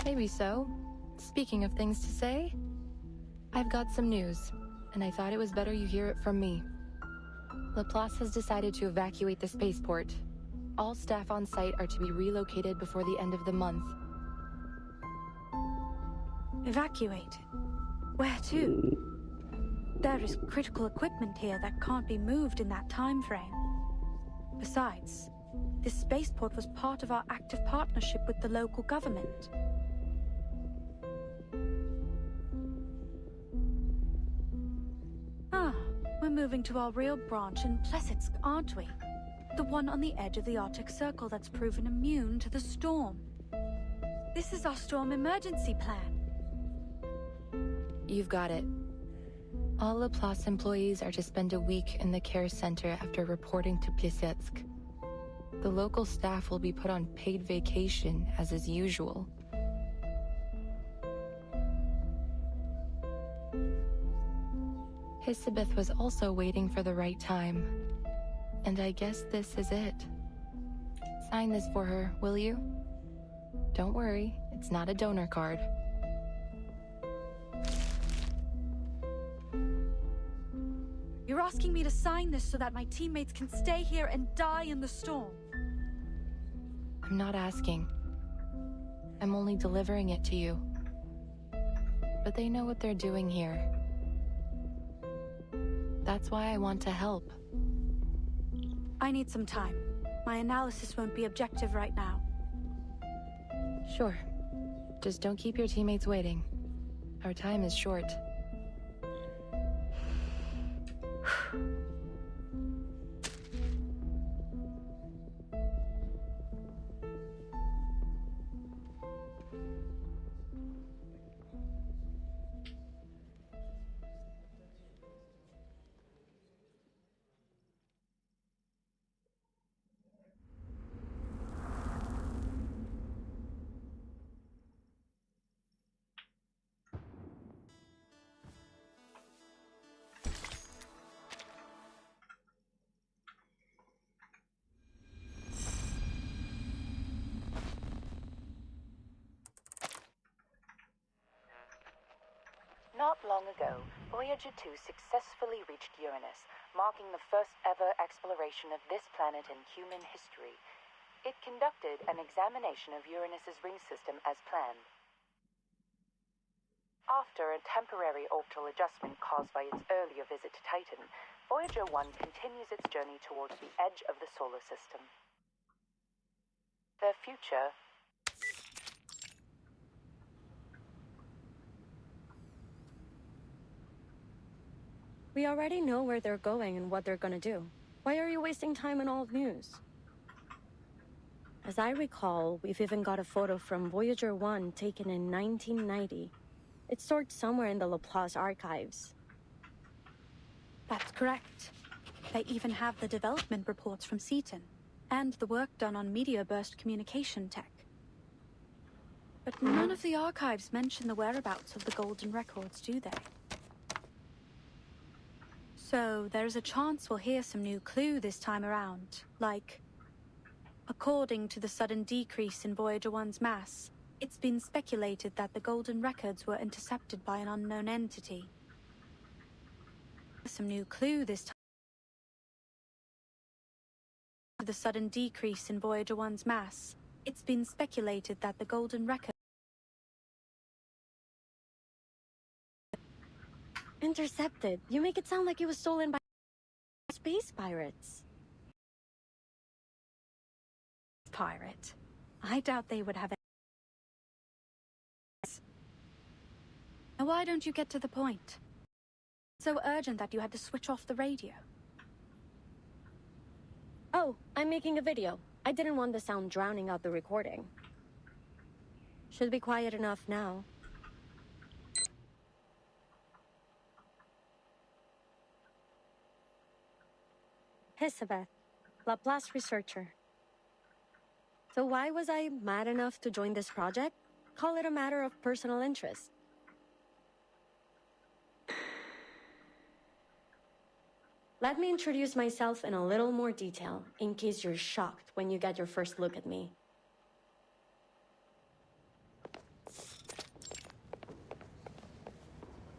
Maybe so. Speaking of things to say, I've got some news, and I thought it was better you hear it from me. Laplace has decided to evacuate the spaceport. All staff on site are to be relocated before the end of the month. Evacuate? Where to? There is critical equipment here that can't be moved in that time frame. Besides, this spaceport was part of our active partnership with the local government. Ah, we're moving to our real branch in Plesetsk, aren't we? The one on the edge of the Arctic Circle that's proven immune to the storm. This is our storm emergency plan. You've got it. All Laplace employees are to spend a week in the care center after reporting to Plesetsk. The local staff will be put on paid vacation, as is usual. Hisabeth was also waiting for the right time. And I guess this is it. Sign this for her, will you? Don't worry, it's not a donor card. You're asking me to sign this so that my teammates can stay here and die in the storm? I'm not asking. I'm only delivering it to you. But they know what they're doing here. That's why I want to help. I need some time. My analysis won't be objective right now. Sure. Just don't keep your teammates waiting. Our time is short. Not long ago, Voyager 2 successfully reached Uranus, marking the first ever exploration of this planet in human history. It conducted an examination of Uranus's ring system as planned. After a temporary orbital adjustment caused by its earlier visit to Titan, Voyager 1 continues its journey towards the edge of the solar system. Their future We already know where they're going and what they're gonna do. Why are you wasting time on old news? As I recall, we've even got a photo from Voyager 1 taken in 1990. It's stored somewhere in the Laplace archives. That's correct. They even have the development reports from Seaton, and the work done on meteor burst communication tech. But none of the archives mention the whereabouts of the golden records, do they? So there's a chance we'll hear some new clue this time around, like, according to the sudden decrease in Voyager 1's mass, it's been speculated that the golden records were intercepted by an unknown entity. Some new clue this time. The sudden decrease in Voyager 1's mass, it's been speculated that the golden record Intercepted? You make it sound like it was stolen by space pirates. pirate. I doubt they would have it. Now why don't you get to the point? So urgent that you had to switch off the radio. Oh, I'm making a video. I didn't want the sound drowning out the recording. Should be quiet enough now. Hisabeth, Laplace researcher. So why was I mad enough to join this project? Call it a matter of personal interest. Let me introduce myself in a little more detail, in case you're shocked when you get your first look at me.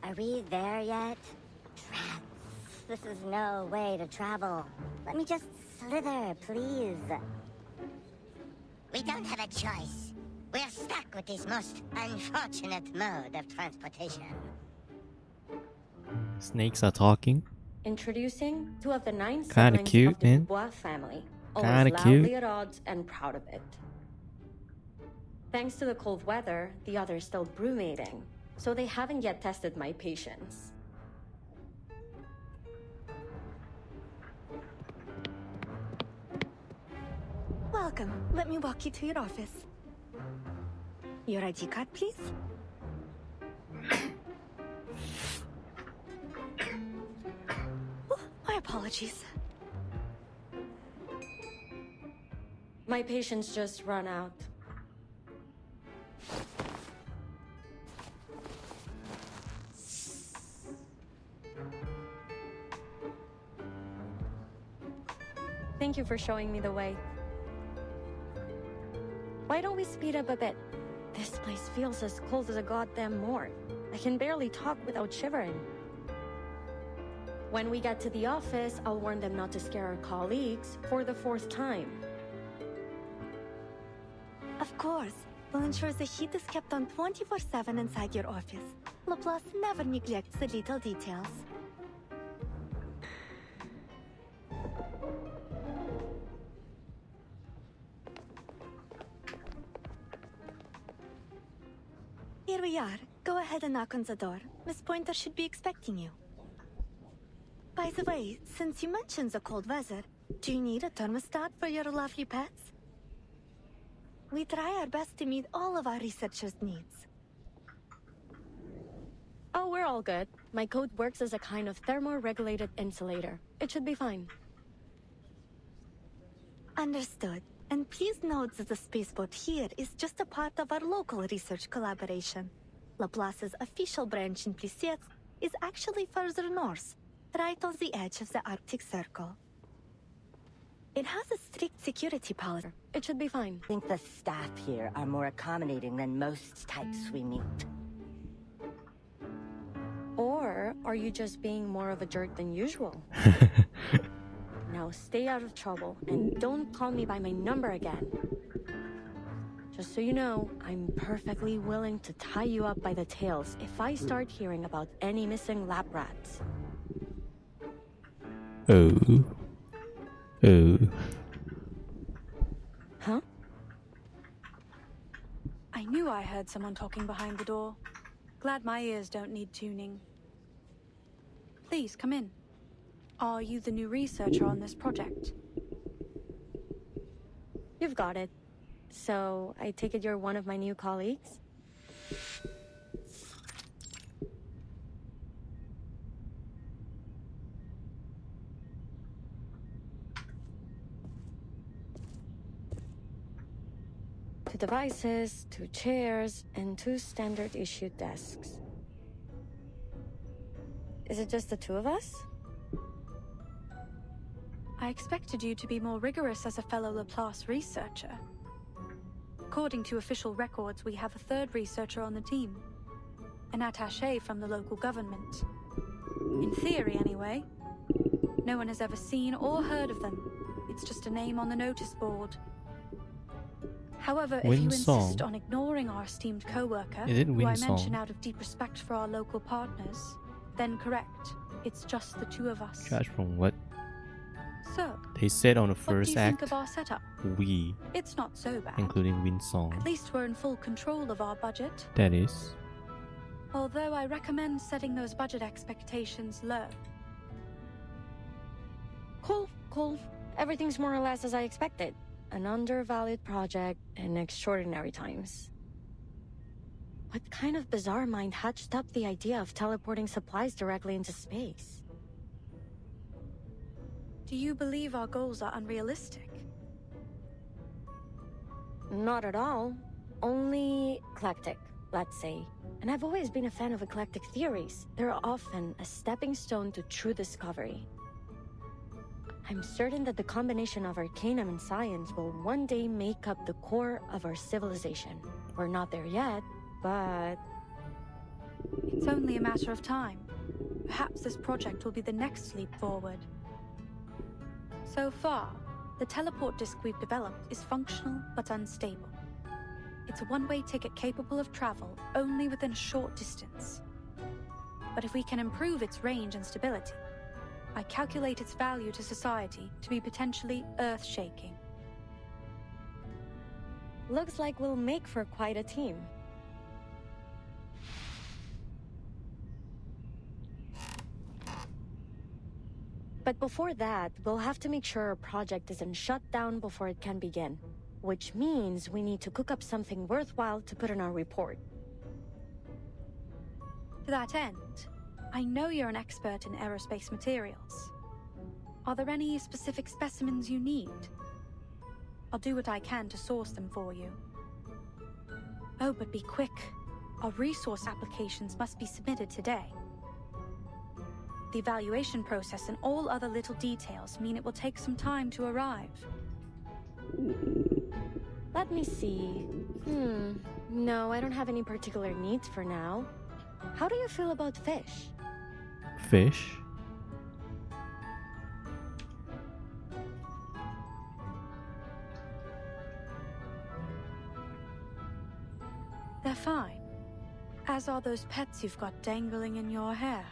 Are we there yet? Rats. This is no way to travel. Let me just slither, please. We don't have a choice. We're stuck with this most unfortunate mode of transportation. Snakes are talking. Introducing two of the 9 Kinda siblings cute, of the man. WuWa family. Kinda Always cute. loudly at odds and proud of it. Thanks to the cold weather, the others still brewmating, so they haven't yet tested my patience. Welcome. Let me walk you to your office. Your ID card, please. Oh, my apologies. My patience just run out. Thank you for showing me the way. Why don't we speed up a bit? This place feels as cold as a goddamn morgue. I can barely talk without shivering. When we get to the office, I'll warn them not to scare our colleagues for the 4th time. Of course. We'll ensure the heat is kept on 24/7 inside your office. Laplace never neglects the little details. Here we are. Go ahead and knock on the door. Miss Pointer should be expecting you. By the way, since you mentioned the cold weather, do you need a thermostat for your lovely pets? We try our best to meet all of our researchers' needs. Oh, we're all good. My coat works as a kind of thermoregulated insulator. It should be fine. Understood. And please note that the spaceport here is just a part of our local research collaboration. Laplace's official branch in Plissette is actually further north, right on the edge of the Arctic Circle. It has a strict security policy. It should be fine. I think the staff here are more accommodating than most types we meet. Or are you just being more of a jerk than usual? Now stay out of trouble and don't call me by my number again. Just so you know, I'm perfectly willing to tie you up by the tails if I start hearing about any missing lab rats. Oh. Oh. Huh? I knew I heard someone talking behind the door. Glad my ears don't need tuning. Please, come in. Are you the new researcher on this project? You've got it. So, I take it you're one of my new colleagues? Two devices, 2 chairs, and 2 standard issue desks. Is it just the 2 of us? I expected you to be more rigorous as a fellow Laplace researcher. According to official records, we have a 3rd researcher on the team. An attaché from the local government. In theory, anyway. No one has ever seen or heard of them. It's just a name on the notice board. However, if you insist on ignoring our esteemed co-worker, who I mention out of deep respect for our local partners, then correct. It's just the 2 of us. Gosh, from what So, they said on the what do first you act, think of our setup? we, It's not so bad. including Winsong, At least we're in full control of our budget. that is. Although I recommend setting those budget expectations low. Cool. Everything's more or less as I expected. An undervalued project in extraordinary times. What kind of bizarre mind hatched up the idea of teleporting supplies directly into space? Do you believe our goals are unrealistic? Not at all. Only eclectic, let's say. And I've always been a fan of eclectic theories. They're often a stepping stone to true discovery. I'm certain that the combination of arcanum and science will one day make up the core of our civilization. We're not there yet, but It's only a matter of time. Perhaps this project will be the next leap forward. So far, the teleport disk we've developed is functional but unstable. It's a one-way ticket capable of travel only within a short distance. But if we can improve its range and stability, I calculate its value to society to be potentially earth-shaking. Looks like we'll make for quite a team. But before that, we'll have to make sure our project isn't shut down before it can begin. Which means we need to cook up something worthwhile to put in our report. To that end, I know you're an expert in aerospace materials. Are there any specific specimens you need? I'll do what I can to source them for you. Oh, but be quick. Our resource applications must be submitted today. The evaluation process and all other little details mean it will take some time to arrive. Let me see. No, I don't have any particular needs for now. How do you feel about fish? Fish? They're fine. As are those pets you've got dangling in your hair.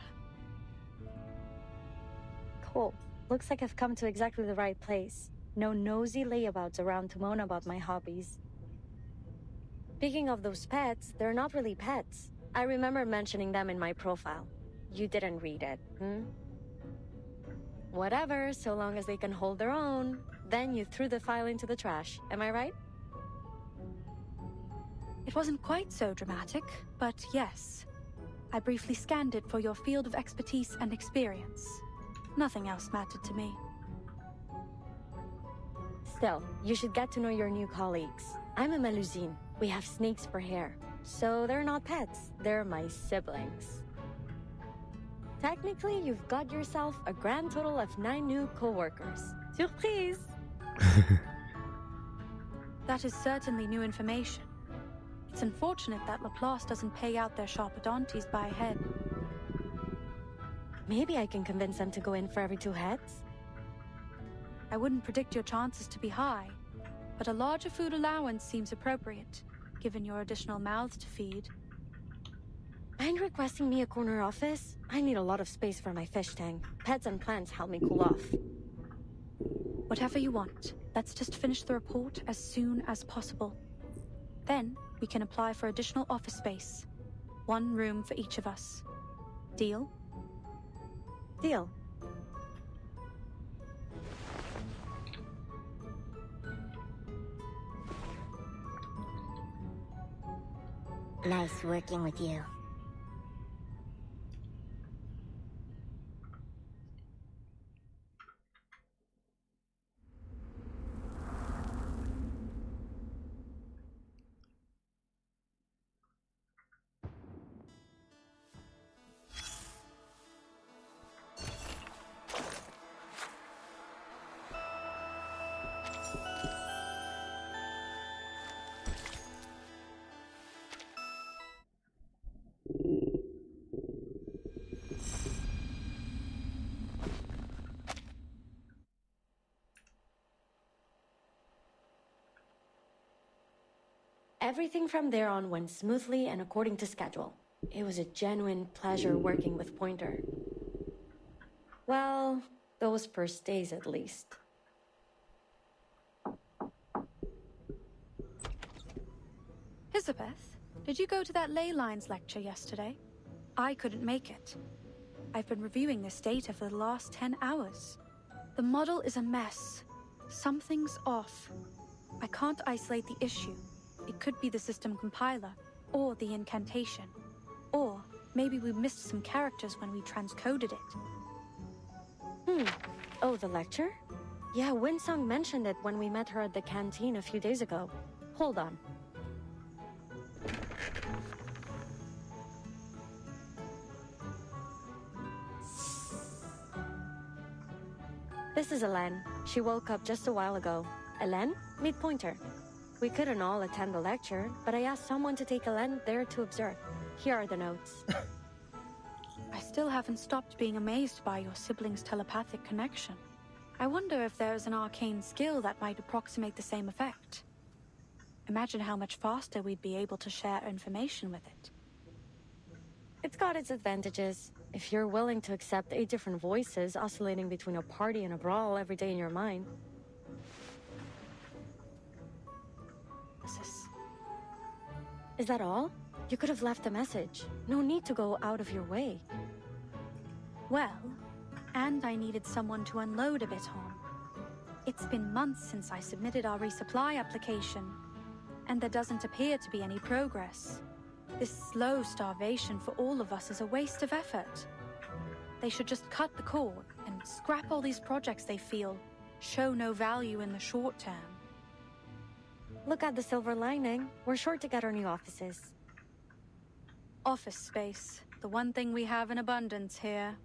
Cool. Looks like I've come to exactly the right place. No nosy layabouts around to moan about my hobbies. Speaking of those pets, they're not really pets. I remember mentioning them in my profile. You didn't read it, Whatever, so long as they can hold their own. Then you threw the file into the trash, am I right? It wasn't quite so dramatic, but yes. I briefly scanned it for your field of expertise and experience. Nothing else mattered to me. Still, you should get to know your new colleagues. I'm a Melusine. We have snakes for hair. So they're not pets, they're my siblings. Technically, you've got yourself a grand total of 9 new co-workers. Surprise! That is certainly new information. It's unfortunate that Laplace doesn't pay out their sharpodontes by head. Maybe I can convince them to go in for every 2 heads? I wouldn't predict your chances to be high, but a larger food allowance seems appropriate, given your additional mouths to feed. Mind requesting me a corner office? I need a lot of space for my fish tank. Pets and plants help me cool off. Whatever you want. Let's just finish the report as soon as possible. Then, we can apply for additional office space. 1 room for each of us. Deal? Deal. Nice working with you. Everything from there on went smoothly and according to schedule. It was a genuine pleasure working with Pointer. Well, those first days at least. Elizabeth, did you go to that ley lines lecture yesterday? I couldn't make it. I've been reviewing this data for the last 10 hours. The model is a mess. Something's off. I can't isolate the issue. It could be the system compiler, or the incantation. Or maybe we missed some characters when we transcoded it. Oh, the lecture? Yeah, Winsong mentioned it when we met her at the canteen a few days ago. Hold on. This is Elen. She woke up just a while ago. Elen, meet Pointer. We couldn't all attend the lecture, but I asked someone to take Elen there to observe. Here are the notes. I still haven't stopped being amazed by your siblings' telepathic connection. I wonder if there's an arcane skill that might approximate the same effect. Imagine how much faster we'd be able to share information with it. It's got its advantages. If you're willing to accept 8 different voices oscillating between a party and a brawl every day in your mind. Is that all? You could have left a message. No need to go out of your way. Well, and I needed someone to unload a bit on. It's been months since I submitted our resupply application, and there doesn't appear to be any progress. This slow starvation for all of us is a waste of effort. They should just cut the cord and scrap all these projects they feel show no value in the short term. Look at the silver lining. We're sure to get our new offices. Office space, the one thing we have in abundance here.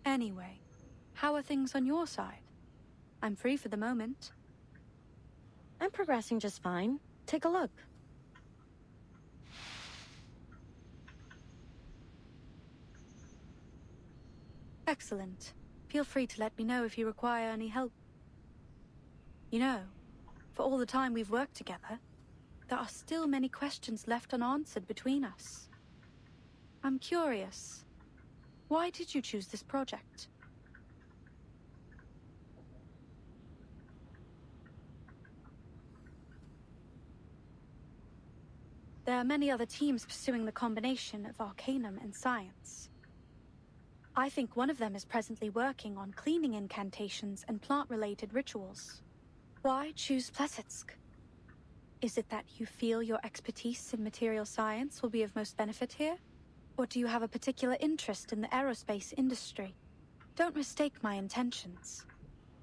Anyway, how are things on your side? I'm free for the moment. I'm progressing just fine. Take a look. Excellent. Feel free to let me know if you require any help. You know, for all the time we've worked together, there are still many questions left unanswered between us. I'm curious. Why did you choose this project? There are many other teams pursuing the combination of Arcanum and science. I think one of them is presently working on cleaning incantations and plant-related rituals. Why choose Plesetsk? Is it that you feel your expertise in material science will be of most benefit here? Or do you have a particular interest in the aerospace industry? Don't mistake my intentions.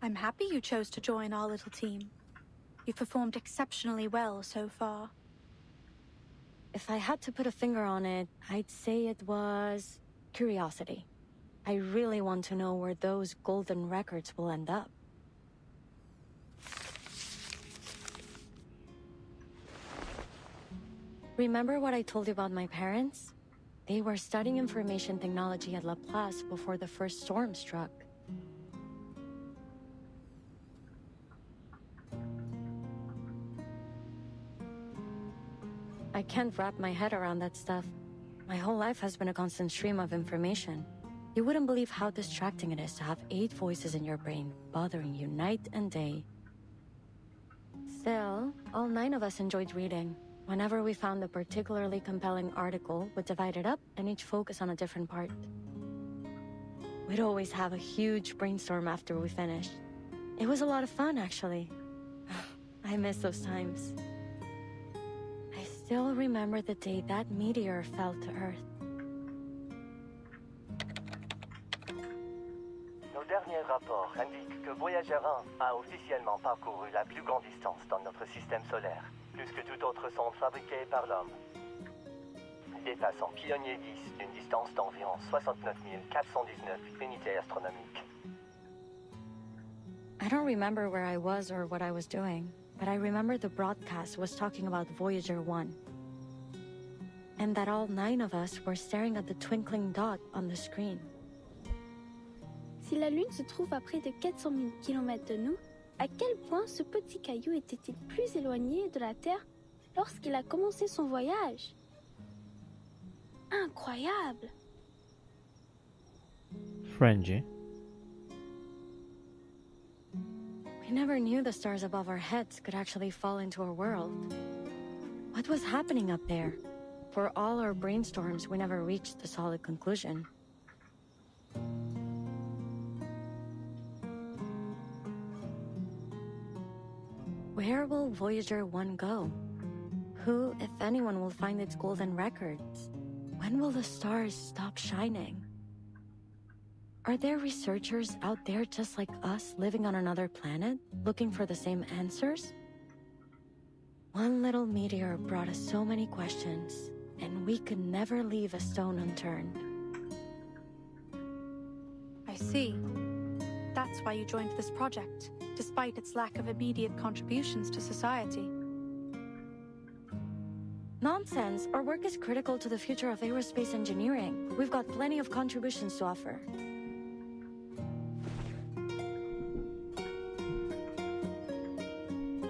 I'm happy you chose to join our little team. You've performed exceptionally well so far. If I had to put a finger on it, I'd say it was curiosity. I really want to know where those golden records will end up. Remember what I told you about my parents? They were studying information technology at Laplace before the first storm struck. I can't wrap my head around that stuff. My whole life has been a constant stream of information. You wouldn't believe how distracting it is to have 8 voices in your brain, bothering you night and day. Still, all 9 of us enjoyed reading. Whenever we found a particularly compelling article, we'd divide it up and each focus on a different part. We'd always have a huge brainstorm after we finished. It was a lot of fun, actually. I miss those times. I still remember the day that meteor fell to Earth. Nos derniers rapports indiquent que Voyager 1 a officiellement parcouru la plus grande distance dans notre système solaire, plus que toute autre sonde fabriquée par l'homme, dépassant Pionnier 10 d'une distance d'environ 69 419 unités astronomiques. I don't remember where I was or what I was doing, but I remember the broadcast was talking about Voyager 1. And that all 9 of us were staring at the twinkling dot on the screen. Si la Lune se trouve à près de 400 000 km de nous, à quel point ce petit caillou était-il plus éloigné de la Terre lorsqu'il a commencé son voyage? Incroyable! French, eh? We never knew the stars above our heads could actually fall into our world. What was happening up there? For all our brainstorms, we never reached a solid conclusion. Where will Voyager 1 go? Who, if anyone, will find its golden records? When will the stars stop shining? Are there researchers out there just like us living on another planet, looking for the same answers? One little meteor brought us so many questions, and we could never leave a stone unturned. I see. That's why you joined this project, despite its lack of immediate contributions to society. Nonsense. Our work is critical to the future of aerospace engineering. We've got plenty of contributions to offer.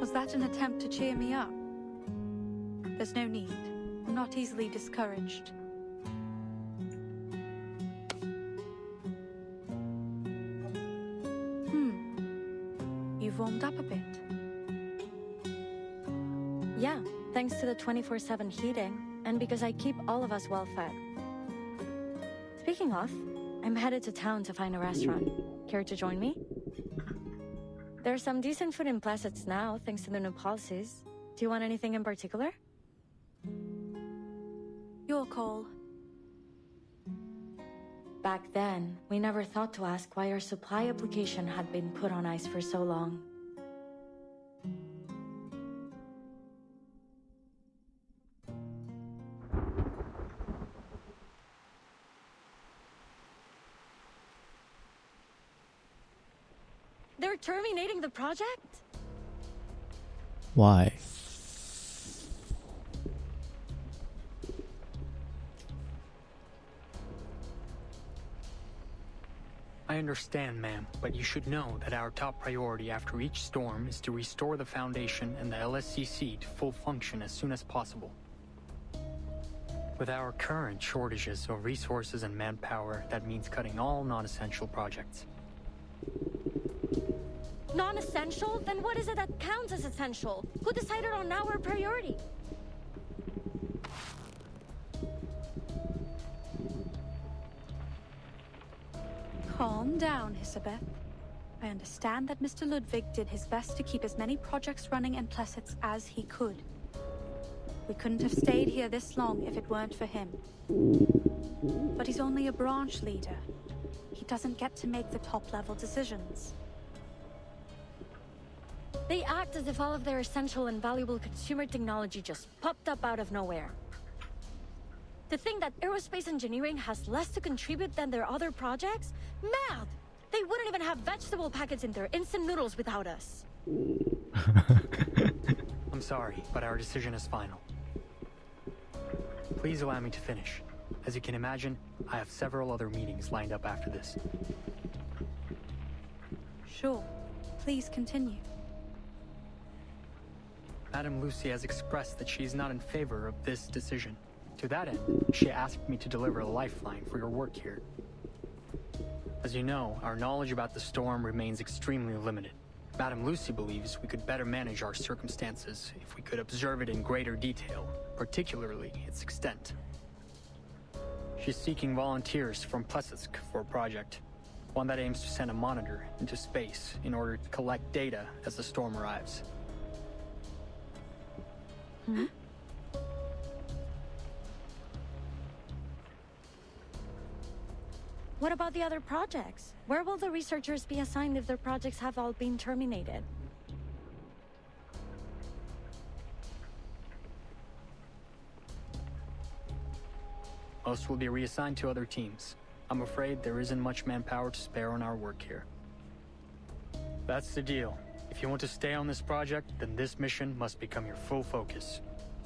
Was that an attempt to cheer me up? There's no need. I'm not easily discouraged. You've warmed up a bit. Yeah, thanks to the 24/7 heating, and because I keep all of us well fed. Speaking of, I'm headed to town to find a restaurant. Care to join me? There's some decent food in Plassets now, thanks to the new policies. Do you want anything in particular? Your call. Back then, we never thought to ask why our supply application had been put on ice for so long. They're terminating the project? Why? I understand, ma'am, but you should know that our top priority after each storm is to restore the Foundation and the LSCC to full function as soon as possible. With our current shortages of resources and manpower, that means cutting all non-essential projects. Non-essential? Then what is it that counts as essential? Who decided on our priority? Calm down, Isabeth. I understand that Mr. Ludwig did his best to keep as many projects running in Plassets as he could. We couldn't have stayed here this long if it weren't for him. But he's only a branch leader. He doesn't get to make the top-level decisions. They act as if all of their essential and valuable consumer technology just popped up out of nowhere. To think that aerospace engineering has less to contribute than their other projects? Mad! They wouldn't even have vegetable packets in their instant noodles without us. I'm sorry, but our decision is final. Please allow me to finish. As you can imagine, I have several other meetings lined up after this. Sure. Please continue. Madame Lucy has expressed that she is not in favor of this decision. To that end, she asked me to deliver a lifeline for your work here. As you know, our knowledge about the storm remains extremely limited. Madame Lucy believes we could better manage our circumstances if we could observe it in greater detail, particularly its extent. She's seeking volunteers from Plesetsk for a project, one that aims to send a monitor into space in order to collect data as the storm arrives. What about the other projects? Where will the researchers be assigned if their projects have all been terminated? Most will be reassigned to other teams. I'm afraid there isn't much manpower to spare on our work here. That's the deal. If you want to stay on this project, then this mission must become your full focus.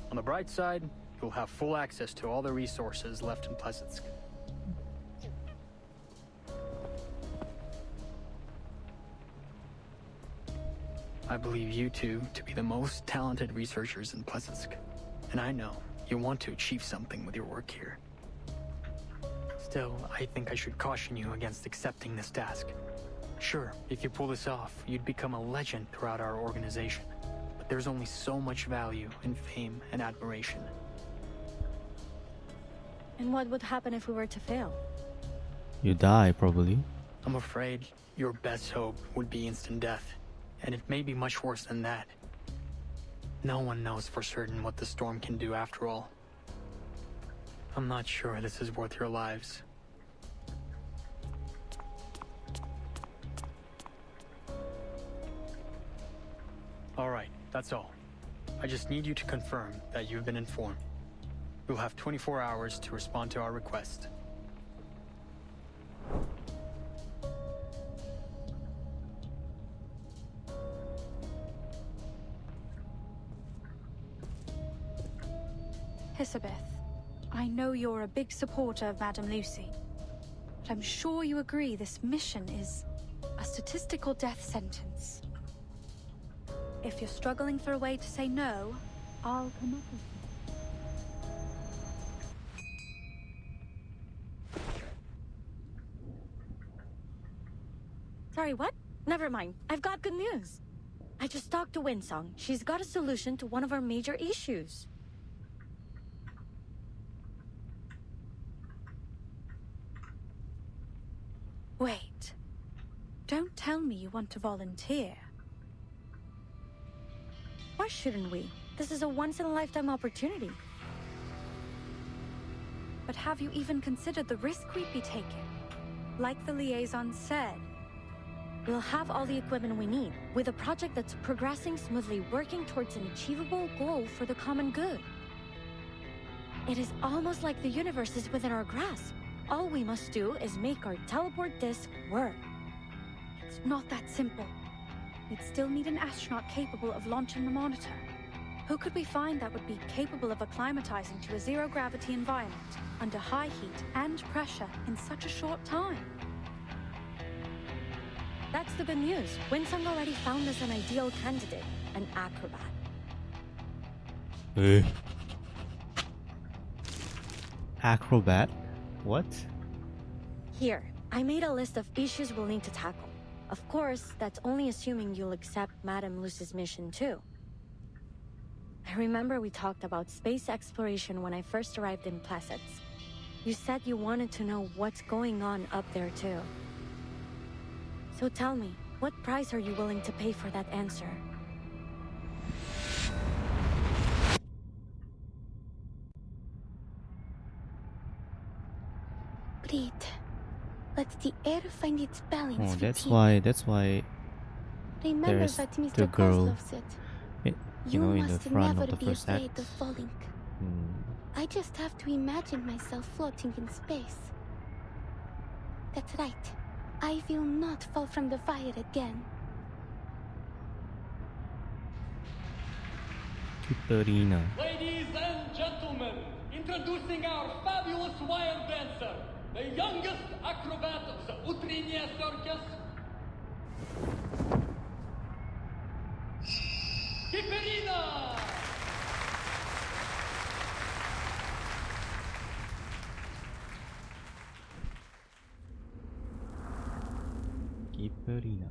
On the bright side, you'll have full access to all the resources left in Plesetsk. I believe you two to be the most talented researchers in Plesetsk, and I know you want to achieve something with your work here. Still, I think I should caution you against accepting this task. Sure, if you pull this off, you'd become a legend throughout our organization, but there's only so much value in fame and admiration. And what would happen if we were to fail? You die, probably. I'm afraid your best hope would be instant death. And it may be much worse than that. No one knows for certain what the storm can do after all. I'm not sure this is worth your lives. All right, that's all. I just need you to confirm that you've been informed. You'll have 24 hours to respond to our request. Hisabeth, I know you're a big supporter of Madame Lucy, but I'm sure you agree this mission is a statistical death sentence. If you're struggling for a way to say no, I'll come up with Sorry, what? Never mind. I've got good news. I just talked to Winsong. She's got a solution to one of our major issues. Wait. Don't tell me you want to volunteer. Why shouldn't we? This is a once-in-a-lifetime opportunity. But have you even considered the risk we'd be taking? Like the liaison said, We'll have all the equipment we need, with a project that's progressing smoothly, working towards an achievable goal for the common good. It is almost like the universe is within our grasp. All we must do is make our teleport disc work. It's not that simple. We'd still need an astronaut capable of launching the monitor. Who could we find that would be capable of acclimatizing to a zero-gravity environment, under high heat and pressure in such a short time? That's the good news. Winsong already found us an ideal candidate, an acrobat. Acrobat? What? Here, I made a list of issues we'll need to tackle. Of course, that's only assuming you'll accept Madame Lucy's mission too. I remember we talked about space exploration when I first arrived in Placets. You said you wanted to know what's going on up there too. So tell me, what price are you willing to pay for that answer? Breathe. Let the air find its balance. Oh, that's fatigue. why Remember there's what Mr. the girl, Kozlov said. you know, in the must front never of the be first afraid act. of falling. I just have to imagine myself floating in space. That's right. I will not fall from the fire again. Kitterina. Ladies and gentlemen, introducing our fabulous wild dancer, the youngest acrobat of the Utrinia Circus, Kitterina! Kitterina.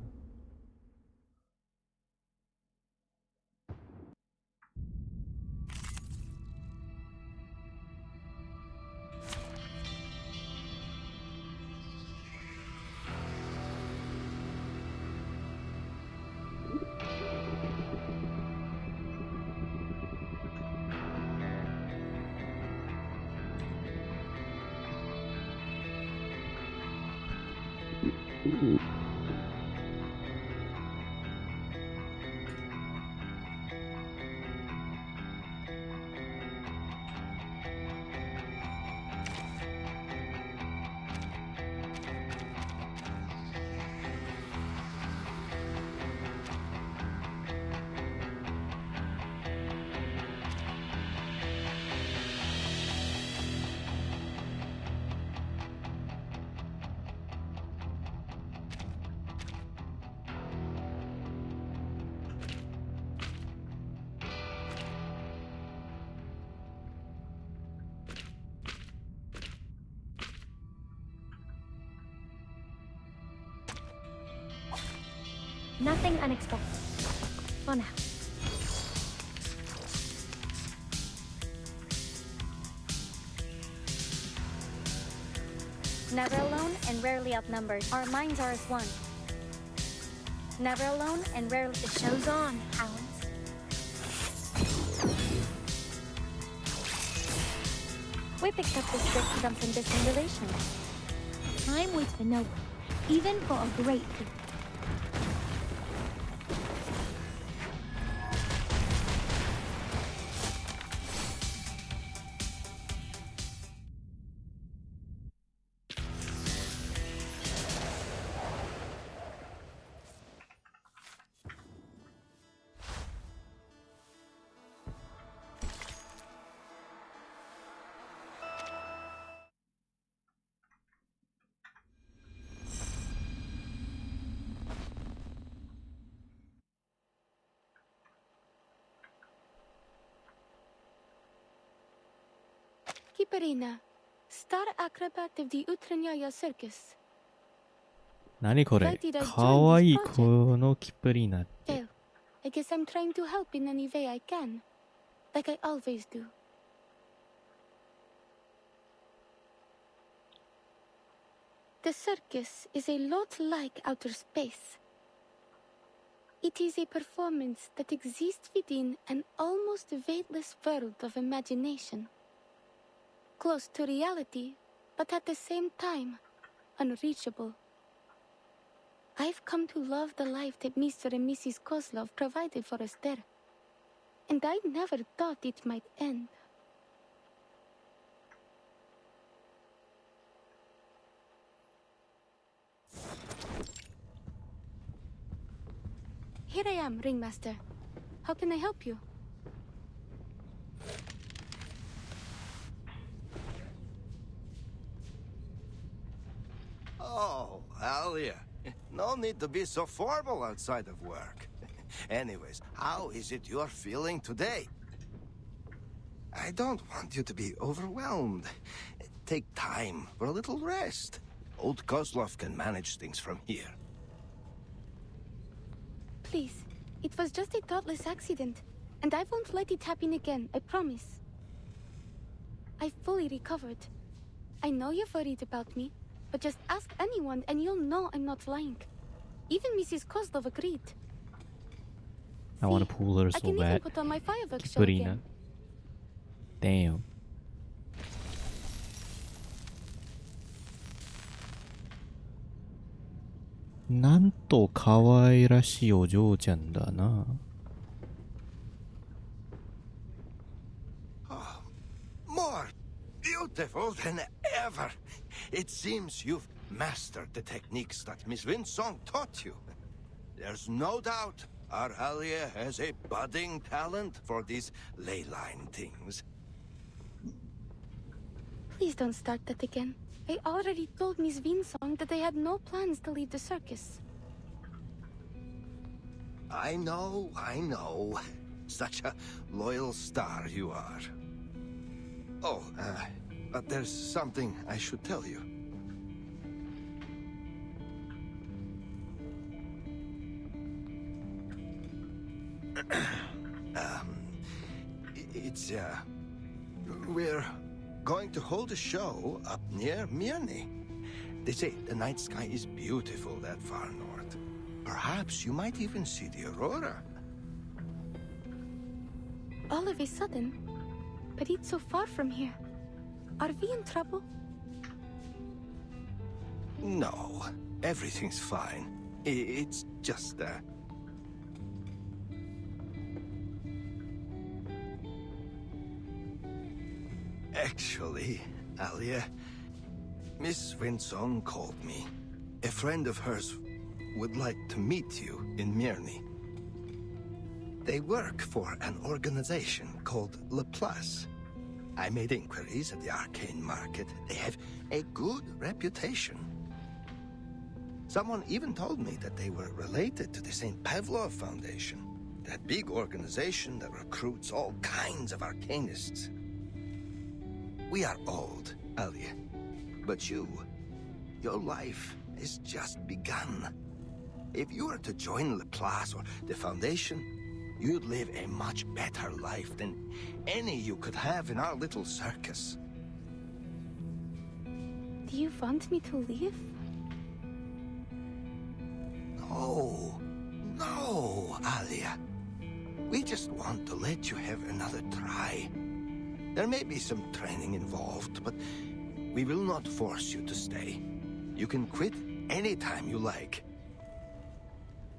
Nothing unexpected. For now. Never alone and rarely outnumbered. Our minds are as one. Never alone and rarely... The show's on, hounds. We picked up this trick from some distant relations. Time waits for no one, even for a great feat. Kipperina, star acrobat of the Utranyaya Circus. 何これ Why did I か join わ this いい project? このキップリーナって Well, I guess I'm trying to help in any way I can. Like I always do. The circus is a lot like outer space. It is a performance that exists within an almost weightless world of imagination. Close to reality, but at the same time, unreachable. I've come to love the life that Mr. and Mrs. Kozlov provided for us there. And I never thought it might end. Here I am, Ringmaster. How can I help you? Oh, Alia. No need to be so formal outside of work. Anyways, how is it you're feeling today? I don't want you to be overwhelmed. Take time for a little rest. Old Kozlov can manage things from here. Please, it was just a thoughtless accident, and I won't let it happen again, I promise. I fully recovered. I know you're worried about me, but just ask anyone and you'll know I'm not lying. Even Mrs. Kozlov agreed. I want to pull her I so can even bad. put on my fireworks show Kipperina. again. Damn.なんと可愛らしいお嬢ちゃんだな。More beautiful than ever. It seems you've mastered the techniques that Miss Winsong taught you. There's no doubt our Alia has a budding talent for these ley line things. Please don't start that again. I already told Miss Winsong that I had no plans to leave the circus. I know. Such a loyal star you are. Oh, but there's something I should tell you. We're going to hold a show up near Mirny. They say the night sky is beautiful that far north. Perhaps you might even see the aurora. All of a sudden, but it's so far from here. Are we in trouble? No, everything's fine. It's just, Actually, Alia, Miss Winsong called me. A friend of hers would like to meet you in Mirny. They work for an organization called Laplace. I made inquiries at the arcane market. They have a good reputation. Someone even told me that they were related to the St. Pavlov Foundation, that big organization that recruits all kinds of arcanists. We are old, Alia, but your life has just begun. If you were to join Laplace or the Foundation, you'd live a much better life than any you could have in our little circus. Do you want me to leave? No, Alia. We just want to let you have another try. There may be some training involved, but we will not force you to stay. You can quit anytime you like.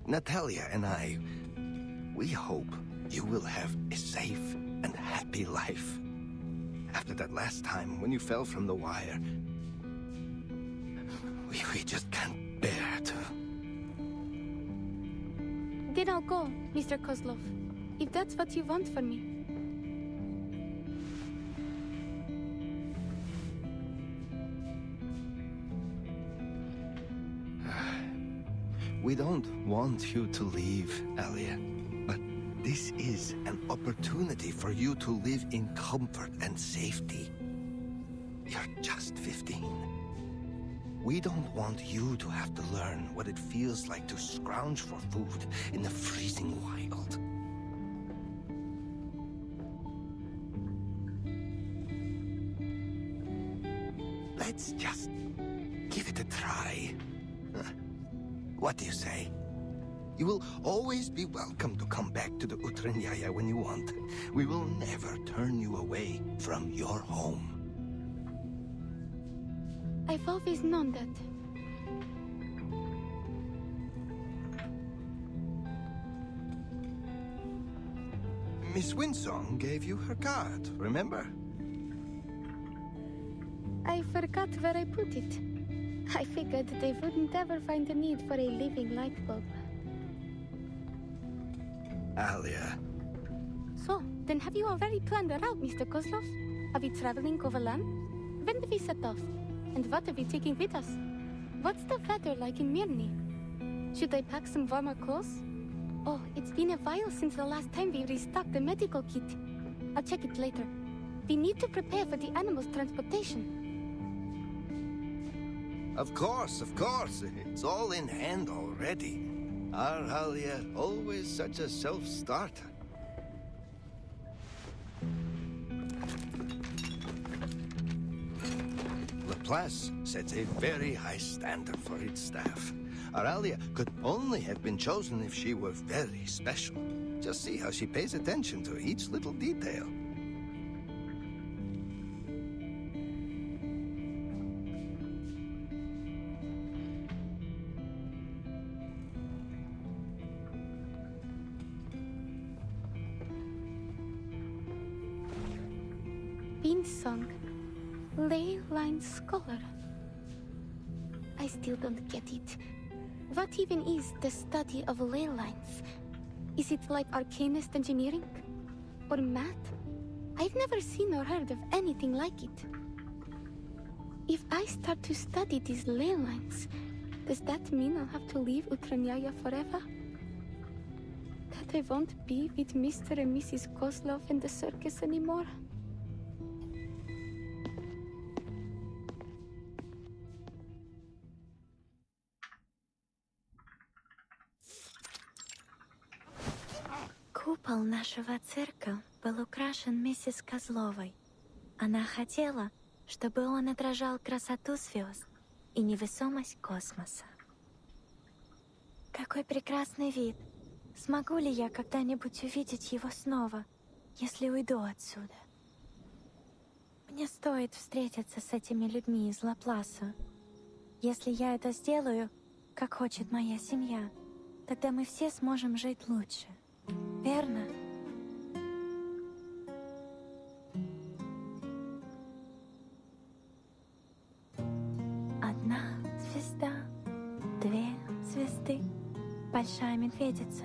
Natalia and I, we hope you will have a safe and happy life. After that last time when you fell from the wire, we just can't bear to. Then I'll go, Mr. Kozlov, if that's what you want for me. We don't want you to leave, Alia, but this is an opportunity for you to live in comfort and safety. You're just 15. We don't want you to have to learn what it feels like to scrounge for food in the freezing wild. Let's just give it a try. What do you say? You will always be welcome to come back to the Utranyaya when you want. We will never turn you away from your home. I've always known that. Miss Winsong gave you her card, remember? I forgot where I put it. I figured they wouldn't ever find the need for a living light bulb. Alia. So, then have you already planned a route, Mr. Kozlov? Are we traveling overland? When do we set off? And what are we taking with us? What's the weather like in Mirny? Should I pack some warmer clothes? Oh, it's been a while since the last time we restocked the medical kit. I'll check it later. We need to prepare for the animals' transportation. Of course, of course. It's all in hand already. Our Alia, always such a self-starter. Laplace sets a very high standard for its staff. Auralia could only have been chosen if she were very special. Just see how she pays attention to each little detail. Beansong, ley line scholar. I still don't get it. What even is the study of ley lines? Is it like arcanist engineering? Or math? I've never seen or heard of anything like it. If I start to study these ley lines, does that mean I'll have to leave Utranyaya forever? That I won't be with Mr. and Mrs. Kozlov in the circus anymore? Купол нашего цирка был украшен миссис Козловой. Она хотела, чтобы он отражал красоту звезд и невесомость космоса. Какой прекрасный вид! Смогу ли я когда-нибудь увидеть его снова, если уйду отсюда? Мне стоит встретиться с этими людьми из Лапласа. Если я это сделаю, как хочет моя семья, тогда мы все сможем жить лучше. Верно? Одна звезда, две звезды. Большая медведица.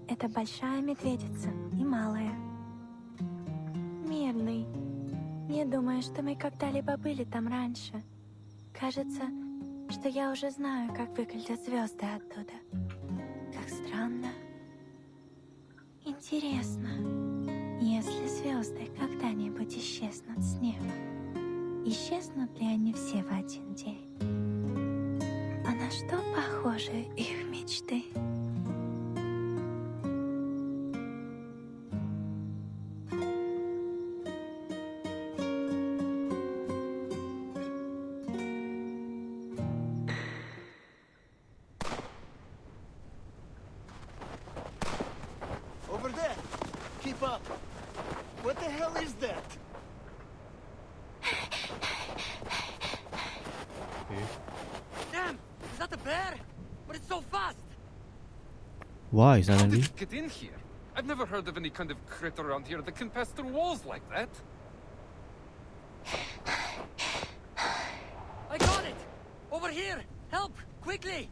Это большая медведица и малая. Мирный. Не думаю, что мы когда-либо были там раньше. Кажется, что я уже знаю, как выглядят звезды оттуда. Как странно. Интересно, если звезды когда-нибудь исчезнут с неба, исчезнут ли они все в один день? А на что похожи их мечты? Over there! Keep up! What the hell is that? Damn! Is that a bear? But it's so fast! Why How suddenly? did it get in here? I've never heard of any kind of critter around here that can pass through walls like that. I got it! Over here! Help! Quickly!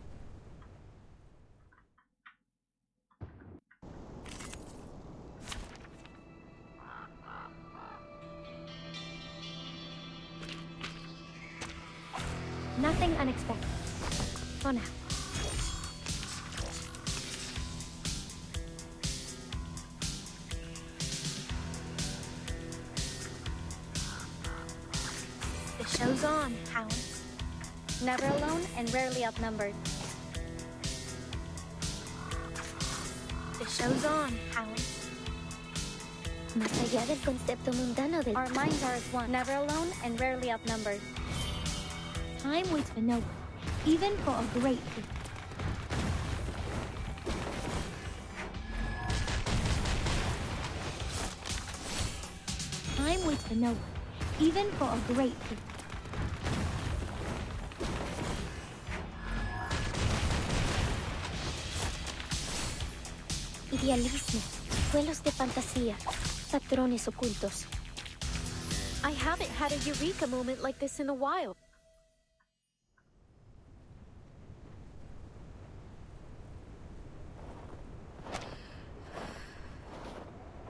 Nothing unexpected. For now. The show's on, hounds. Never alone and rarely outnumbered. The show's on, hounds. Más allá del concepto mundano del... Our minds are as one. Never alone and rarely outnumbered. Time waits for no one, even for a great feat. Time waits for no one, even for a great feat. Idealismo, vuelos de fantasía, patrones ocultos. I haven't had a eureka moment like this in a while.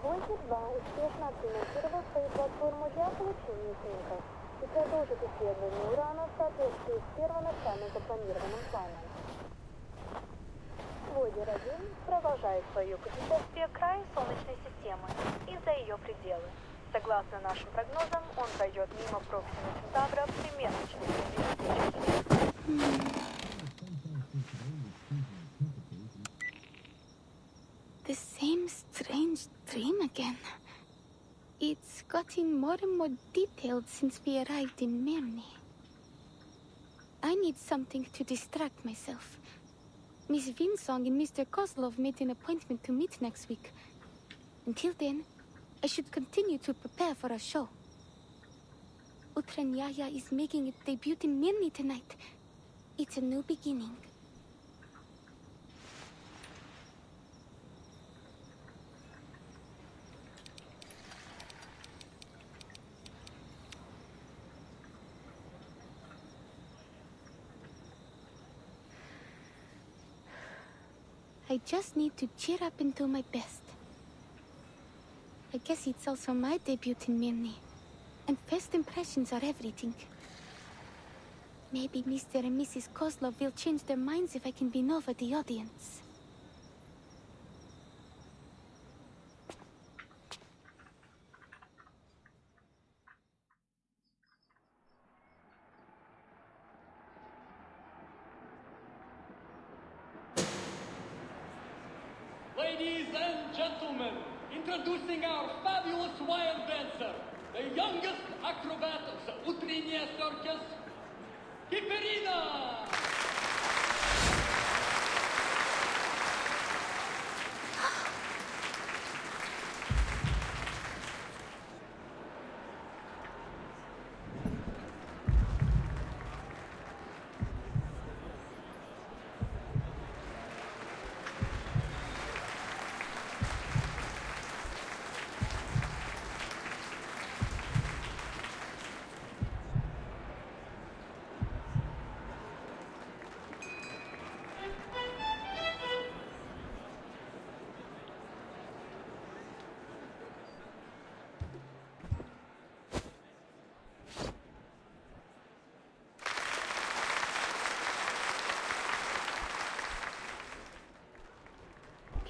Двойки-2 успешно отремонтировал свою платформу для получения снимков и продолжит исследование урана в соответствии с первоначально запланированным планом. Двойдер-1 продолжает свое путешествие к краю Солнечной системы и за ее пределы. Согласно нашим прогнозам, он пройдет мимо Проксима Центавра примерно через 1 месяц. The same strange dream again. It's gotten more and more detailed since we arrived in Mirny. I need something to distract myself. Miss Vinsong and Mr. Kozlov made an appointment to meet next week. Until then, I should continue to prepare for a show. Utranyaya is making its debut in Mirny tonight. It's a new beginning. I just need to cheer up and do my best. I guess it's also my debut in Mirny, and first impressions are everything. Maybe Mr. and Mrs. Kozlov will change their minds if I can win over the audience. Ladies and gentlemen, introducing our fabulous wild dancer, the youngest acrobat of the Utriniya circus, Hiperina!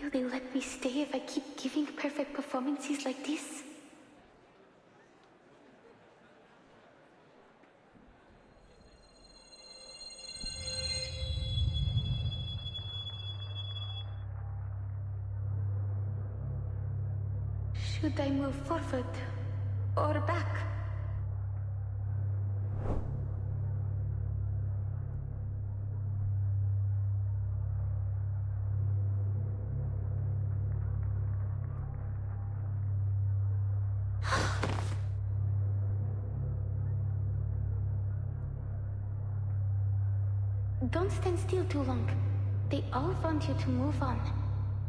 Will they let me stay if I keep giving perfect performances like this? Should I move forward or back? Don't stand still too long. They all want you to move on.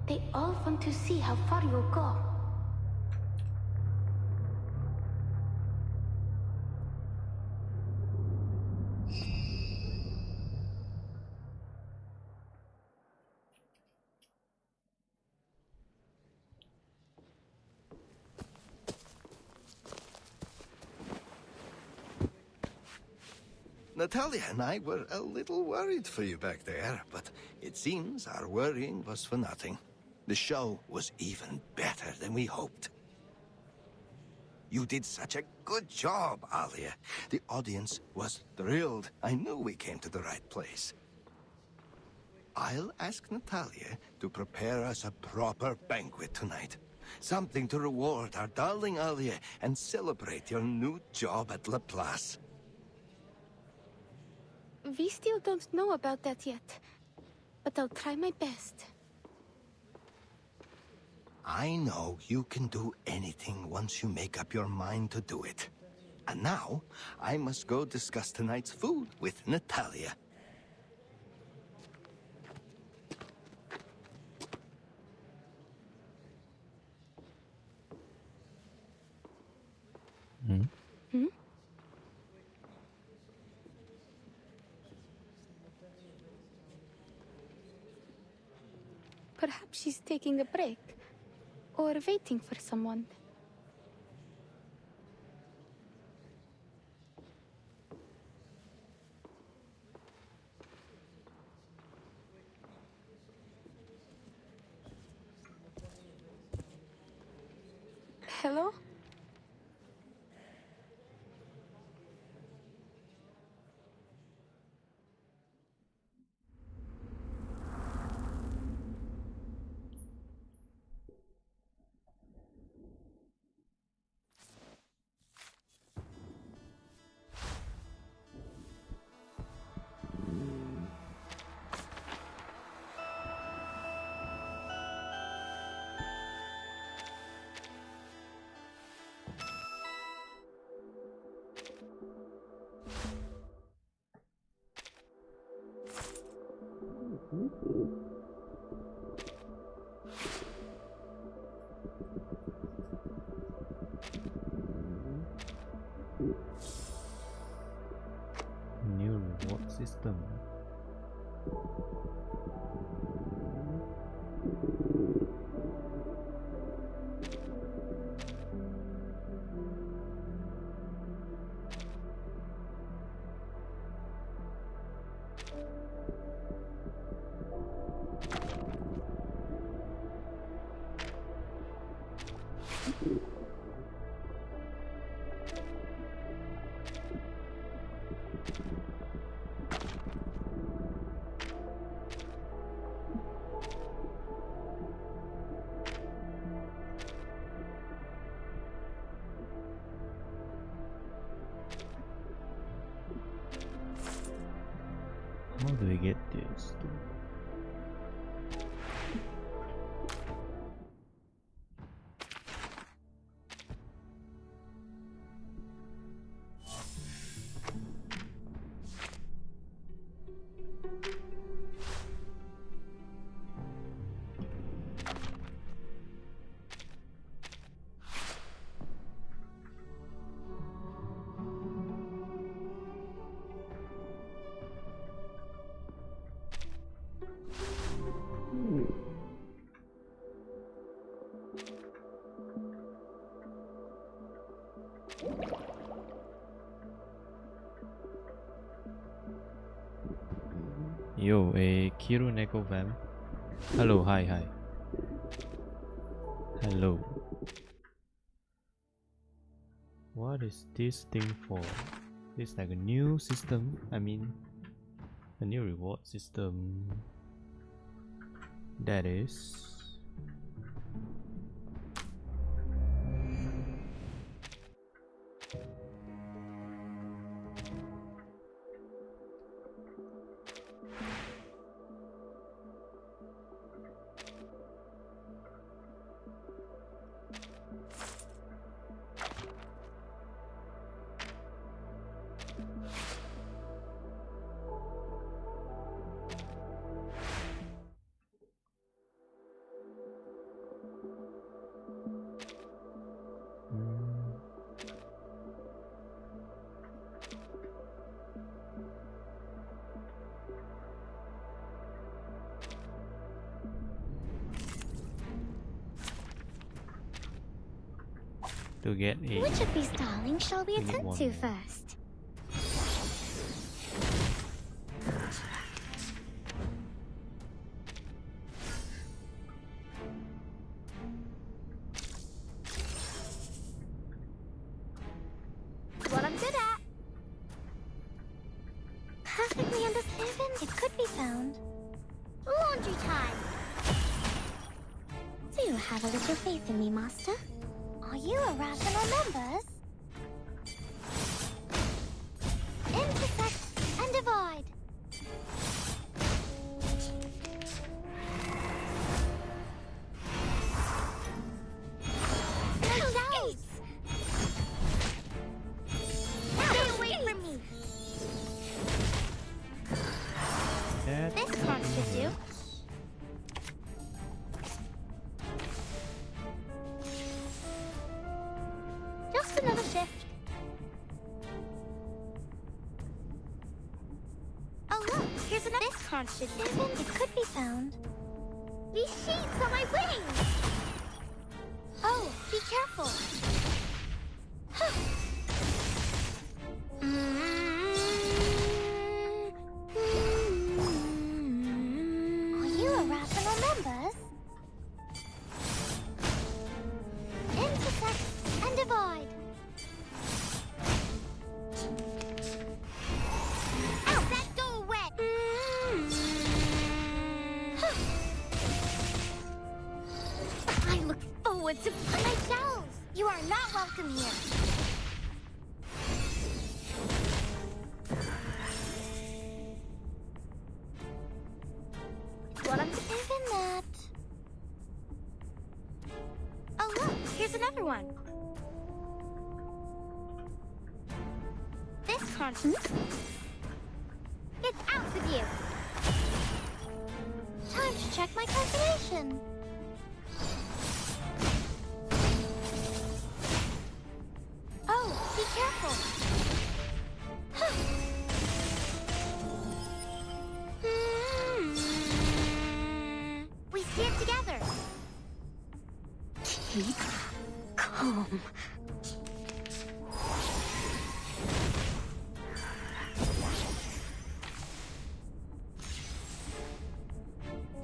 They all want to see how far you'll go. Natalia and I were a little worried for you back there, but it seems our worrying was for nothing. The show was even better than we hoped. You did such a good job, Alia. The audience was thrilled. I knew we came to the right place. I'll ask Natalia to prepare us a proper banquet tonight. Something to reward our darling Alia and celebrate your new job at Laplace. We still don't know about that yet, but I'll try my best. I know you can do anything once you make up your mind to do it. And now, I must go discuss tonight's food with Natalia. Hmm? Perhaps she's taking a break, or waiting for someone. Hello? New reward system. How do we get this? Yo, Kiro Neko fam. Hello, hi. Hello. What is this thing for? It's like a new system. I mean, a new reward system. That is. To get a Which of these darlings shall we attend to first? this even? It could be found. Laundry time! Do you have a little faith in me, Master? Are you a rational numbers? Intersect and divide. Stay away from me. This part should do. Just another shift. Oh look, here's another. This part should do. It could be found. These sheets on my wings. Oh, be careful. Are you a rational numbers? Intersect and divide. Out that doorway! I look forward to my shells. You are not welcome here. What I'm even that. Oh look, here's another one. This conscience. Get out with you. Time to check my calculation. Oh, be careful. We stand together. Keep calm.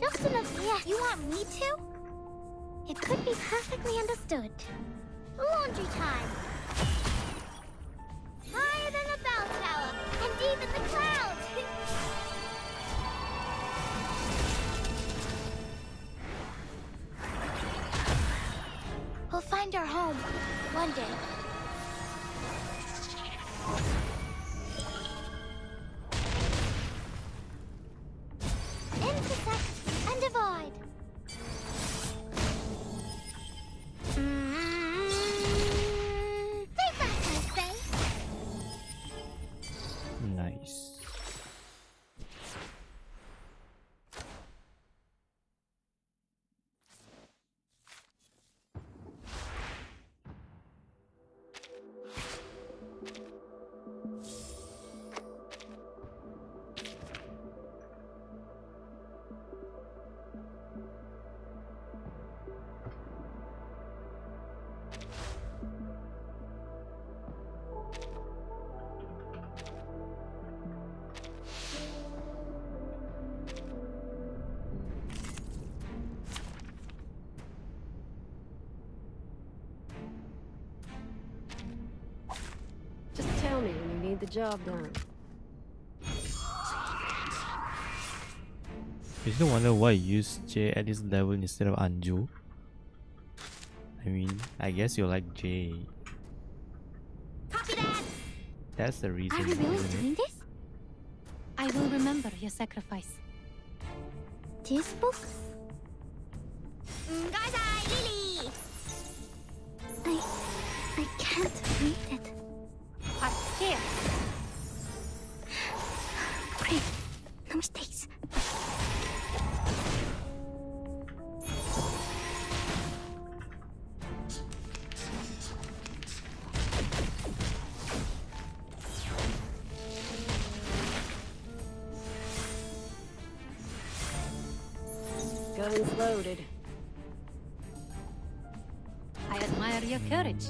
Just enough. Yeah, you want me to? It could be perfectly understood. Laundry time. Higher than a bell tower, and even the clouds. We'll find our home one day. Intersect and divide. Stay back, I say. Nice. Just tell me when you need the job done. You still wonder why you use J at this level instead of Anju? I mean, I guess you like J. Copy that. That's the reason. Are we really isn't it? doing this? I will remember your sacrifice. This book? Guys, Lily! I can't read it. I'm scared. Great. No mistakes. Guns loaded. I admire your courage.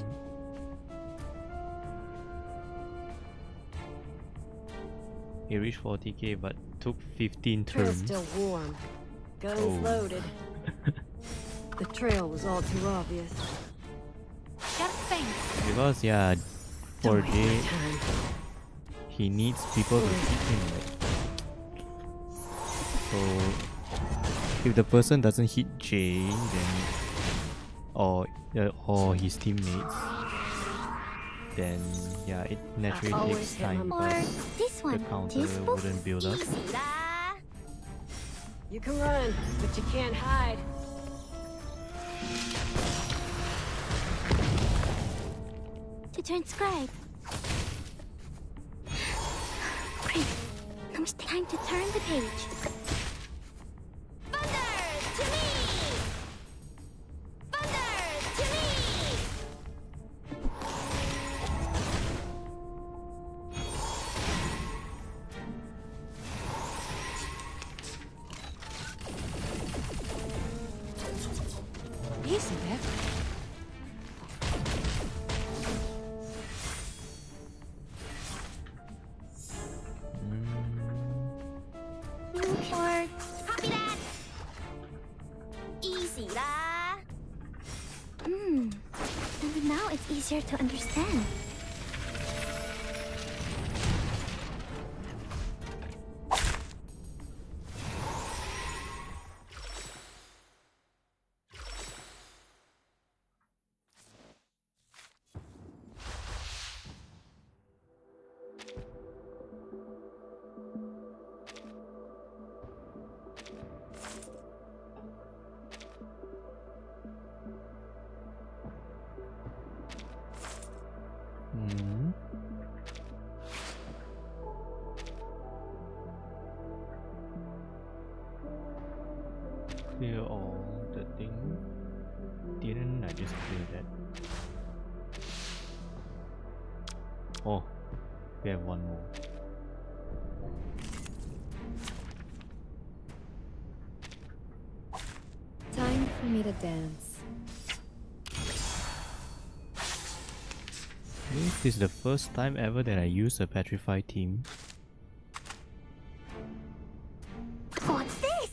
He reached 40k but took 15 Trail's turns. still warm. Guns Oh. loaded. The trail was all too obvious. Because yeah, for Don't waste J, my time. he needs people to keep him like So if the person doesn't hit J, then or his teammates, then yeah, it naturally takes time because the counter wouldn't build up. You can run, but you can't hide. To transcribe. Great. Now it's time to turn the page. Thunder to me! Thunder to me! Easy there. Newport. Copy that. Easy lah. And now it's easier to understand. Clear all the thing. Didn't I just clear that? Oh, we have one more. Time for me to dance. This is the first time ever that I use a petrified team. What's this?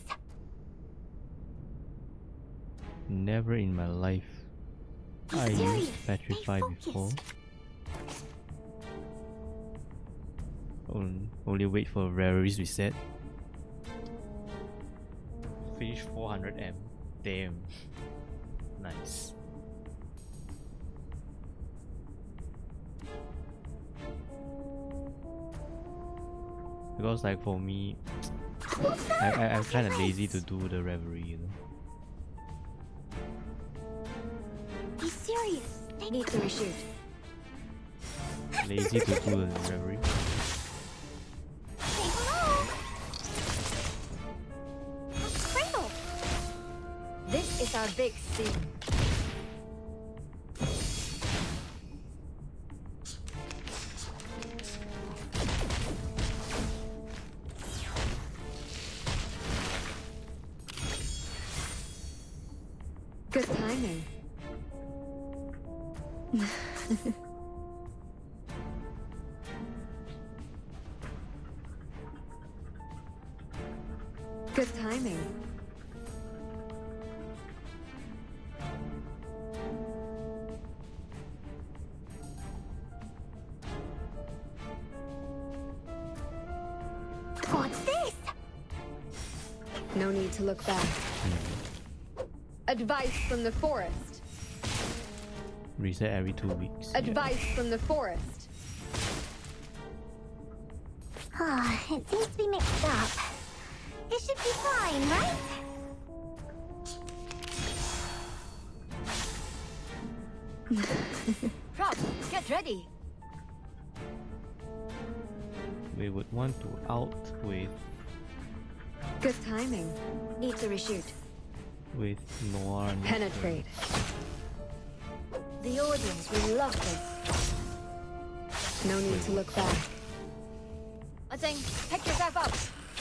Never in my life I used petrify before. Only wait for Rare's reset. Finish 400M. Damn. Nice. Because like for me, I'm kind of lazy to do the reverie, you know. Be serious. Need to reshoot. Lazy to do the reverie. This is our big scene. Good timing. Good timing. What's this? No need to look back. Advice from the forest. Reset every 2 weeks. Advice from the forest. It seems to be mixed up. It should be fine, right? Prop, get ready. We would want to out with Good timing. Need to reshoot. Noir. Penetrate. The audience will love this. No need to look back. Letting, pick yourself up.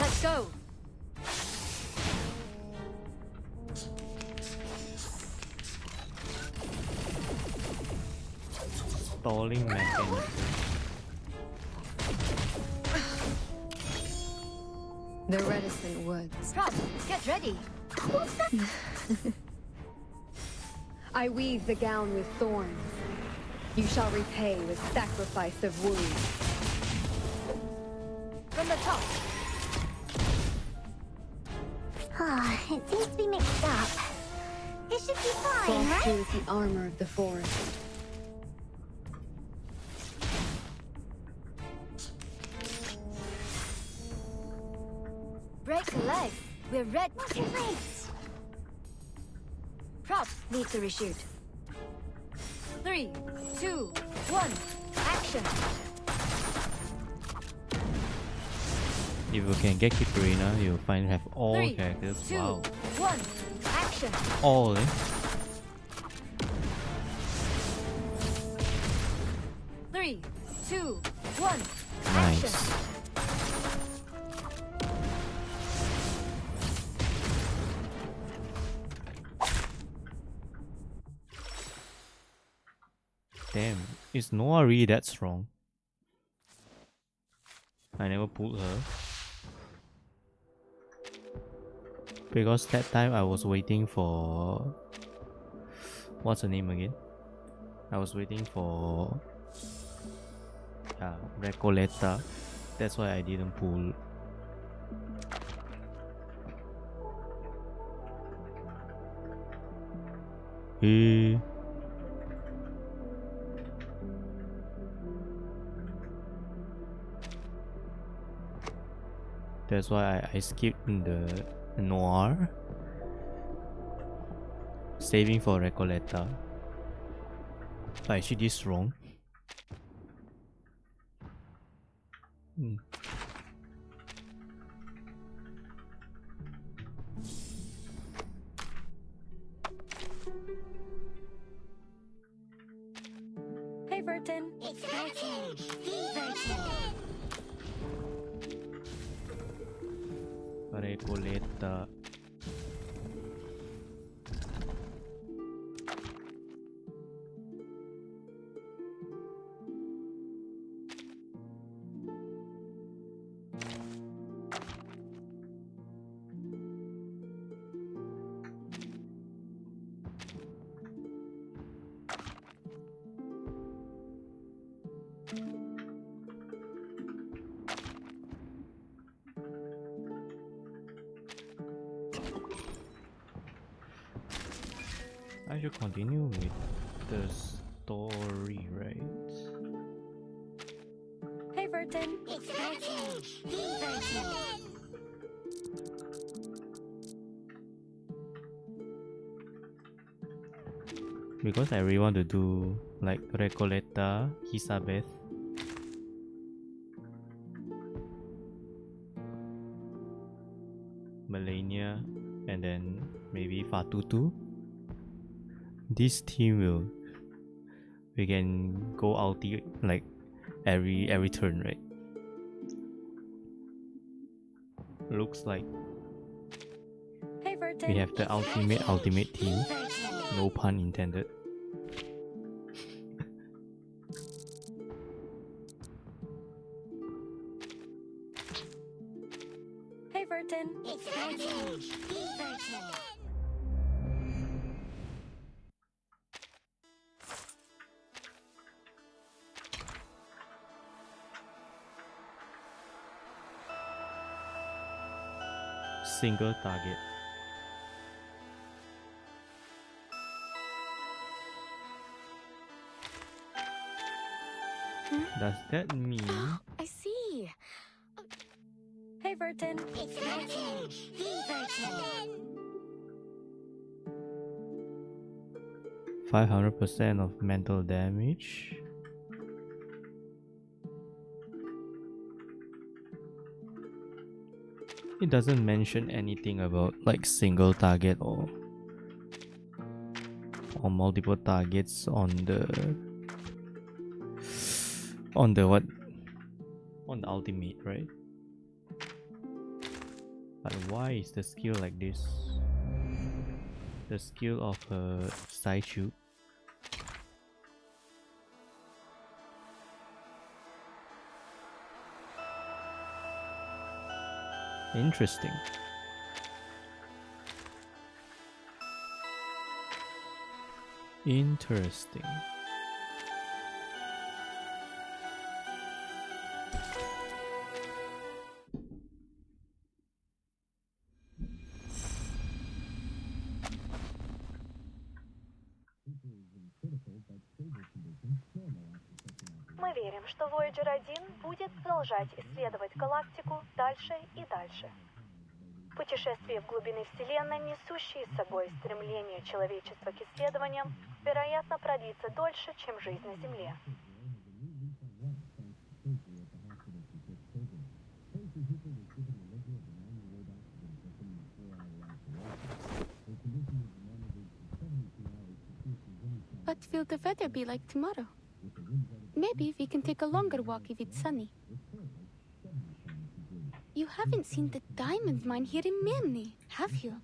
Let's go. Stalling mechanism. The reticent woods. Prop, get ready. What's that? I weave the gown with thorns. You shall repay with sacrifice of wounds. From the top. It seems to be mixed up. It should be fine, Frost right? is the armor of the forest. Break a leg. We're ready. What's your race? Props need to reshoot. 3, 2, 1, action. If you can get Kiparina, you'll find have all 3, characters. 2, Wow. 1, action. All, eh? 3, 2, 1, Nice. action. Damn, is Noah really that strong? I never pulled her. Because that time I was waiting for... What's her name again? I was waiting for... Recoleta. That's why I didn't pull. Hey. That's why I skipped the Noir, saving for Recoleta. But actually this is wrong. Hey, Burton. It's Burton. The Burton. Recoleta. I should continue with the story, right? Hey, Burton. It's Burton. The Burton. Because I really want to do like Recoleta, Hisabeth, Melania, and then maybe Fatutu. This team we can go ulti like every turn, right? Looks like Hey, Burton. we have the ultimate team. No pun intended. Hey, Burton. It's Burton. The Burton. Single target. Does that mean I see. Hey, Burton. It's Burton. The Burton. 500% of mental damage? It doesn't mention anything about like single target or multiple targets on the ultimate, right? But why is the skill like this? The skill of a Saichu. Interesting. Interesting. верим, что Voyager 1 будет продолжать исследовать галактику дальше и дальше. Путешествие в глубины Вселенной, несущие с собой стремление человечества к исследованиям, вероятно, продлится дольше, чем жизнь на Земле. What will the weather be like tomorrow? Maybe we can take a longer walk if it's sunny. You haven't seen the diamond mine here in Mirny, have you?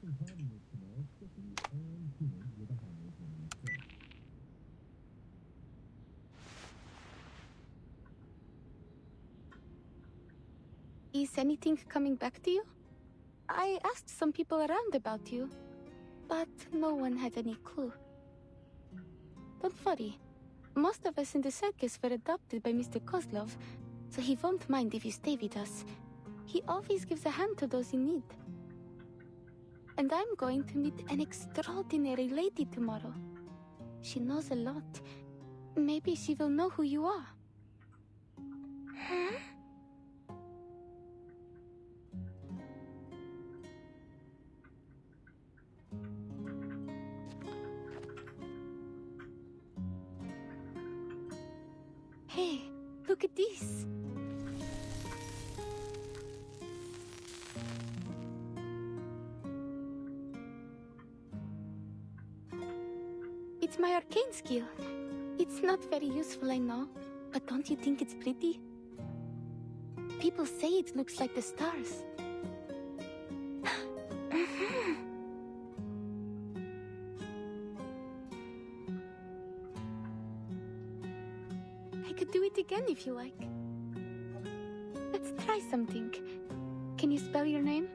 Is anything coming back to you? I asked some people around about you, but no one had any clue. Don't worry. Most of us in the circus were adopted by Mr. Kozlov, so he won't mind if you stay with us. He always gives a hand to those in need. And I'm going to meet an extraordinary lady tomorrow. She knows a lot. Maybe she will know who you are. Huh? Hey, look at this. It's my arcane skill. It's not very useful, I know, but don't you think it's pretty? People say it looks like the stars. I could do it again if you like. Let's try something. Can you spell your name?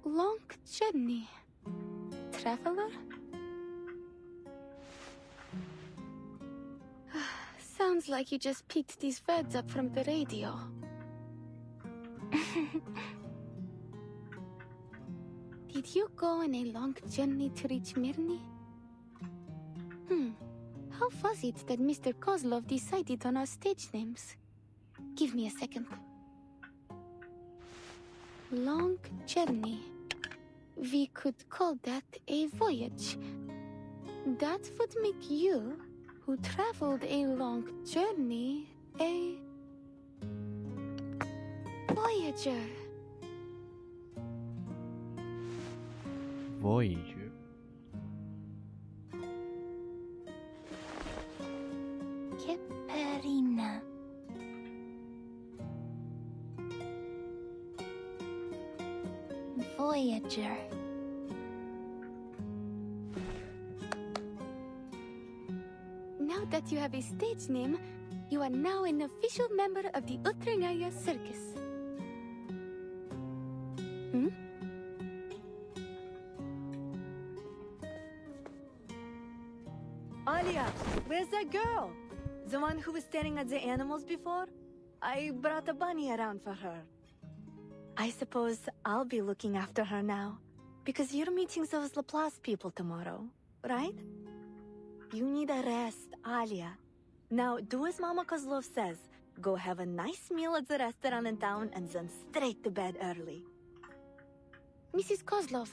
Long journey. Traveler? Sounds like you just picked these words up from the radio. Did you go on a long journey to reach Mirny? How was it that Mr. Kozlov decided on our stage names? Give me a second. Long journey. We could call that a voyage. That would make you, who traveled a long journey, a voyager. Voyager. Keperina. Voyager. Now that you have a stage name, you are now an official member of the Utrnaya Circus. Alia, where's that girl? The one who was staring at the animals before? I brought a bunny around for her. I suppose I'll be looking after her now, because you're meeting those Laplace people tomorrow, right? You need a rest, Alia. Now, do as Mama Kozlov says. Go have a nice meal at the restaurant in town and then straight to bed early. Mrs. Kozlov,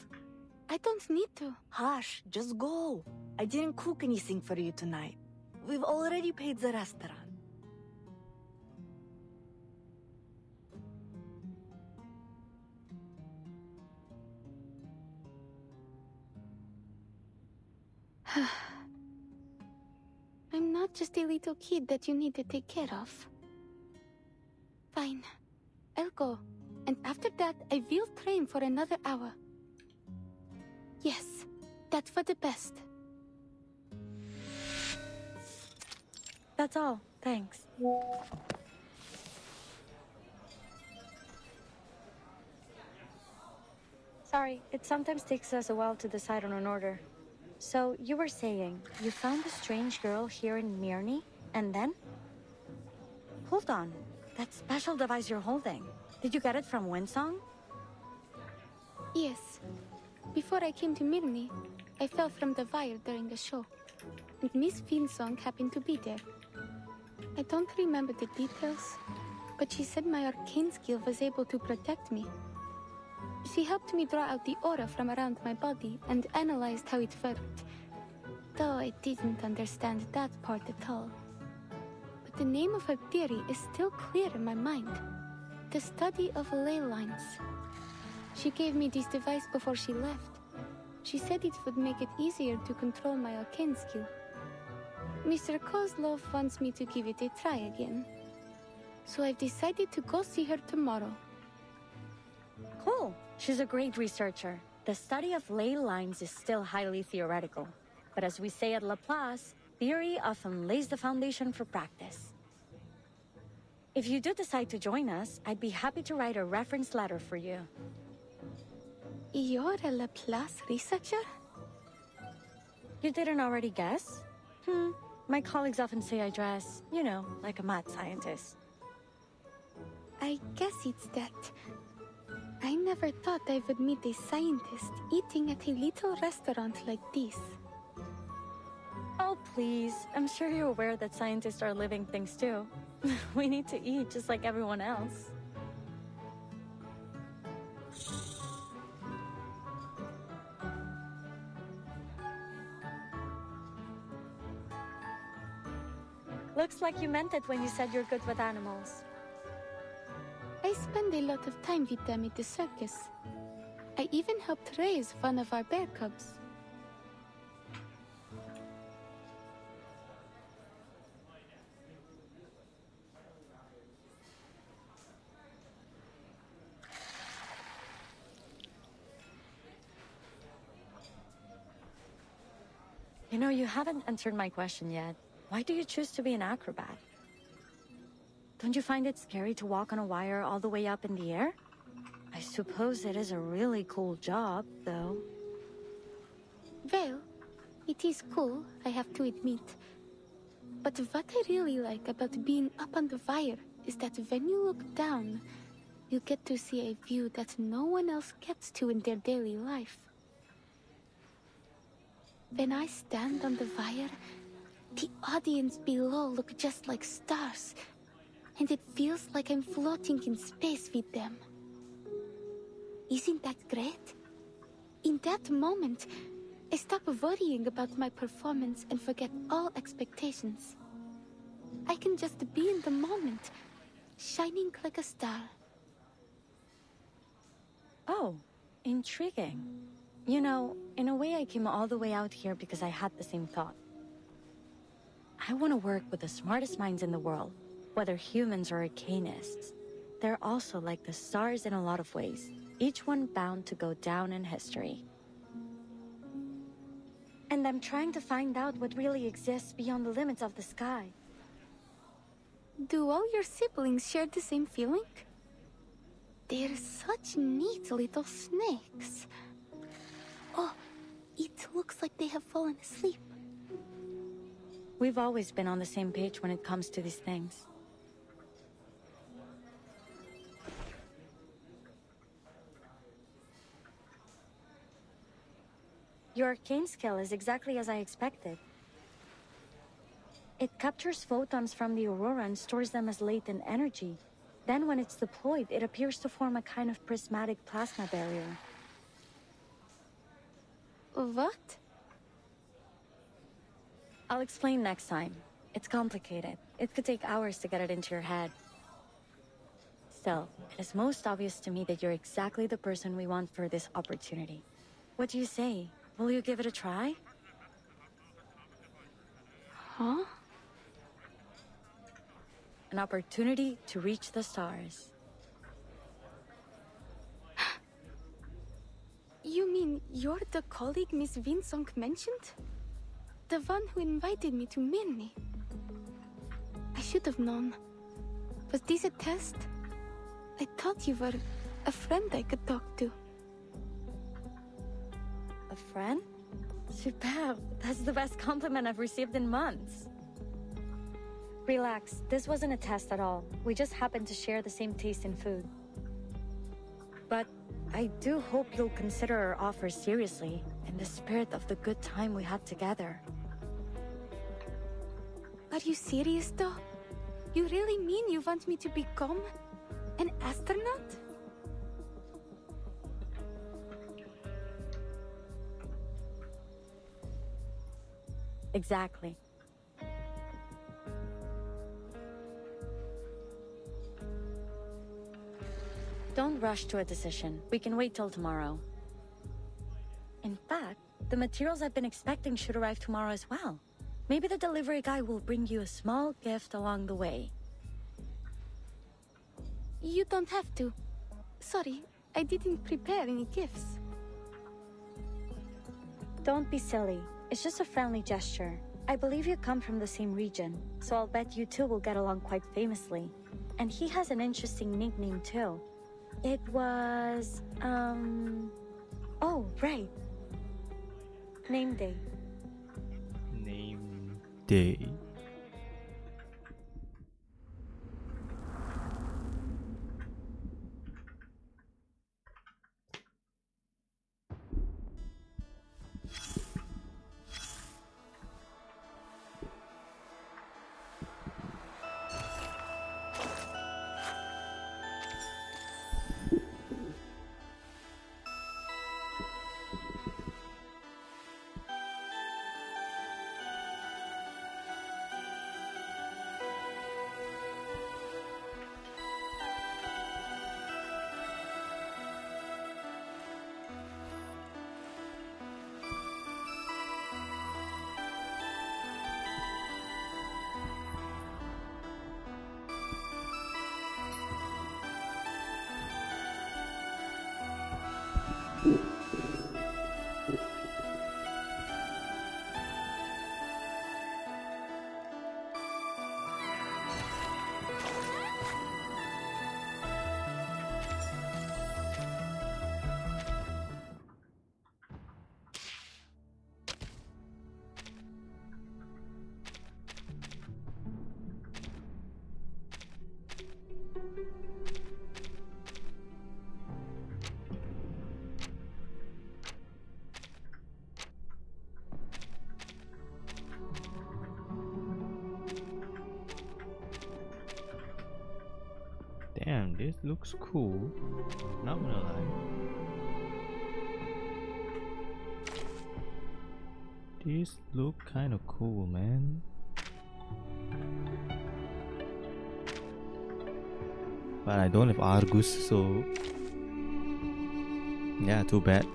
I don't need to. Hush, just go. I didn't cook anything for you tonight. We've already paid the restaurant. I'm not just a little kid that you need to take care of. Fine. I'll go. And after that, I will train for another hour. Yes, that's for the best. That's all. Thanks. Sorry, it sometimes takes us a while to decide on an order. So, you were saying, you found a strange girl here in Mirny, and then? Hold on. That special device you're holding. Did you get it from Winsong? Yes. Before I came to Mirny, I fell from the wire during a show, and Miss Winsong happened to be there. I don't remember the details, but she said my arcane skill was able to protect me. She helped me draw out the aura from around my body and analyzed how it worked, though I didn't understand that part at all. But the name of her theory is still clear in my mind. The study of ley lines. She gave me this device before she left. She said it would make it easier to control my arcane skill. Mr. Kozlov wants me to give it a try again. So I've decided to go see her tomorrow. Cool. She's a great researcher. The study of ley lines is still highly theoretical. But as we say at Laplace, theory often lays the foundation for practice. If you do decide to join us, I'd be happy to write a reference letter for you. You're a Laplace researcher? You didn't already guess? My colleagues often say I dress, you know, like a mad scientist. I guess it's that. I never thought I would meet a scientist eating at a little restaurant like this. Oh, please. I'm sure you're aware that scientists are living things too. We need to eat just like everyone else. Looks like you meant it when you said you're good with animals. I spend a lot of time with them at the circus. I even helped raise one of our bear cubs. You know, you haven't answered my question yet. Why do you choose to be an acrobat? Don't you find it scary to walk on a wire all the way up in the air? I suppose it is a really cool job, though. Well, it is cool, I have to admit. But what I really like about being up on the wire is that when you look down, you get to see a view that no one else gets to in their daily life. When I stand on the wire, the audience below look just like stars, and it feels like I'm floating in space with them. Isn't that great? In that moment, I stop worrying about my performance and forget all expectations. I can just be in the moment, shining like a star. Oh, intriguing. You know, in a way I came all the way out here because I had the same thought. I want to work with the smartest minds in the world, whether humans or arcanists. They're also like the stars in a lot of ways, each one bound to go down in history. And I'm trying to find out what really exists beyond the limits of the sky. Do all your siblings share the same feeling? They're such neat little snakes. Oh, it looks like they have fallen asleep. We've always been on the same page when it comes to these things. Your arcane skill is exactly as I expected. It captures photons from the aurora and stores them as latent energy. Then when it's deployed, it appears to form a kind of prismatic plasma barrier. What? I'll explain next time. It's complicated. It could take hours to get it into your head. Still, it is most obvious to me that you're exactly the person we want for this opportunity. What do you say? Will you give it a try? Huh? An opportunity to reach the stars. You mean you're the colleague Miss Winsong mentioned? The one who invited me to Mirny? I should have known. Was this a test? I thought you were a friend I could talk to. A friend? Superb. That's the best compliment I've received in months. Relax, this wasn't a test at all. We just happened to share the same taste in food. But I do hope you'll consider our offer seriously, in the spirit of the good time we had together. Are you serious though? You really mean you want me to become an astronaut? Exactly. Don't rush to a decision. We can wait till tomorrow. In fact, the materials I've been expecting should arrive tomorrow as well. Maybe the delivery guy will bring you a small gift along the way. You don't have to. Sorry, I didn't prepare any gifts. Don't be silly. It's just a friendly gesture. I believe you come from the same region, so I'll bet you two will get along quite famously. And he has an interesting nickname too. It was, oh, right. Name day. Name day. Damn, this looks cool. Not gonna lie. These look kind of cool, man. But I don't have Argus, so yeah, too bad.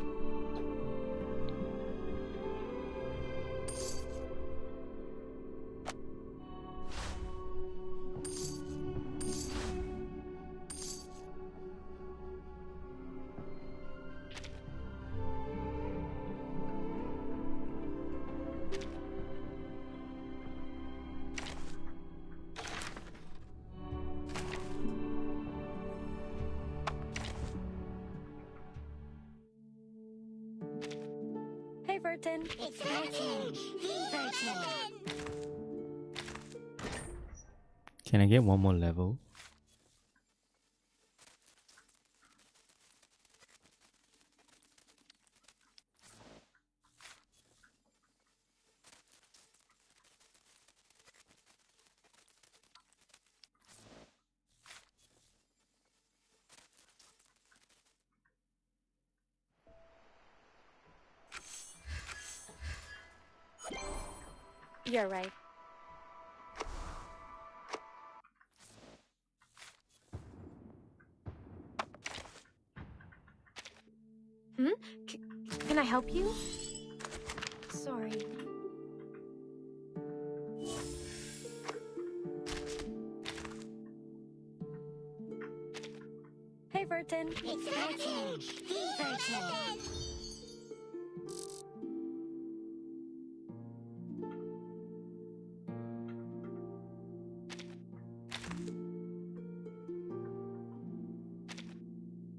Burton. It's Burton. The Burton. Can I get one more level? You're right. Can I help you? Sorry. Hey, Burton. It's Burton. The Burton.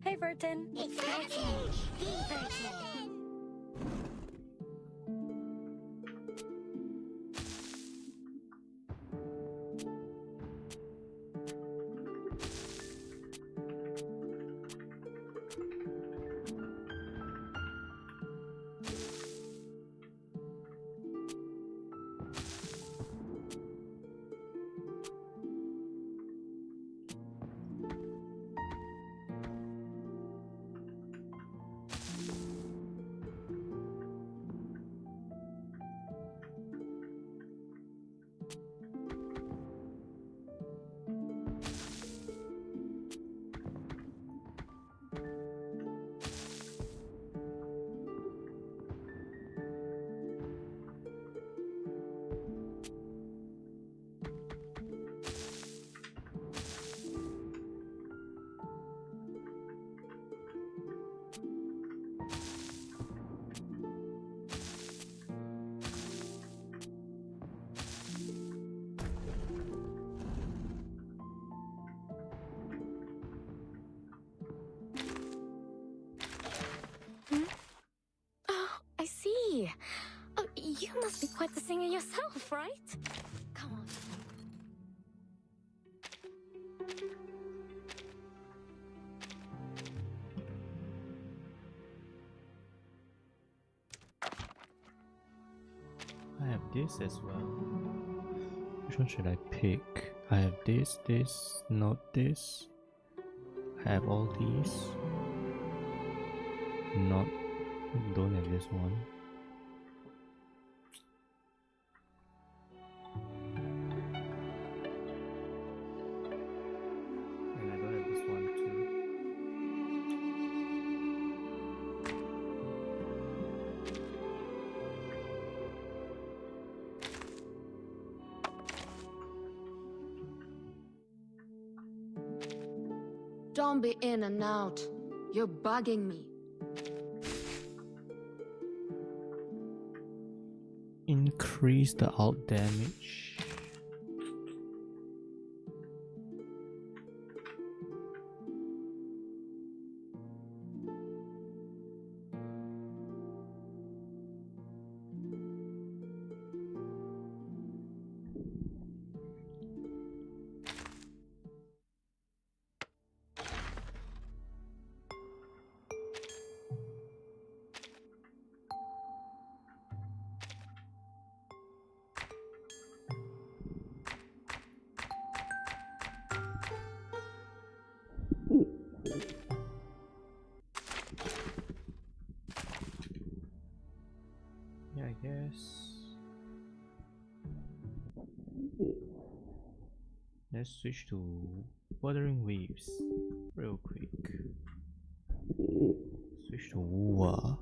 Hey, Burton. It's Burton. The Burton. yourself, right? Come on. I have this as well. Which one should I pick? I have this, not this. I have all these. Don't have this one. And I don't have this one too. Don't be in and out. You're bugging me. Increase the alt damage. Yeah, I guess. Let's switch to Wuthering Waves real quick. Switch to WuWa.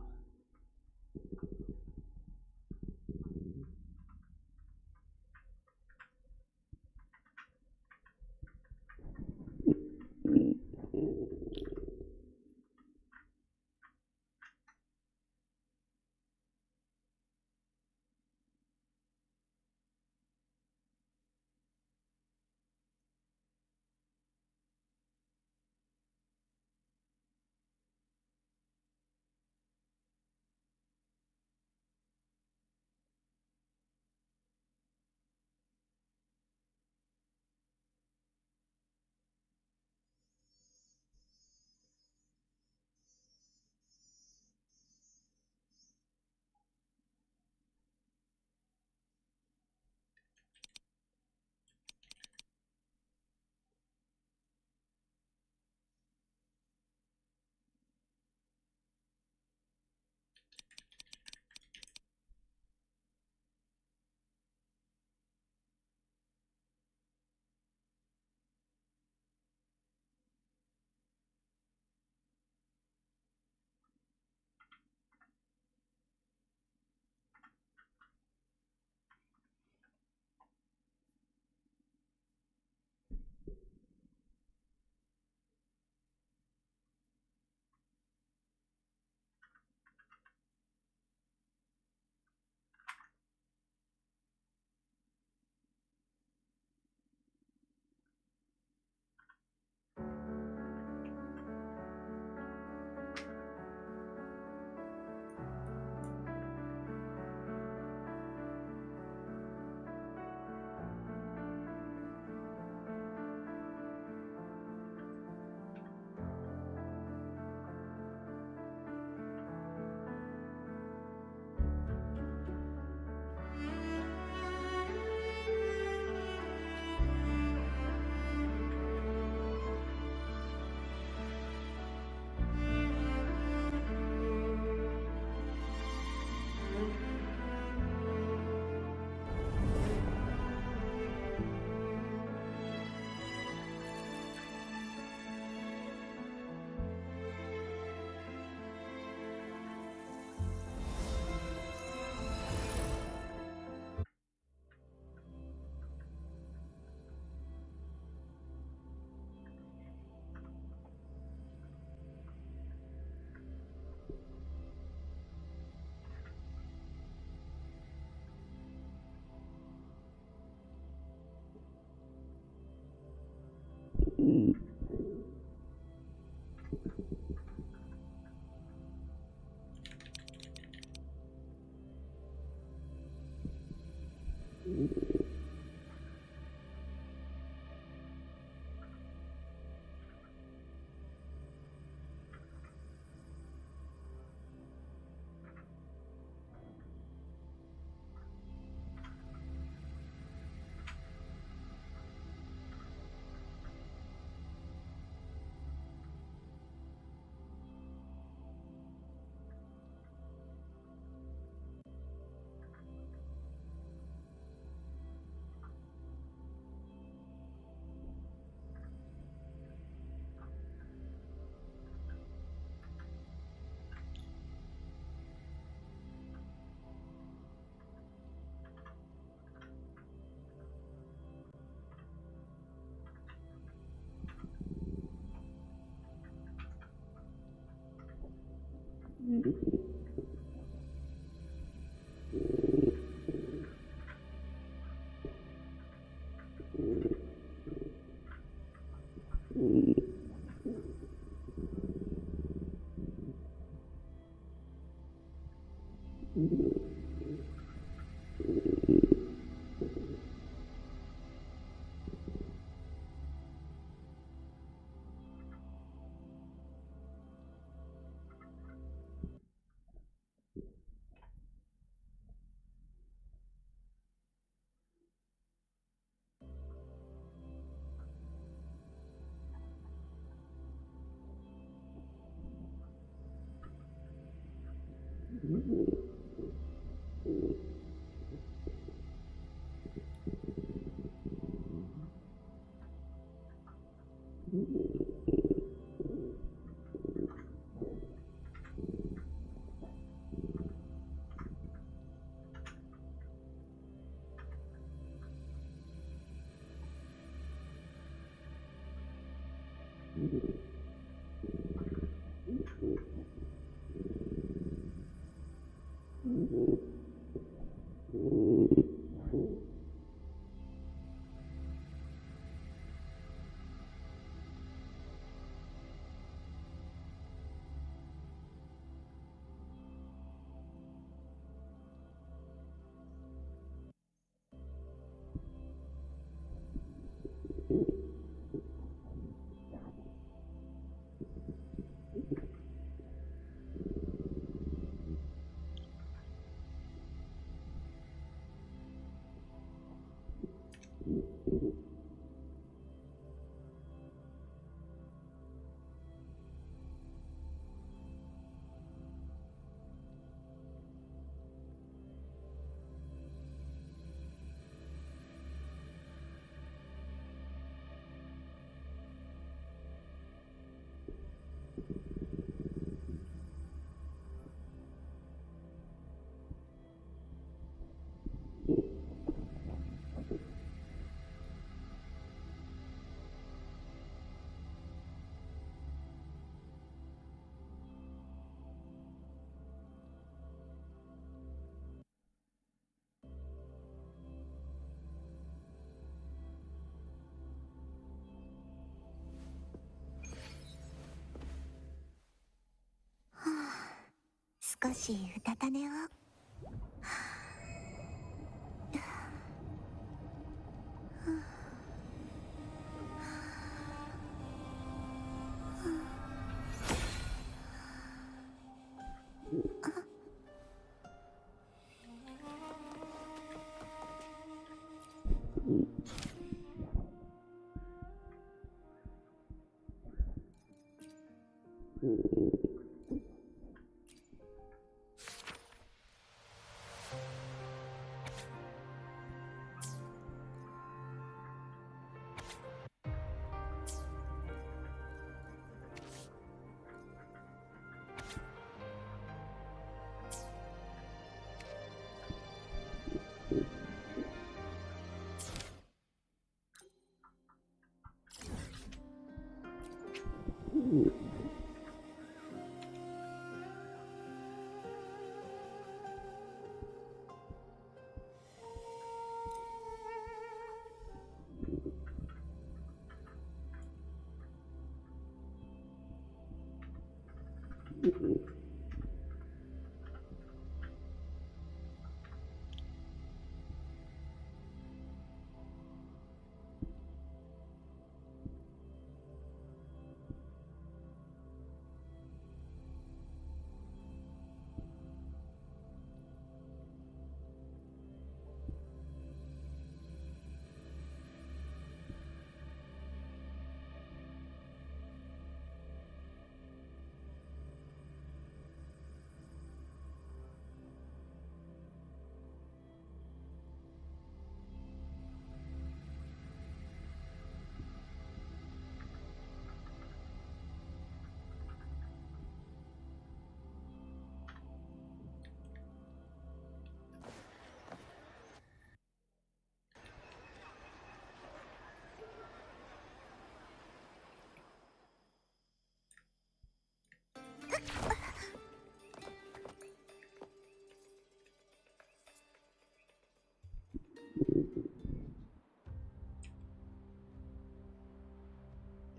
少しうたた寝を。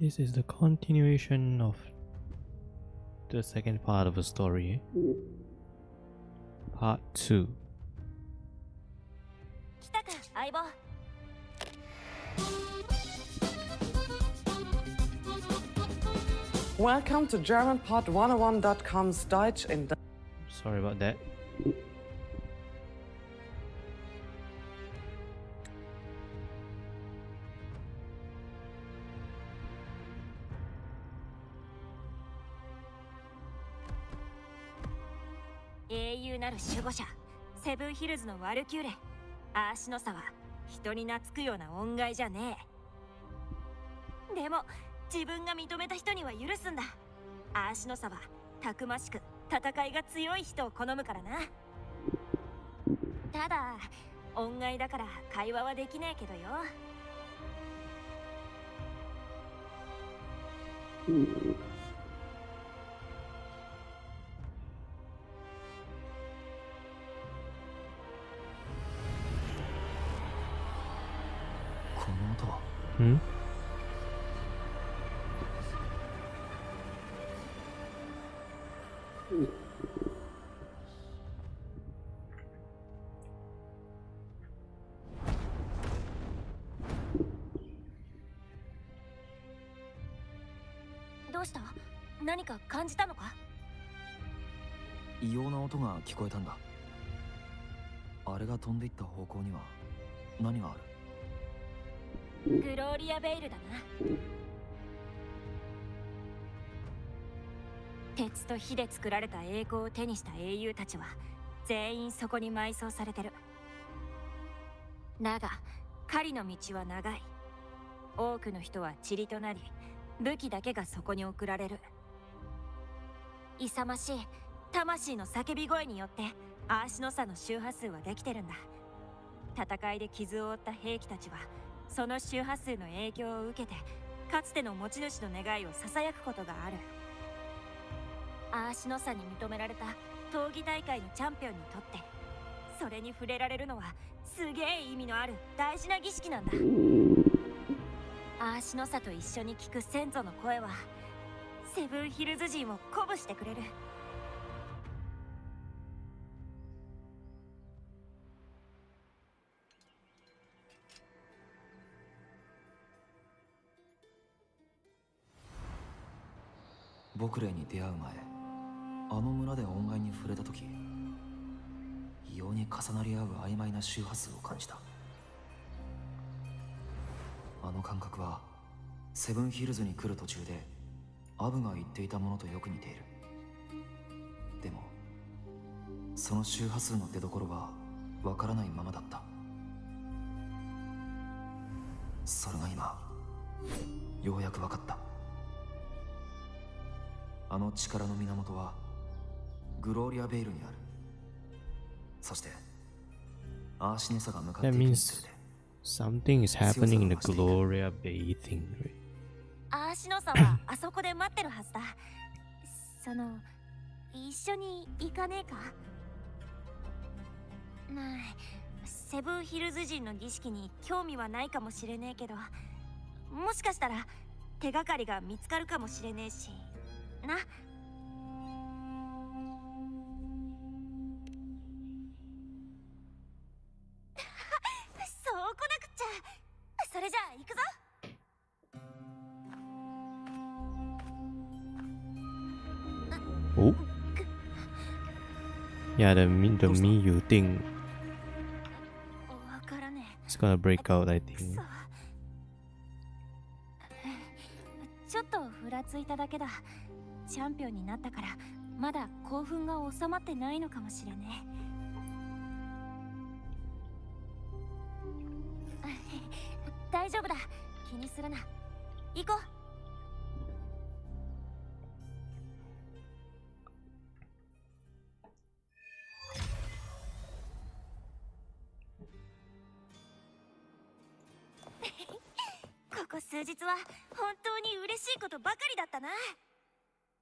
This is the continuation of the second part of the story. Part 2. Welcome to GermanPod101.com's Deutsch in Sorry about that.英雄なる守護者、セブンヒルズのワルキューレ。アーシノサは人に懐くような恩返じゃねえ。でも自分が認めた人には許すんだ。アーシノサはたくましく戦いが強い人を好むからな。ただ恩返だから会話はできねえけどよ。この音は。どうした？何か感じたのか？異様な音が聞こえたんだ。あれが飛んでいった方向には何がある？グローリアベイルだな。鉄と火で作られた栄光を手にした英雄たちは全員そこに埋葬されてる。だが狩りの道は長い。多くの人は塵となり、武器だけがそこに送られる。勇ましい魂の叫び声によってアーシノサの周波数はできてるんだ。戦いで傷を負った兵器たちはその周波数の影響を受けてかつての持ち主の願いを囁くことがある。アーシノサに認められた闘技大会のチャンピオンにとってそれに触れられるのはすげえ意味のある大事な儀式なんだ。アーシノサと一緒に聞く先祖の声はセブンヒルズ人を鼓舞してくれる。僕らに出会う前、あの村で恩返に触れた時、異様に重なり合う曖昧な周波数を感じた。あの感覚はセブンヒルズに来る途中でアブが言っていたものとよく似ている。でもその周波数の出所はわからないままだった。それが今ようやくわかった。あの力の源はグローリアベイルにある。そしてアーシノサが向かっていくにつれて something is happening in the Gloria Bay thing. アーシノサはあそこで待ってるはずだ。一緒に行かねえか？セブンヒルズ人の儀式に興味はないかもしれねえけど、もしかしたら手がかりが見つかるかもしれねえしな。そうこなくっちゃ。それじゃあ行くぞ。Oh? Yeah, the me you think it's gonna break out, I think. ちょっとふらついただけだ。チャンピオンになったからまだ興奮が収まってないのかもしれねえ。大丈夫だ、気にするな。行こう。ここ数日は本当に嬉しいことばかりだったな。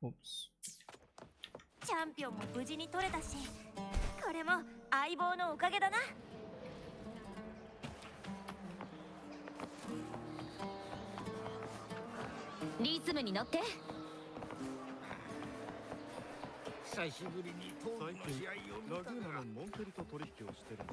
チャンピオンも無事に取れたし、これも相棒のおかげだな。リズムに乗って。久しぶりにトーンの試合を見たが。ラグーナのモンテリと取引をしてるんだ。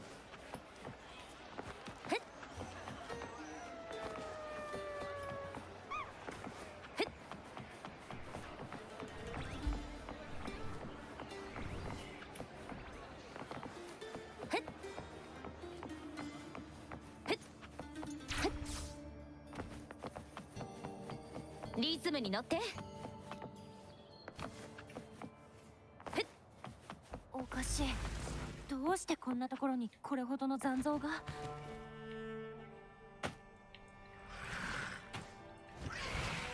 リズムに乗って。おかしい。どうしてこんなところにこれほどの残像が。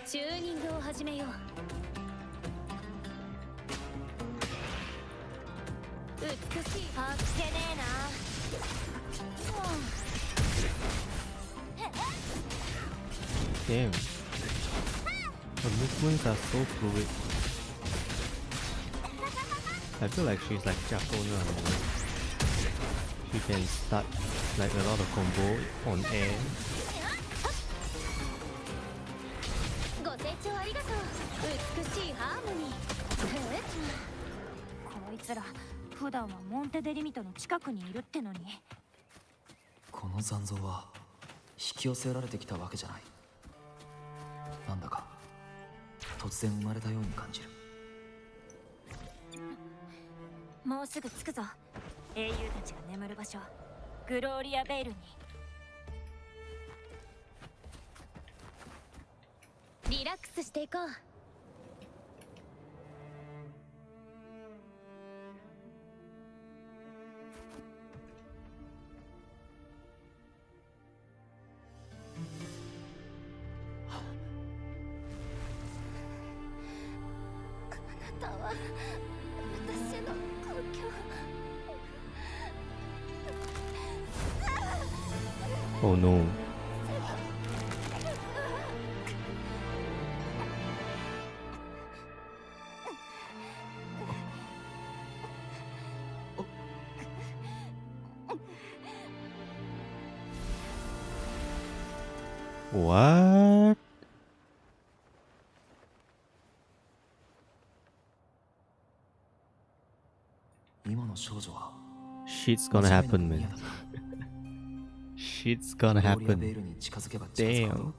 チューニングを始めよう。美しい。あっけねえな。Damn. Her movements are so fluid. I feel like she's like Japonia. She can start like a lot of combo on air. ご清聴ありがとう。美しいハーモニー。こいつら普段はモンテデリミトの近くにいるってのに。この残像は引き寄せられてきたわけじゃない。なんだか突然生まれたように感じる。もうすぐ着くぞ。英雄たちが眠る場所、グローリアベイルに。リラックスしていこう。あなたは私の故郷。Oh no. What? Shit's gonna happen, man. Shit's gonna happen. Damn.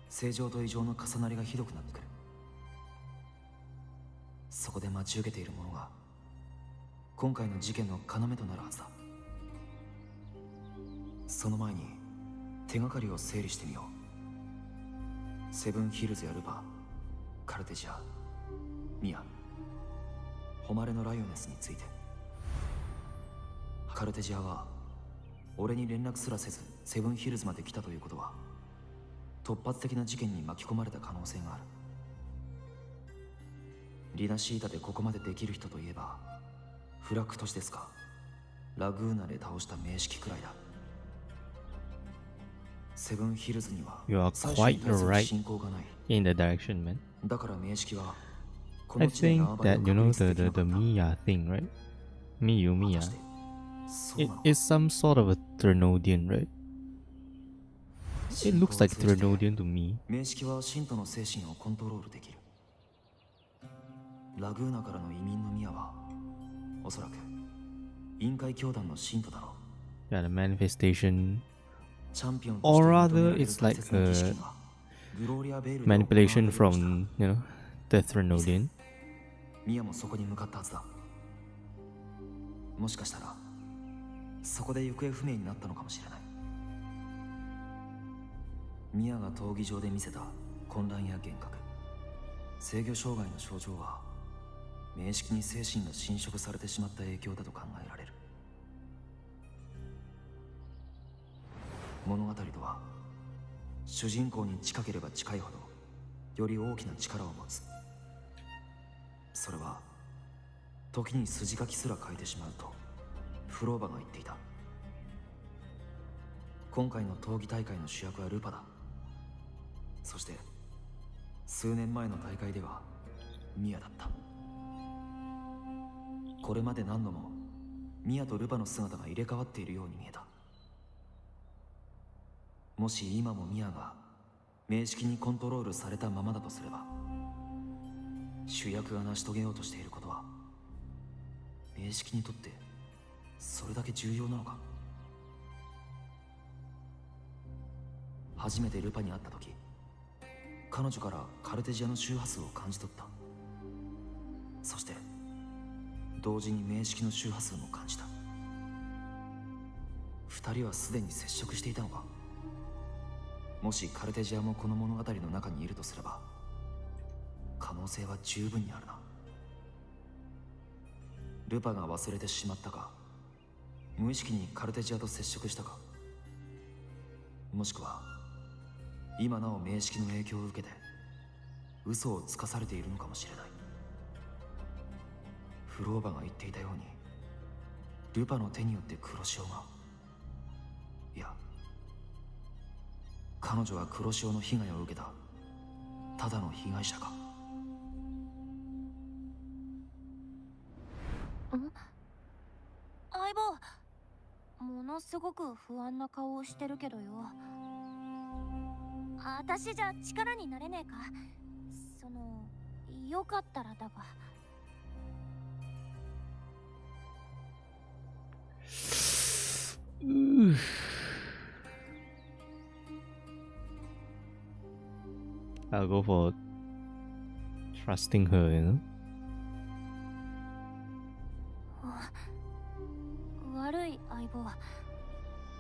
正常と異常の重なりがひどくなってくる。そこで待ち受けているものが今回の事件の要となるはずだ。その前に手がかりを整理してみよう。セブンヒルズやルパ、カルテジア、ミア、誉れのライオネスについて。カルテジアは俺に連絡すらせずセブンヒルズまで来たということは突発的な事件に巻き込まれた可能性がある。リナシータでここまでできる人といえばフラッグ都市ですか、ラグーナで倒した名式くらいだ。セブンヒルズには You are quite right in the direction, man. だから名式は I think that you know the Mia thing, right? Mia. It is some sort of a Ternodian, right? It looks like Ternodian to me. 名式は信徒の精神をコントロールできる。ラグーナからの移民のミアはおそらく陰海教団の信徒だろう。Yeah, the manifestation, or rather, it's like a manipulation from, you know, the Ternodian. ミアもそこに向かったはずだ。もしかしたらそこで行方不明になったのかもしれない。ミアが闘技場で見せた混乱や幻覚、制御障害の症状は名式に精神が侵食されてしまった影響だと考えられる。物語とは主人公に近ければ近いほどより大きな力を持つ。それは時に筋書きすら変えてしまうとフローバが言っていた。今回の闘技大会の主役はルパだ。そして数年前の大会ではミアだった。これまで何度もミアとルパの姿が入れ替わっているように見えた。もし今もミアが明式にコントロールされたままだとすれば、主役が成し遂げようとしていることは明式にとってそれだけ重要なのか。初めてルパに会った時、彼女からカルテジアの周波数を感じ取った。そして同時に明式の周波数も感じた。二人はすでに接触していたのか。もしカルテジアもこの物語の中にいるとすれば、可能性は十分にあるな。ルパが忘れてしまったか、無意識にカルテジアと接触したか、もしくは今なお明式の影響を受けて嘘をつかされているのかもしれない。フローバが言っていたように、ルパの手によって黒潮が、いや、彼女は黒潮の被害を受けたただの被害者か。相棒、ものすごく不安な顔をしてるけどよ。私じゃ力になれねえか。よかったらだが。I'll go for trusting her, you know? 悪い相棒。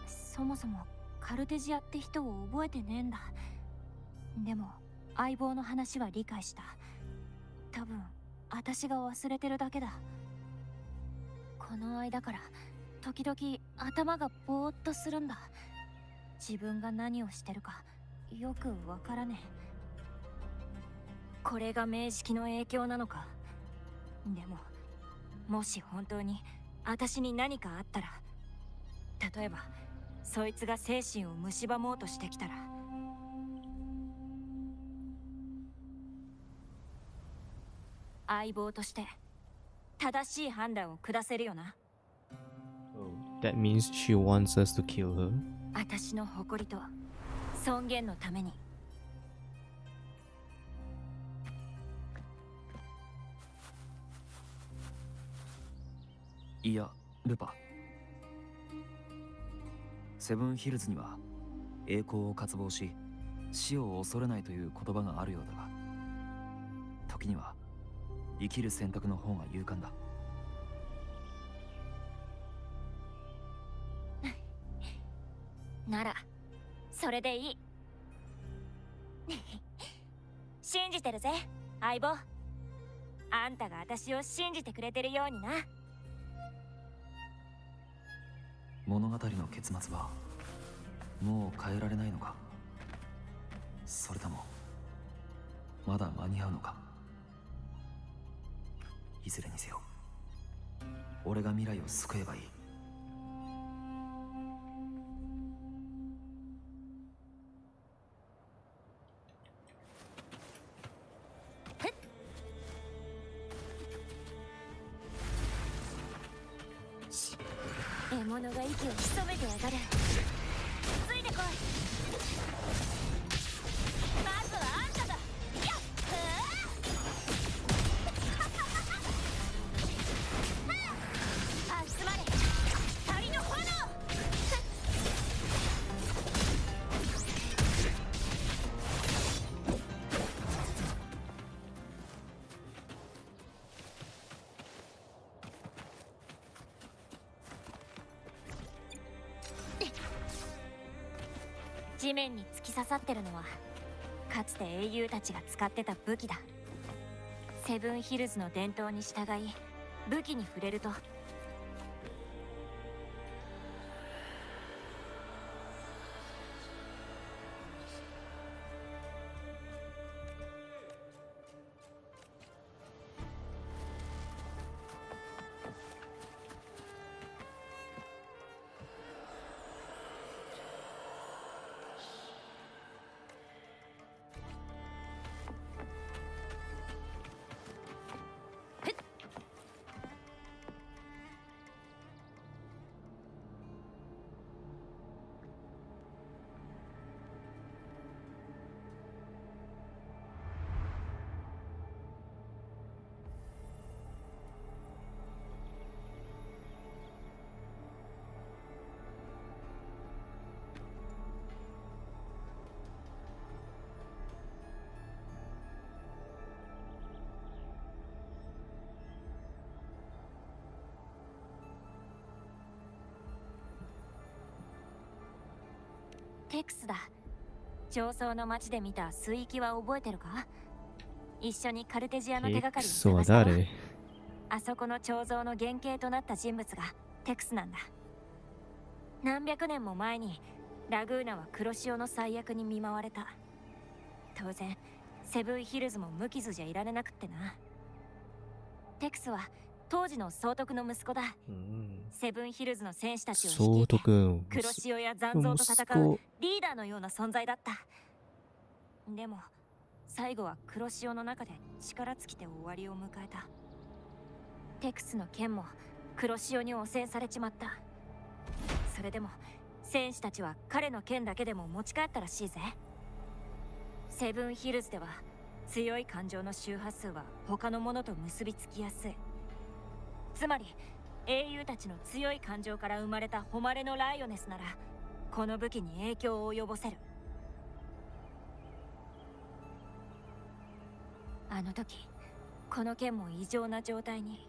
そもそもカルテジアって人を覚えてねえんだ。でも相棒の話は理解した。多分私が忘れてるだけだ。この間から時々頭がぼーっとするんだ。自分が何をしてるかよくわからねえ。これが明式の影響なのか。でももし本当に私に何かあったら、例えばそいつが精神を蝕もうとしてきたら、相棒として正しい判断を下せるよな。That means she wants us to kill her. 私の誇りと尊厳のために。いや、ルパ。セブンヒルズには栄光を渇望し死を恐れないという言葉があるようだが、時には生きる選択の方が勇敢だ。ならそれでいい。信じてるぜ相棒。あんたが私を信じてくれてるようにな。物語の結末はもう変えられないのか。それともまだ間に合うのか。いずれにせよ俺が未来を救えばいい。獲物が息を潜めてやがる。ついてこい。まずはあんただ。やっ集まれ光の炎。地面に突き刺さってるのはかつて英雄たちが使ってた武器だ。セブンヒルズの伝統に従い武器に触れるとテクスだ。上層の町で見た水域は覚えてるか？一緒にカルテジアの手がかりを探したわ。あそこの彫像の原型となった人物がテクスなんだ。何百年も前にラグーナは黒潮の最悪に見舞われた。当然セブンヒルズも無傷じゃいられなくってな。テクスは当時の総督の息子だ。セブンヒルズの戦士たちを率いて黒潮や残像と戦うリーダーのような存在だった。でも最後は黒潮の中で力尽きて終わりを迎えた。テクスの剣も黒潮に汚染されちまった。それでも戦士たちは彼の剣だけでも持ち帰ったらしいぜ。セブンヒルズでは強い感情の周波数は他のものと結びつきやすい。つまり英雄たちの強い感情から生まれた誉れのライオネスならこの武器に影響を及ぼせる。あの時この剣も異常な状態に。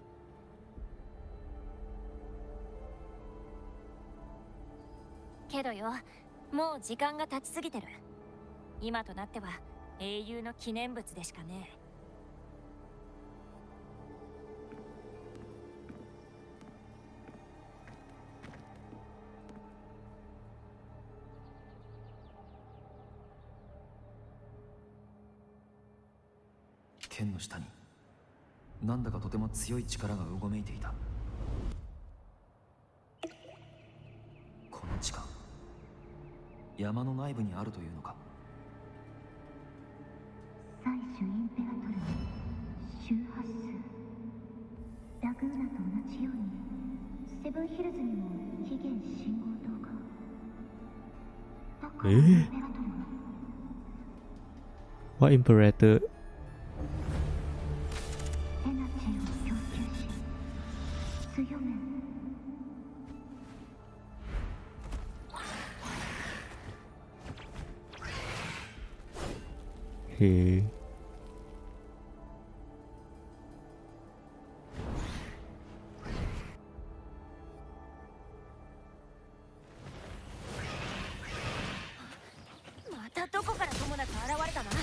けどよ、もう時間が経ちすぎてる。今となっては英雄の記念物でしかねえ。剣の下になんだかとても強い力がうごめいていた。この地下、山の内部にあるというのか。最初インペラトルの周波数、ラグーナと同じようにセブンヒルズにも起源信号灯が。だからインペラトルのWhat Imperator? エナジーを供給し強め。へえ。またどこからともなく現れたな。こ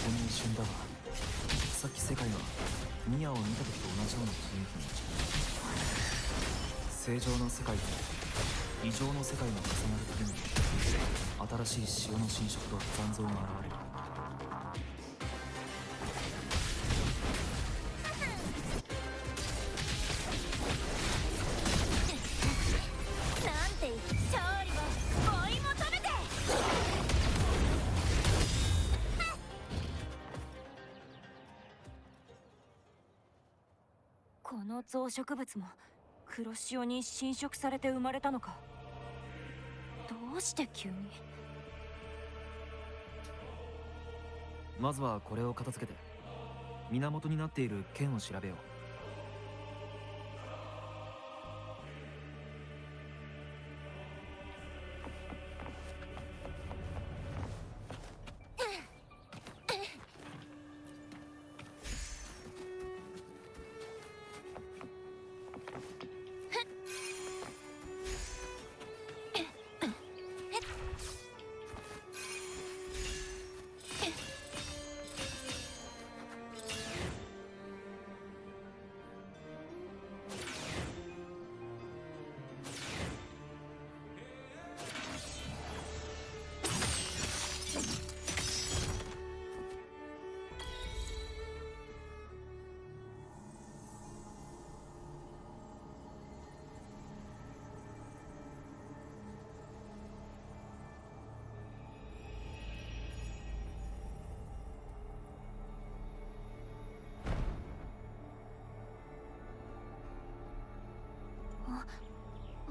の一瞬だが、さっき世界はミアを見た時と同じような雰囲気に。正常な世界と異常の世界が重なるたびに新しい潮の侵食と残像が現れる。なんて勝利を追い求めて。この増殖物も黒潮に侵食されて生まれたのか。どうして急に。まずはこれを片付けて源になっている剣を調べよう。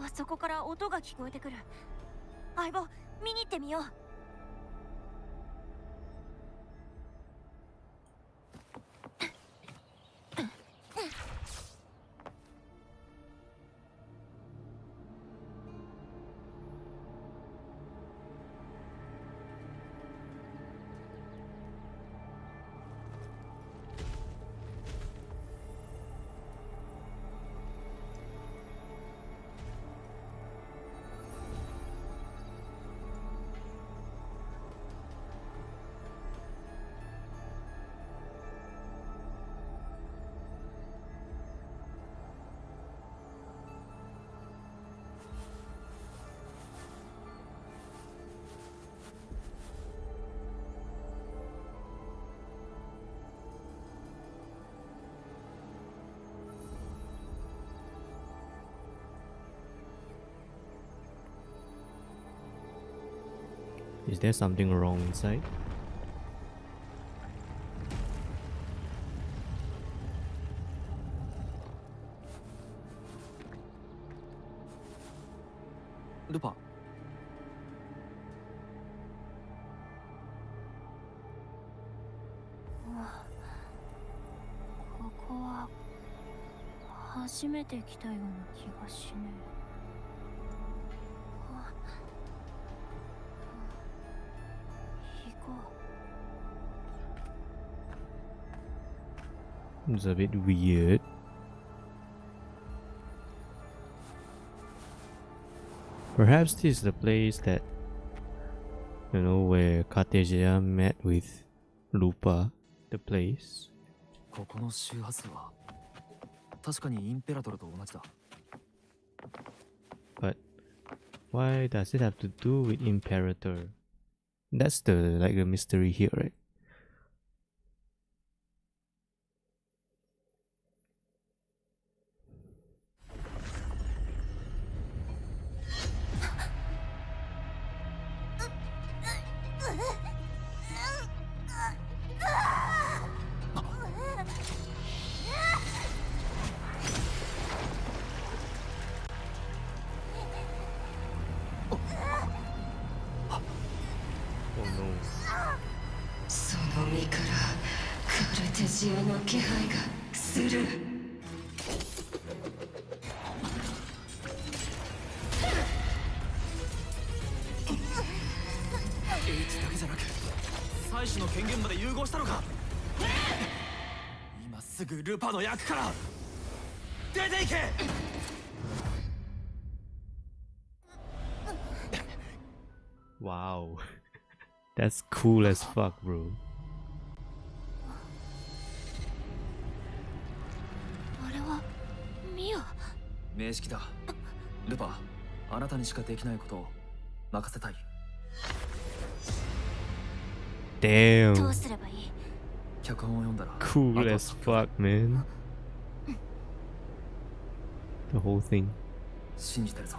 あそこから音が聞こえてくる。相棒、見に行ってみよう。Is there something wrong inside? Lupa. ここは初めて来たような気がしねえ。行こう。 It's a bit weird. Perhaps this is the place that, you know, where Cartesia met with Lupa, the place. ここの周波数は確かにインペラトルと同じだ。But why does it have to do with Imperator? That's the like the mystery here, right? Oh no. その身からカルテジアの気配がする。H だけじゃなく祭司の権限まで融合したのか。今すぐルパの役から出ていけ。Wow. That's cool as fuck, bro. あれはミア。名式だ。ルパ、あなたにしかできないことを任せたい。Damn. どうすればいい？脚本を読んだら。Cool as fuck, man. The whole thing. 信じてるぞ、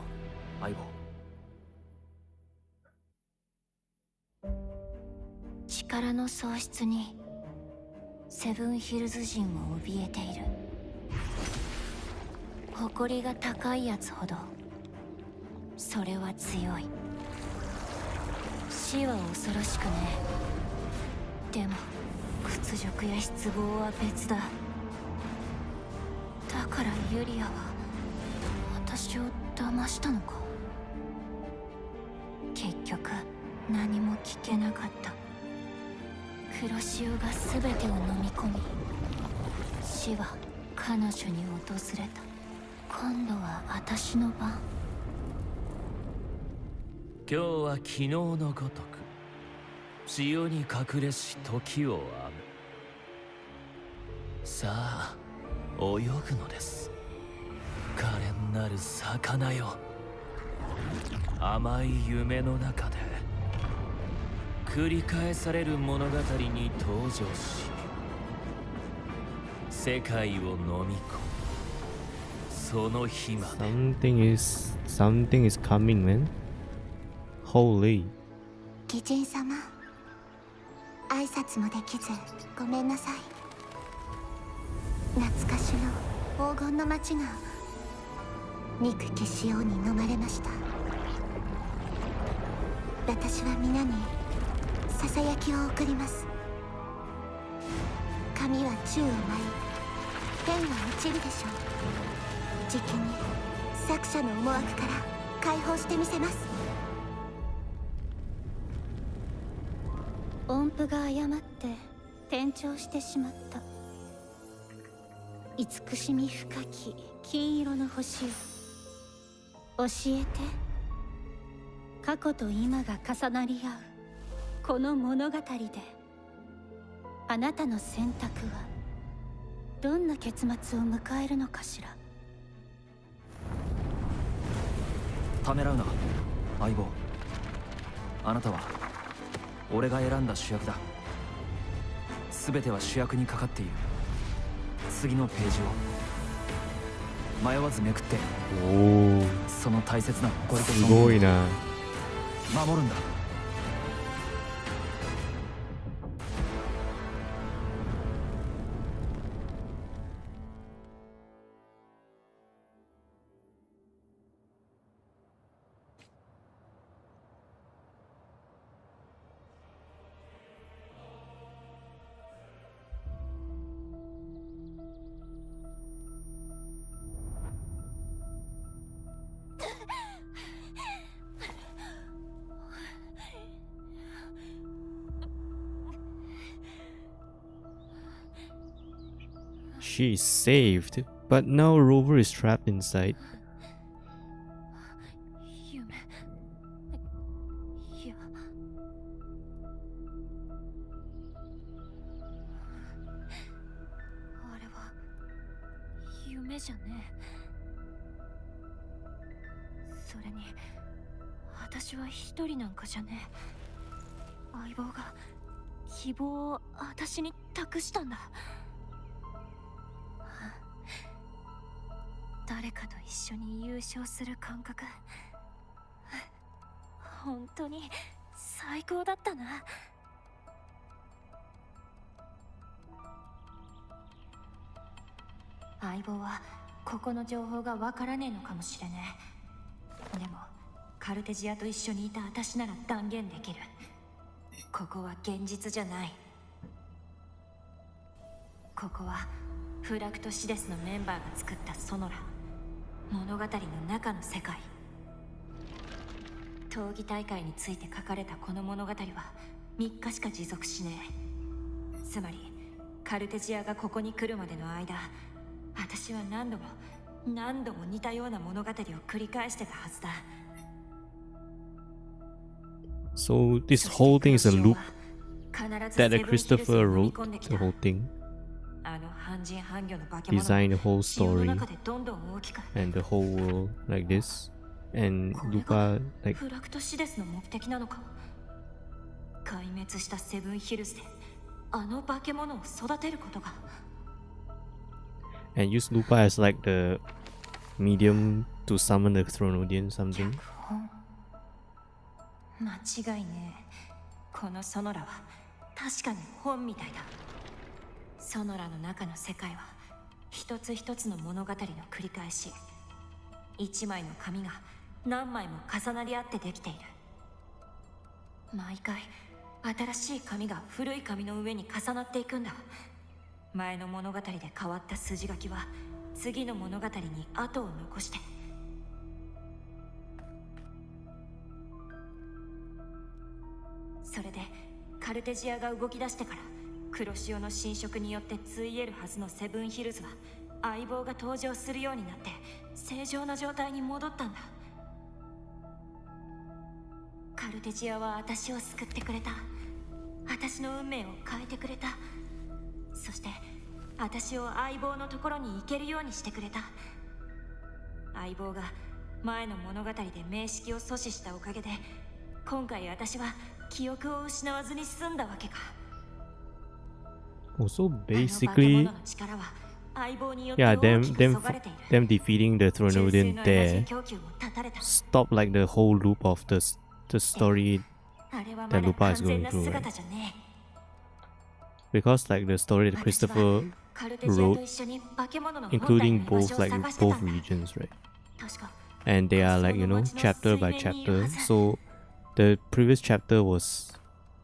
相棒。力の喪失にセブンヒルズ人を怯えている。誇りが高いやつほどそれは強い。死は恐ろしくね。でも屈辱や失望は別だ。だからユリアは私を騙したのか。結局何も聞けなかった。黒潮が全てを飲み込み、死は彼女に訪れた。今度は私の番。今日は昨日のごとく潮に隠れし時を編む。さあ泳ぐのです。可憐なる魚よ。甘い夢の中で繰り返される物語に登場し、世界を飲み込む。その日まで。Something is coming, man. Holy. 義人様、挨拶もできずごめんなさい。懐かしの黄金の街が憎き潮に飲まれました。私は皆にささやきを送ります。髪は宙を舞い、天は落ちるでしょう。じきに作者の思惑から解放してみせます。音符が誤って転調してしまった。慈しみ深き金色の星を教えて。過去と今が重なり合うこの物語で、あなたの選択はどんな結末を迎えるのかしら。ためらうな、相棒。あなたは俺が選んだ主役だ。全ては主役にかかっている。次のページを迷わずめくって、その大切な誇りとすごいな。守るんだ。She is saved, but now Rover is trapped inside. 夢じゃねえ。それに私は一人なんかじゃねえ。相棒が希望を私に託したんだ。誰かと一緒に優勝する感覚、本当に最高だったな。相棒はここの情報がわからねえのかもしれねえ。でもカルテジアと一緒にいた私なら断言できる。ここは現実じゃない。ここはフラクトシデスのメンバーが作ったソノラ、物語の中の世界。闘技大会について書かれたこの物語は3日しか持続しねえ。つまりカルテジアがここに来るまでの間、私は何度も似たような物語を繰り返してたはずだ。So this whole thing is a loop that Christopher wrote the whole thing, designed the whole story and the whole world like this, and Lupa like フラクトシデスの目的なのか。壊滅したセブンヒルズであの化け物を育てることが。and use Lupa as like the medium to summon the Thronodian something. 間違いねえ。このソノラは確かに本みたいだ。ソノラの中の世界は一つ一つの物語の繰り返し。一枚の紙が何枚も重なり合ってできている。毎回新しい紙が古い紙の上に重なっていくんだ。前の物語で変わった筋書きは次の物語に後を残して。それでカルテジアが動き出してから、黒潮の侵食によってついえるはずのセブンヒルズは相棒が登場するようになって正常な状態に戻ったんだ。カルテジアは私を救ってくれた。私の運命を変えてくれた。そして私を相棒のところに行けるようにしてくれた。相棒が前の物語で名式を阻止したおかげで、今回私は記憶を失わずに済んだわけか。Also basically, yeah, them defeating the Thronodian there stop like the whole loop of the story that Lupa is going through, right? Because like the story that Christopher wrote, including both regions, right? And they are like, you know, chapter by chapter. So the previous chapter was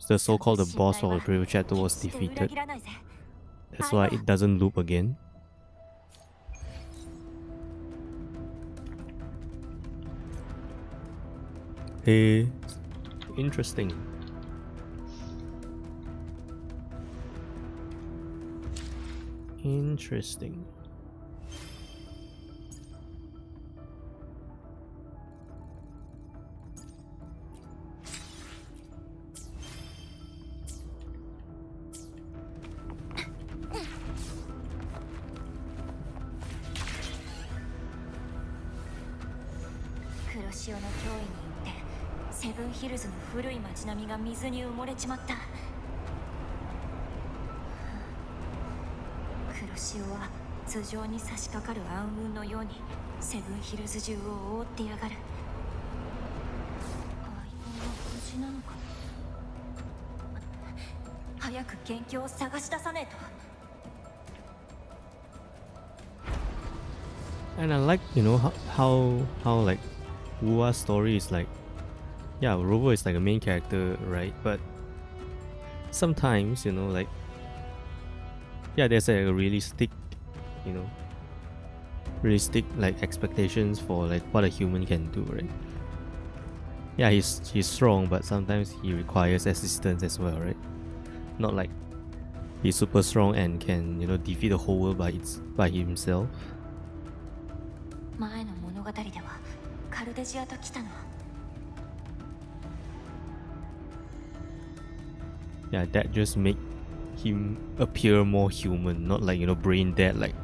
the so-called the boss of the previous chapter was defeated. That's why it doesn't loop again. Hey, interesting. Interesting. Kuroshiyoの脅威によってセブンヒルズの古い街並みが水に埋もれちまった。黒潮は頭上に差し掛かる暗雲のようにセブンヒルズ中を覆ってやがる。相棒は無事なのか。早く元凶を探し出さねえと。And I like, you know, how like WuWa's story is like, yeah, Robo is like a main character, right? But sometimes, you know, like, yeah, there's like a realistic, you know, like expectations for like what a human can do, right? Yeah, he's strong, but sometimes he requires assistance as well, right? Not like he's super strong and can, defeat the whole world by himself. 前の物語ではカルデジアと来たの。Yeah, that just make him appear more human, not like, brain dead, like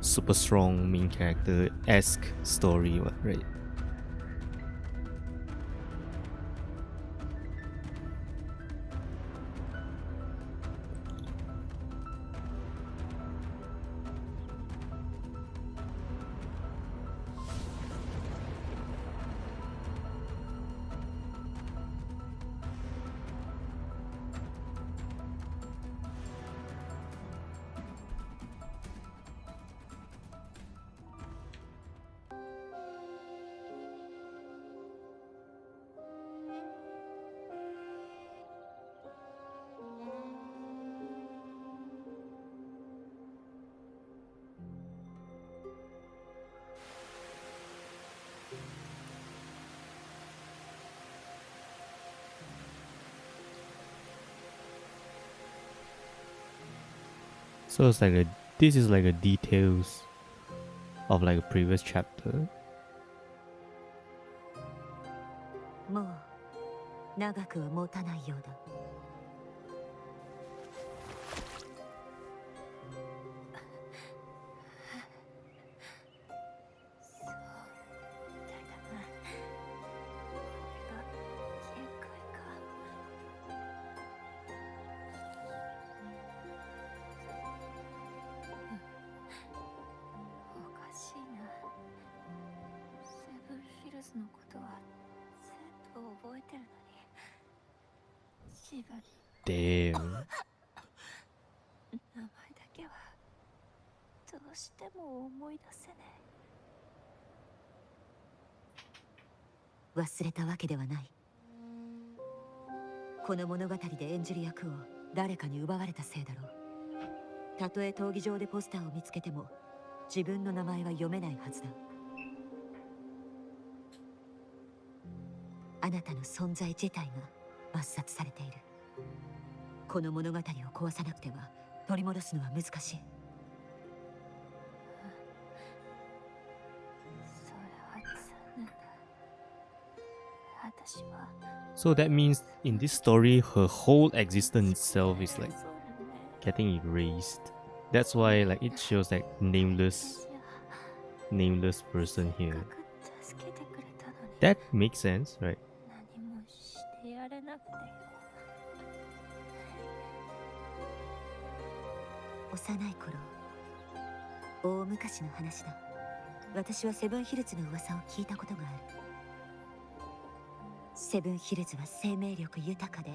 super strong main character-esque story, right? So it's like this is like a details of like a previous chapter. もう長くは持たないようだ。Damn. 名前だけはどうしても思い出せねえ。忘れたわけではない。この物語で演じる役を誰かに奪われたせいだろう。たとえ闘技場でポスターを見つけても自分の名前は読めないはずだ。あなたの存在自体が抹殺されている。この物語を壊さなくては取り戻すのは難しい。それは残念だ。私は So that means in this story, her whole existence itself is like getting erased. That's why like it shows like nameless person here. That makes sense, right? 何もしてやれなくてよ。幼い頃、大昔の話だ。私はセブンヒルズの噂を聞いたことがある。セブンヒルズは生命力豊かで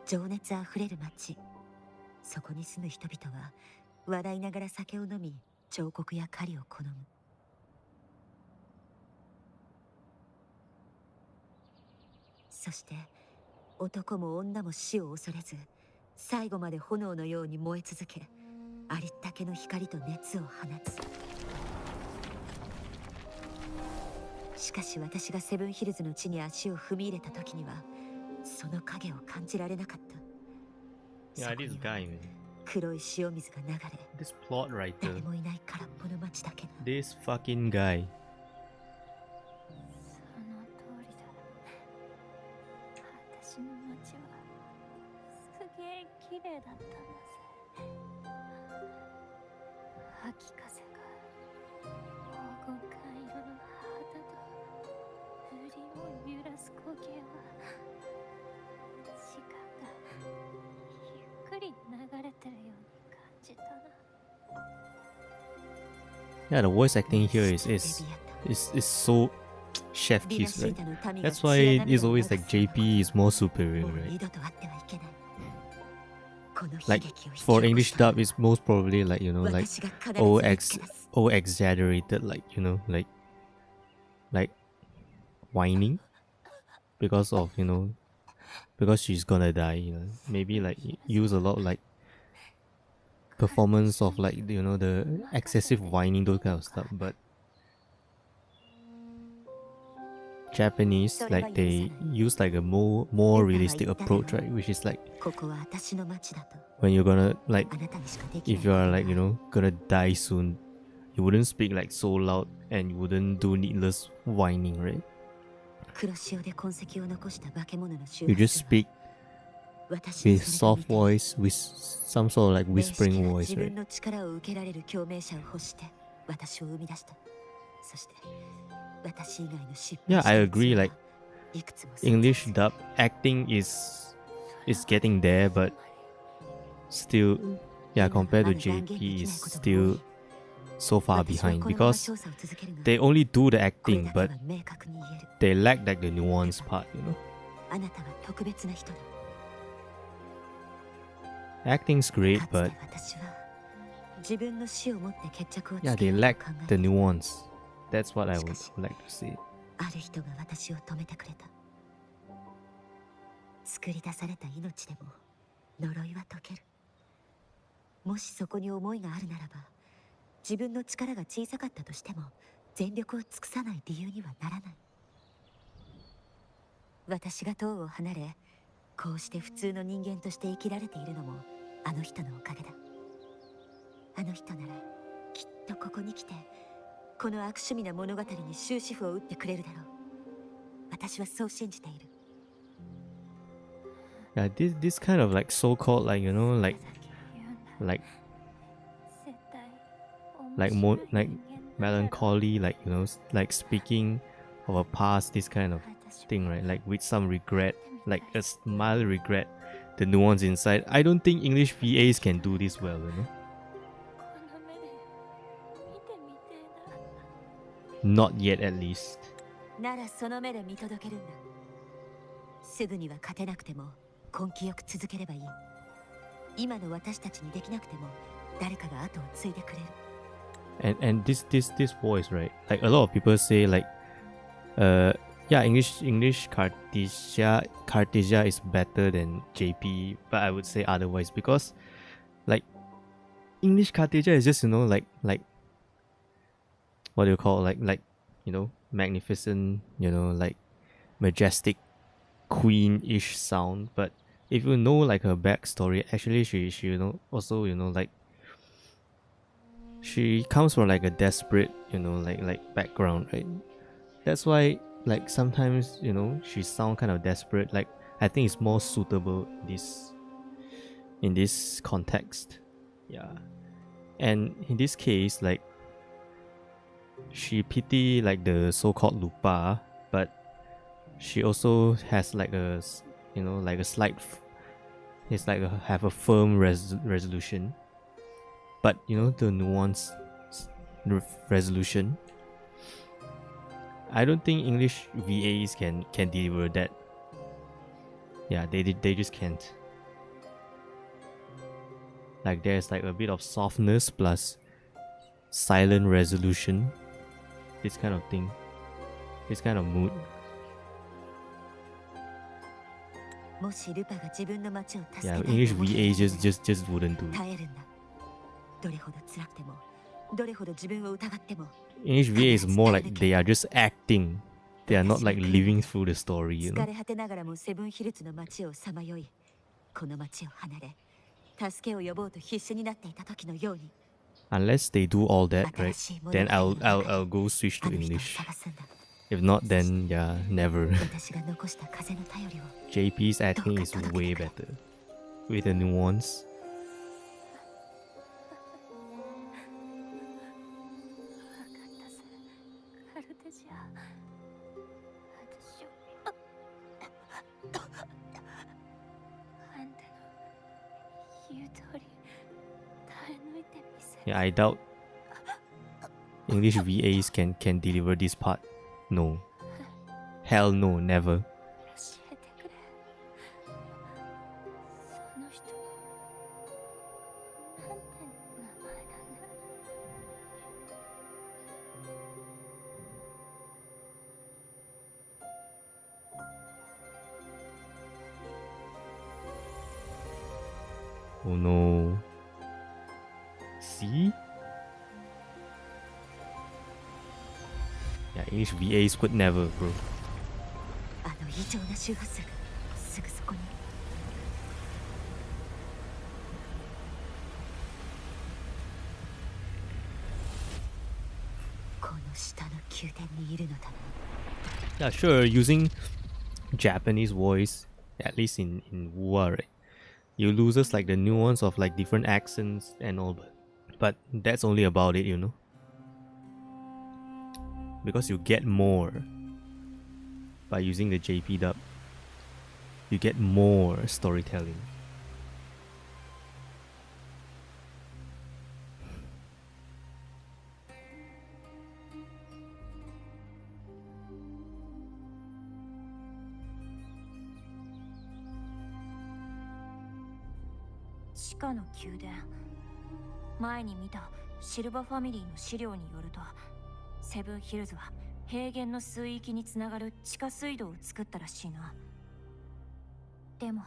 情熱あふれる街。そこに住む人々は笑いながら酒を飲み、彫刻や狩りを好む。そして男も女も死を恐れず、最後まで炎のように燃え続け、ありったけの光と熱を放つ。しかし私がセブンヒルズの地に足を踏み入れた時にはその影を感じられなかった。 Yeah, this guy, man. 黒い塩水が流れ、 This plot writer. 誰もいない空っぽの街だけが。 This fucking guy. その通りだ。私の街はすげえ綺麗だったんだぜ。秋風が黄金色の肌と振りを揺らす光景は時間がゆっくり流れてるように感じたな。 Yeah, the voice acting here is so chef kiss, right? That's why it's always like JP is more superior, right? Like for English dub, it's most probably like like exaggerated, like like whining because of because she's gonna die. Maybe like use a lot like performance of like the excessive whining, those kind of stuff. But Japanese, like they use like a more realistic approach, right? Which is like when you're gonna like, if you are like, you know, gonna die soon, you wouldn't speak like so loud and you wouldn't do needless whining, right? You just speak with soft voice, with some sort of like whispering voice, right? Yeah, I agree. Like English dub acting is getting there, but still, yeah, compared to JP, is still so far behind because they only do the acting, but they lack like the nuance part, you know. Acting's great, but yeah, they lack the nuance. That's what I would like to see. Yeah, this kind of like so-called like, you know, like melancholy, like, you know, like speaking of a past, this kind of thing, right? Like with some regret, like a mild regret, the nuance inside. I don't think English VAs can do this well, you know. Not yet, at least. And this voice, right? Like a lot of people say like, yeah, English Cartesia is better than JP, but I would say otherwise because like English Cartesia is just, you know, like what do you call, like you know, magnificent, you know, like majestic queen-ish sound. But if you know like her backstory, actually she you know, also, you know, like she comes from like a desperate, you know, like background, right? That's why like sometimes, you know, she sound kind of desperate. Like I think it's more suitable in this context. Yeah. And in this case, like she pity like the so-called Lupa, but she also has like a, you know, like a slight, it's like have a firm resolution, but you know, the nuance resolution, I don't think English VAs can deliver that. Yeah, they just can't. Like there's like a bit of softness plus silent resolution, this kind of thing, this kind of mood. Yeah, English VAs just wouldn't do it. English VA is more like they are just acting. They are not like living through the story, you know. Unless they do all that, right? Then I'll go switch to English. If not, then yeah, never. JP's acting is way better with the nuance. Yeah, I doubt English VAs can deliver this part. No. Hell no, never. Oh no. See? Yeah, English VAs could never, bro. 異常な周波数がすぐそこに。この下の宮殿にいるのだな。Yeah, sure. Using Japanese voice, at least in WuWa, right? You loses like the nuance of like different accents and all, but that's only about it, you know. Because you get more by using the JP dub. You get more storytelling. Nikke の宮殿。前に見たシルバファミリーの資料によると、セブンヒルズは平原の水域につながる地下水道を作ったらしいな。でも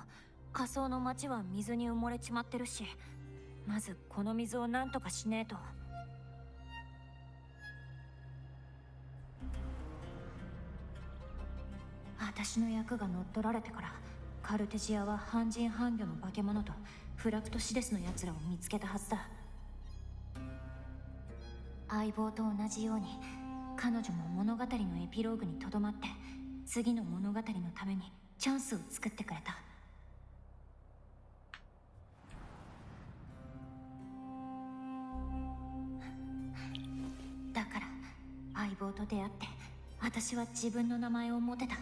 仮想の町は水に埋もれちまってるし、まずこの水をなんとかしねえと。私の役が乗っ取られてから、カルテジアは半人半魚の化け物とフラクトシデスの奴らを見つけたはずだ。相棒と同じように彼女も物語のエピローグにとどまって、次の物語のためにチャンスを作ってくれた。だから相棒と出会って、私は自分の名前を持てた。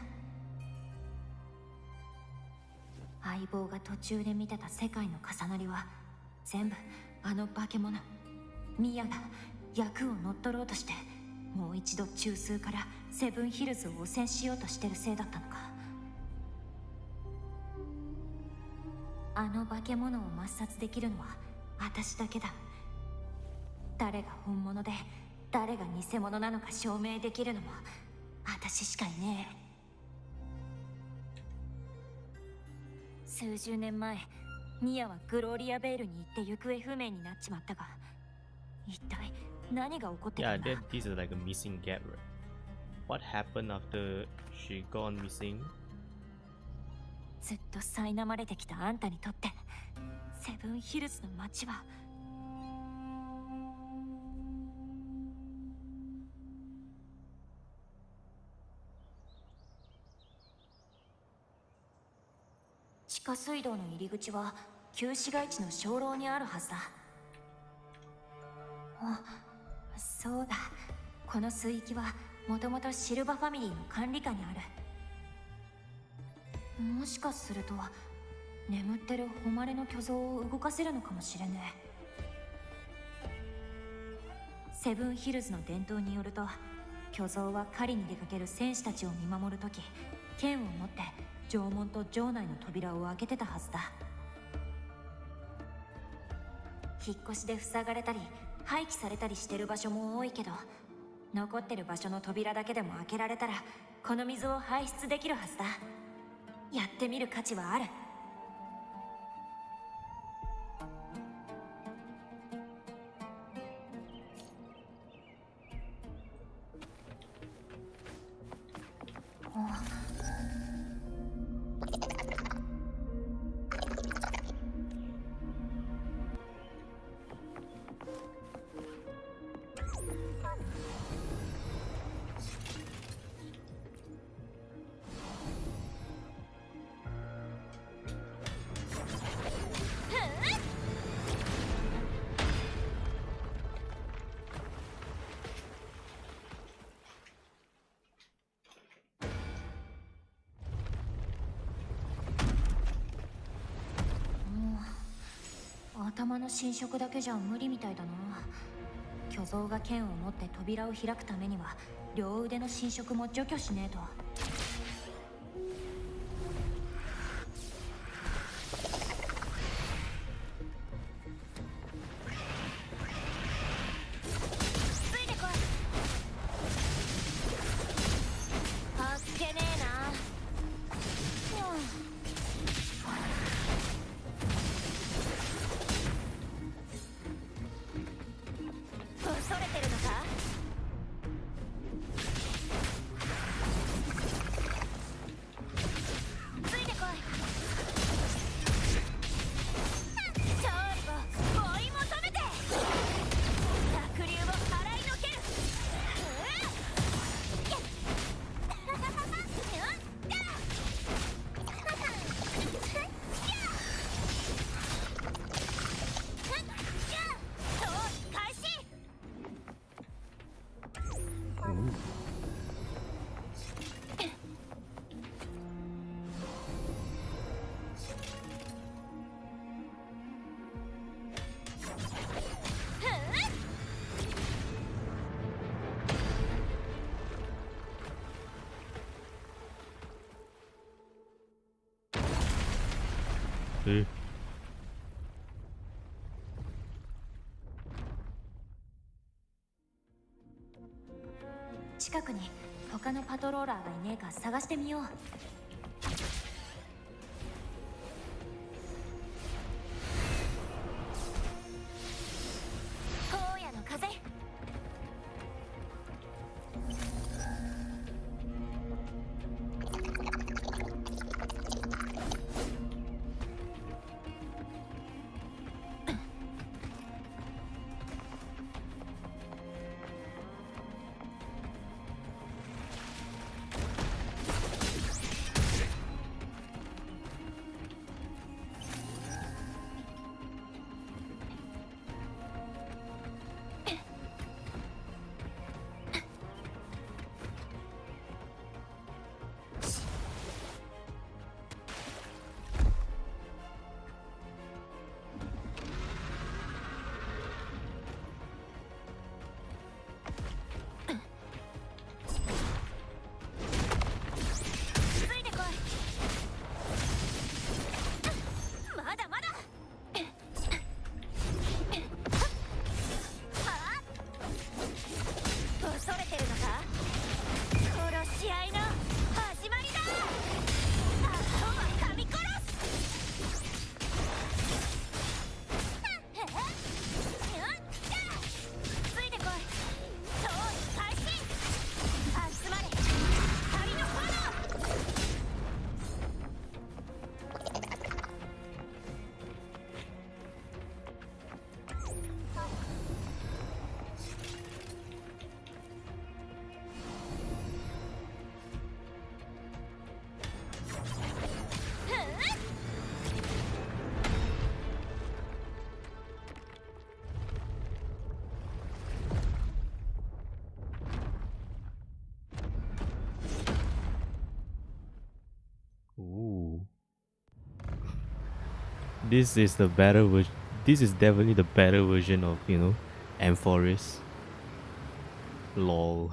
相棒が途中で見てた世界の重なりは全部あの化け物ミヤが役を乗っ取ろうとして、もう一度中枢からセブンヒルズを汚染しようとしてるせいだったのか。あの化け物を抹殺できるのは私だけだ。誰が本物で誰が偽物なのか証明できるのも私しかいねえ。数十年前、ミヤはグローリアベールに行って行方不明になっちまったが、一体何が起こってるんだ？ Yeah, this is like a missing gap, right? What happened after she gone missing? ずっと苛まれてきたあんたにとって、セブンヒルズの街は地下水道の入り口は旧市街地の鐘楼にあるはずだ。あ、そうだ。この水域はもともとシルバファミリーの管理下にある。もしかすると眠ってる誉れの巨像を動かせるのかもしれねえ。セブンヒルズの伝統によると、巨像は狩りに出かける戦士たちを見守るとき、剣を持って城門と城内の扉を開けてたはずだ。引っ越しで塞がれたり廃棄されたりしてる場所も多いけど、残ってる場所の扉だけでも開けられたらこの水を排出できるはずだ。やってみる価値はある。頭の侵食だけじゃ無理みたいだな。巨像が剣を持って扉を開くためには両腕の侵食も除去しねえと。ついてこい。あっけねえな。それてるのか？近くに他のパトローラーがいねえか探してみよう。荒野の風。Ooh. This is the better version. This is definitely the better version of, you know, Amphoris. Lol.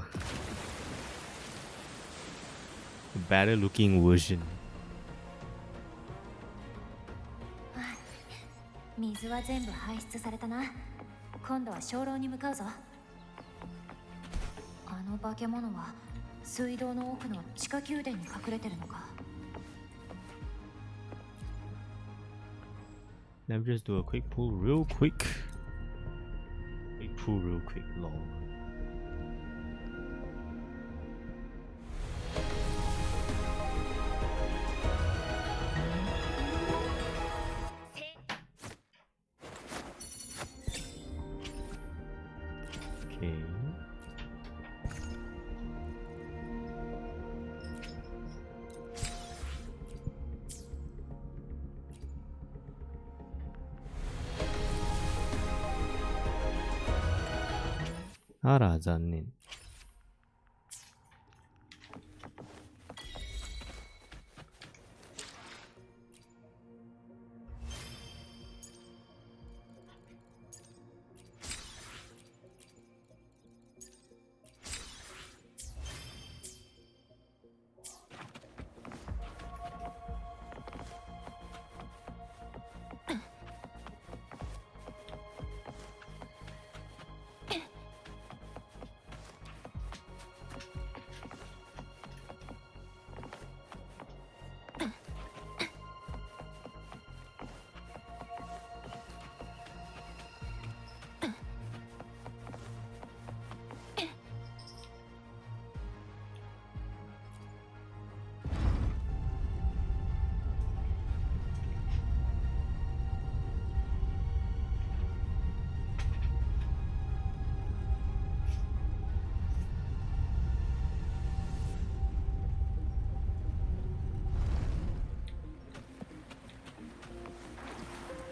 Better looking version. 水は全部排出されたな。今度は鐘楼に向かうぞ。あの化け物は水道の奥の地下宮殿に隠れてるのか。Let me just do a quick pull real quick. Quick pull real quick, lol. Okay. Ara, 残念。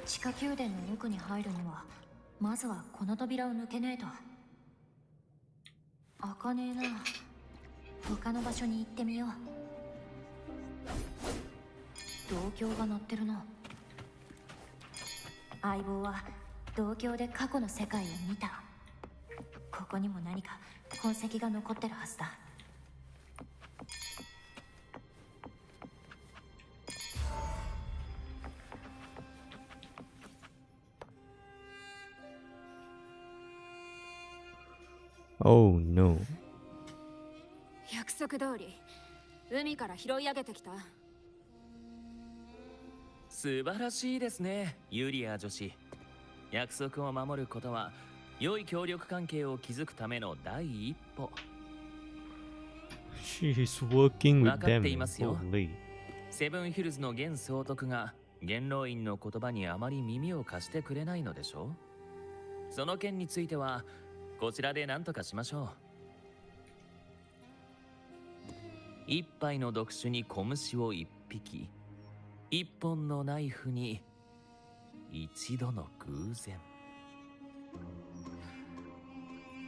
地下宮殿の奥に入るにはまずはこの扉を抜けねえと。開かねえな。他の場所に行ってみよう。銅鏡が鳴ってるな。相棒は銅鏡で過去の世界を見た。ここにも何か痕跡が残ってるはずだ。Oh no. 約束通り海から拾い上げてきた。素晴らしいですね、ユリア女子。約束を守ることは良い協力関係を築くための第一歩。She is working 分 with かって them. いますよ。 Holy. セブンヒルズの現総督が元老院の言葉にあまり耳を貸してくれないのでしょう。その件についてはこちらで何とかしましょう。一杯の毒酒に小虫を一匹、一本のナイフに一度の偶然。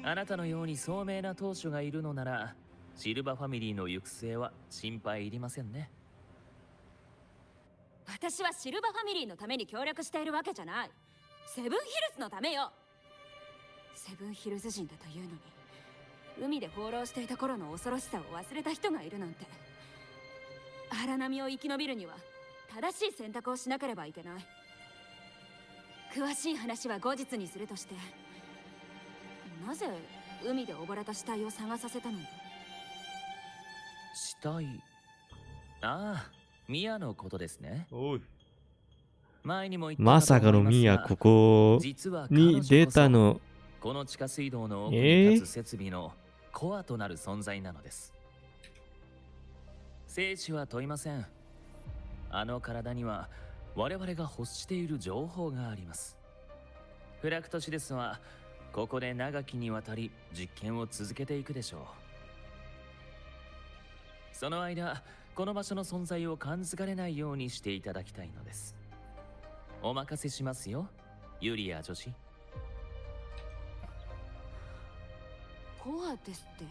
あなたのように聡明な当主がいるのなら、シルバファミリーの行く末は心配いりませんね。私はシルバファミリーのために協力しているわけじゃない。セブンヒルズのためよ。セブンヒルズ人だというのに、海で放浪していた頃の恐ろしさを忘れた人がいるなんて。荒波を生き延びるには正しい選択をしなければいけない。詳しい話は後日にするとして、なぜ海で溺れた死体を探させたのよ。死体。ああ、ミヤのことですね。前にも言ったまさかのミヤ、ここに出たの。この地下水道の奥に立つ設備のコアとなる存在なのです。生死は問いません。あの体には我々が欲している情報があります。フラクトシデスはここで長きにわたり実験を続けていくでしょう。その間、この場所の存在を感づかれないようにしていただきたいのです。お任せしますよ、ユリア女子。コアですって。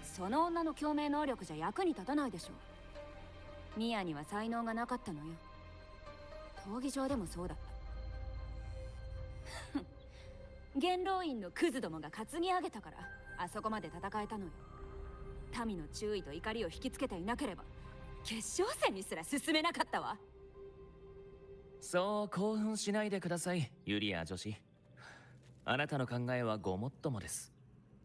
その女の共鳴能力じゃ役に立たないでしょ。ミヤには才能がなかったのよ。闘技場でもそうだった。元老院のクズどもが担ぎ上げたからあそこまで戦えたのよ。民の注意と怒りを引きつけていなければ決勝戦にすら進めなかったわ。そう興奮しないでください、ユリア女子。あなたの考えはごもっともです。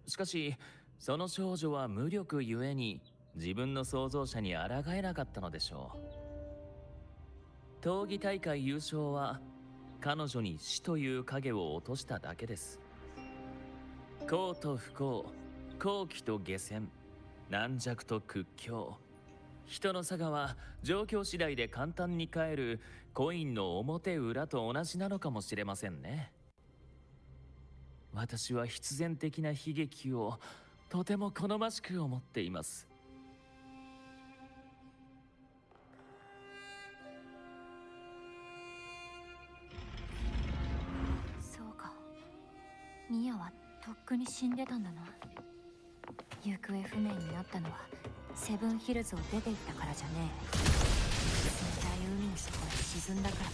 しかしその少女は無力ゆえに自分の創造者に抗えなかったのでしょう。闘技大会優勝は彼女に死という影を落としただけです。幸と不幸、好機と下船、軟弱と屈強。人の差がは状況次第で簡単に変えるコインの表裏と同じなのかもしれませんね。私は必然的な悲劇をとても好ましく思っています。そうか、ミヤはとっくに死んでたんだな。行方不明になったのはセブンヒルズを出て行ったからじゃねえ。冷たい海の底へ沈んだから。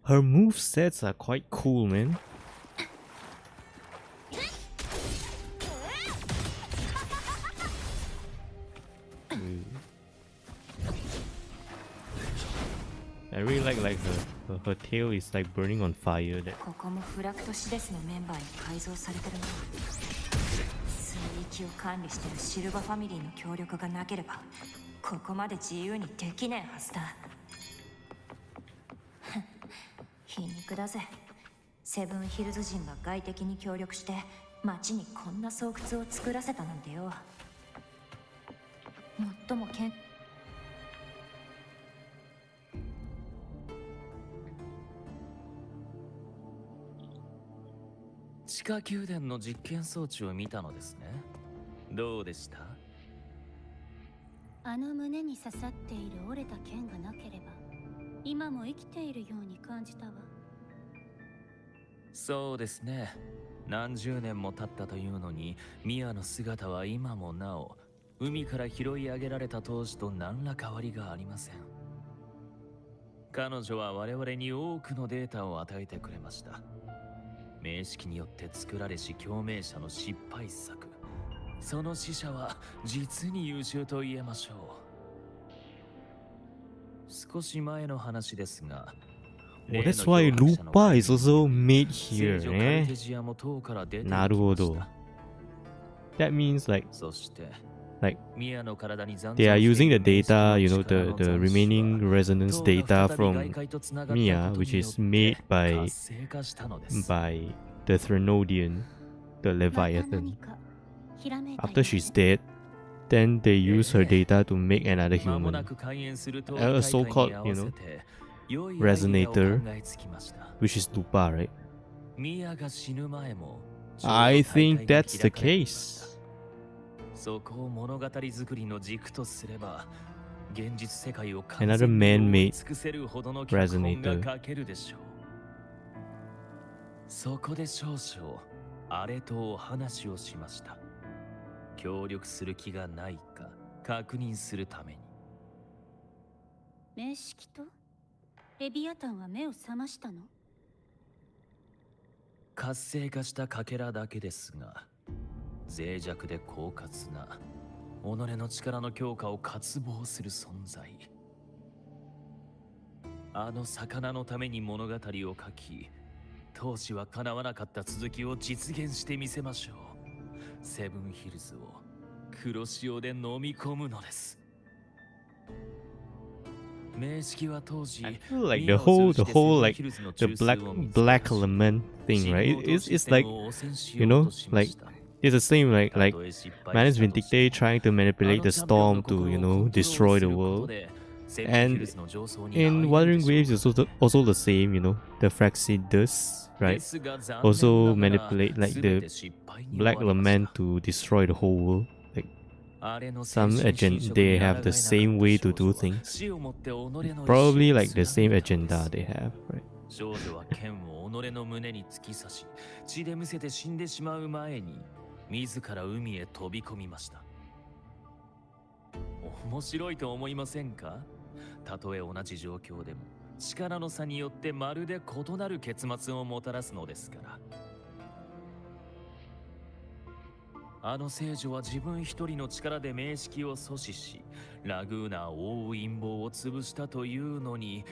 Her move sets are quite cool, man. I really like her tail is like burning on fire. That ここもフラクトシデスのメンバーに改造されてるな。水域を管理してるシルバファミリーの協力がなければここまで自由にできねえはずだ。皮肉だぜ。セブンヒルズ人が外敵に協力して街にこんな巣窟を作らせたなんてよ。最も地下宮殿の実験装置を見たのですね。どうでした？あの胸に刺さっている折れた剣がなければ今も生きているように感じたわ。そうですね。何十年も経ったというのにミアの姿は今もなお海から拾い上げられた当時と何ら変わりがありません。彼女は我々に多くのデータを与えてくれました。名式によって作られし共鳴者の失敗作、その死者は実に優秀と言えましょう。少し前の話ですが、 Oh, that's why WuWa is also made here, eh? Naruhodo. That means like they are using the data, you know, the remaining resonance data from Mia, which is made by the Threnodian, the Leviathan. After she's dead, then they use her data to make another human, a so-called, you know, resonator, which is WuWa, right? I think that's the case. そこを物語作りの軸とすれば、現実世界を Another man-made 尽くせるほどの脚本が書けるでしょう。そこで少々あれとお話をしました。協力する気がないか確認するために。名式とレビアタンは目を覚ましたの？活性化したかけらだけですが、脆弱で狡猾な己の力の強化を渇望する存在。あの魚のために物語を書き、当時は叶わなかった続きを実現してみせましょう。セブンヒルズを黒潮で飲み込むのです。名式は当時、 I feel like the whole like the black element thing, right? It's like, you know, like it's the same like Manus Vindicte trying to manipulate the storm to, you know, destroy the world. And in Wuthering Waves is also the same, you know, the Fraxidus, right? Also manipulate like the black element to destroy the whole world. Like some agenda, they have the same way to do things. Probably like the same agenda they have, right? 少女は剣を己の胸に突き刺し、血でむせて死んでしまう前に自ら海へ飛び込みました。面白いと思いませんか？たとえ同じ状況でも力の差によってまるで異なる結末をもたらすのですから。あの聖女は自分一人の力で名式を阻止し、ラグーナを覆う陰謀を潰したというのに、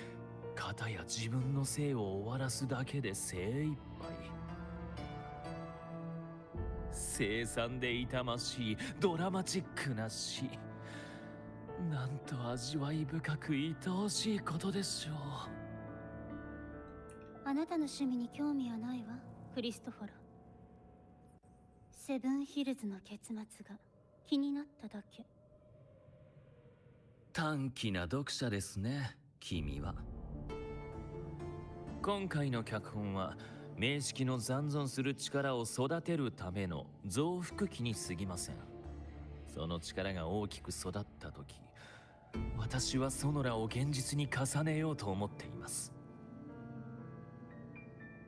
片や自分の生を終わらすだけで精一杯。凄惨で痛ましいドラマチックな死。なんと味わい深く愛おしいことでしょう。あなたの趣味に興味はないわ、クリストフォロ。セブンヒルズの結末が気になっただけ。短気な読者ですね、君は。今回の脚本は名式の残存する力を育てるための増幅期に過ぎません。その力が大きく育った時、私はソノラを現実に重ねようと思っています。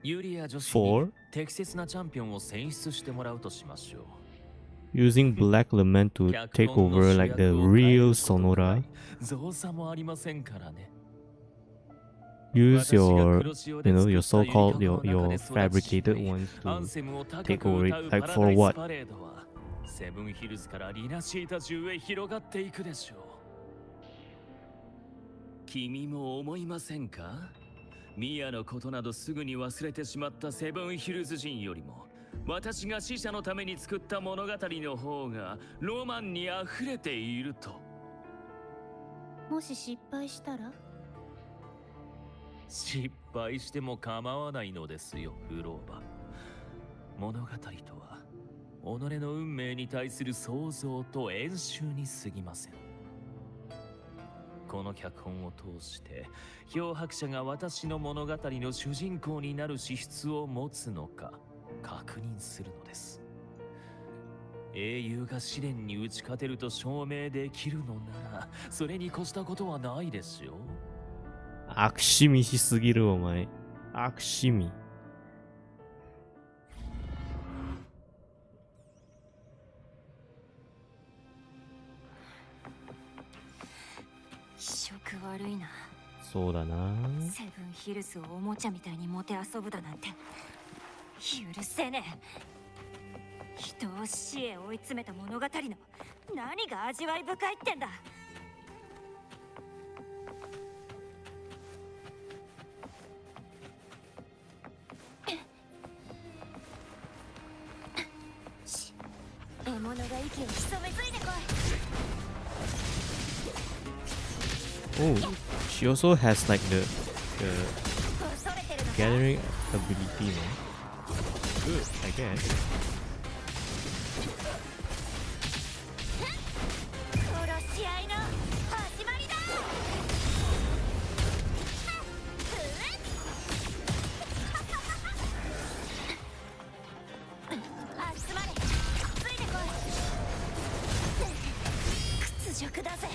ユリア女子に適切なチャンピオンを選出してもらうとしましょう。Using black element to take over like the real Sonora. 造作もありませんからね。Use your, you know, your so-called your fabricated ones to take over it. Like for what? セブンヒルズからリナシータ中へ広がっていくでしょう。君も思いませんか？ミアのことなどすぐに忘れてしまったセブンヒルズ人よりも、私が死者のために作った物語の方がロマンにあふれていると。もし失敗したら？失敗しても構わないのですよ、フローバ。物語とは己の運命に対する想像と演習に過ぎません。この脚本を通して漂白者が私の物語の主人公になる資質を持つのか確認するのです。英雄が試練に打ち勝てると証明できるのなら、それに越したことはないでしょう。悪趣味しすぎるお前。悪趣味。気色悪いな。そうだな。セブンヒルズをおもちゃみたいにもてあそぶだなんて許せねえ。人を死へ追い詰めた物語の何が味わい深いってんだ。獲物が息を潜めついてこい。Oh, she also has like the gathering ability, man. Good, I guess. 殺し合いの始まりだ。集まれ、ついてこい。屈辱だぜ。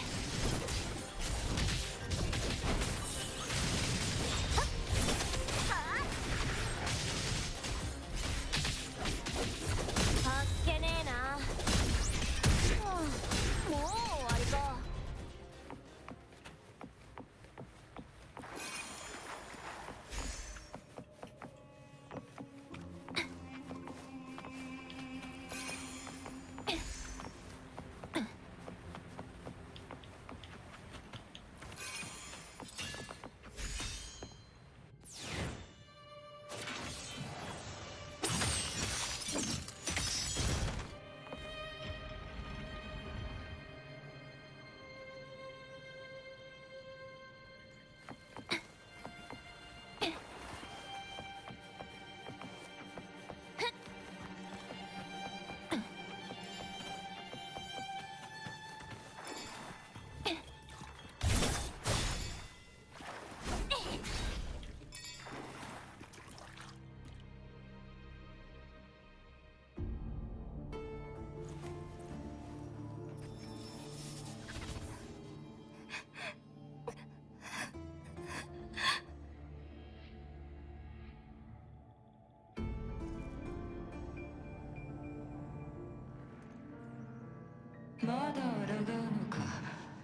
まだ抗うのか、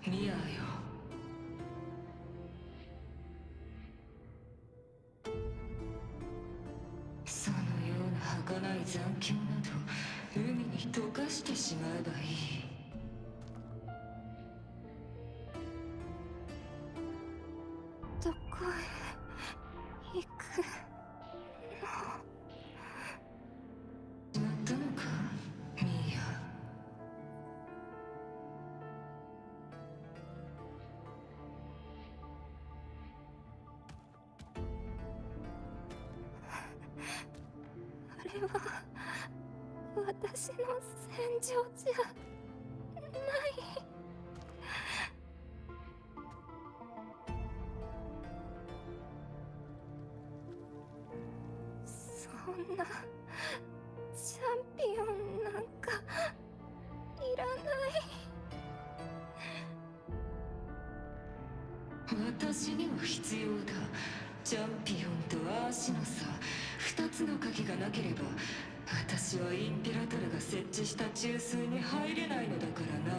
ミアよ。そのような儚い残響など海に溶かしてしまえばいい。どこへ行くの？しまったのか、ミア。あれは私の戦場じゃない。そんなチャンピオンなんかいらない。私には必要だ。チャンピオンとアーシの差、二つの鍵がなければ私はインペラトルが設置した中枢に入れないのだからな。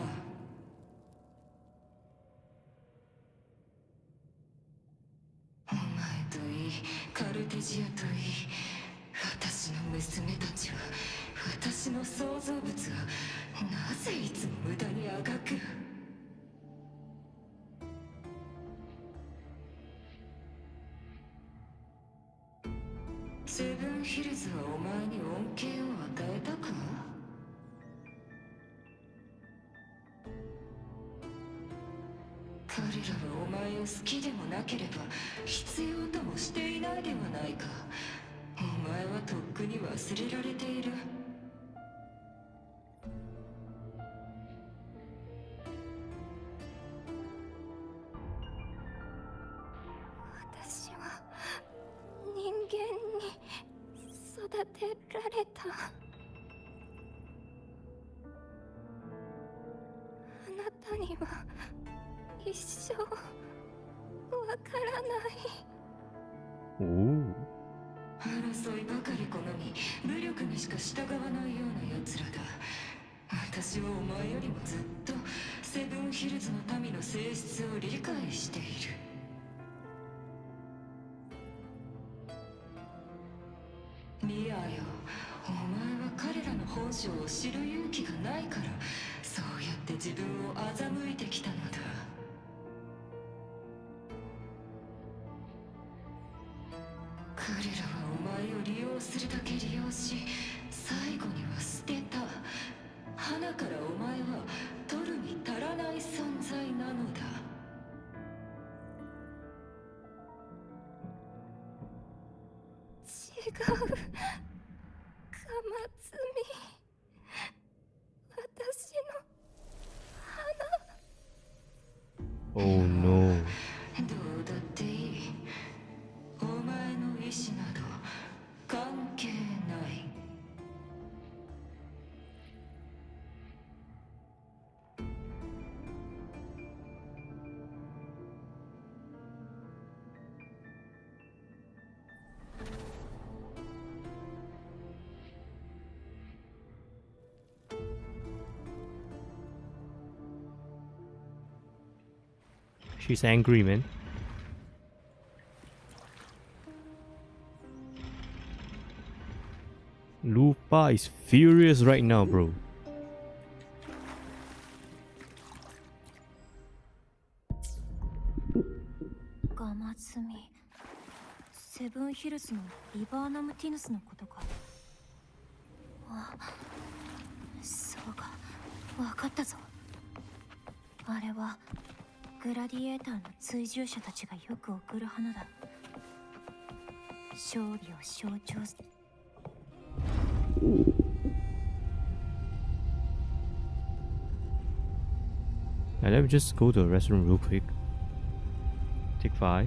お前といい、カルテジアといい、私の娘たちは、私の創造物はなぜいつも無駄にあがく。セブンヒルズはお前に恩恵を与えたか？彼らはお前を好きでもなければ必要ともしていないではないか。お前はとっくに忘れられている。私は人間に育てられた。あなたには一生わからない。おお。争いばかり好み、武力にしか従わないような奴らだ。私はお前よりもずっとセブンヒルズの民の性質を理解している。ミアよ、お前は彼らの本性を知る勇気がないからそうやって自分を欺いてきたのだ。彼らはお前を利用するだけ利用し、最後には捨てた。花からお前は取るに足らない存在なのだ。違う、カマツミ。私の花。Oh no. どうだっていい。お前の意志など関係ない。She's angry, man. Lupa is furious right now, bro. ガマツミ、セブンヒルズのリバーナムティヌスのことか。あ、そうか、わかったぞ。あれはグラディエーターの追従者たちがよく贈る花だ。勝利を象徴する。Now let me just go to the restroom real quick. Take 5.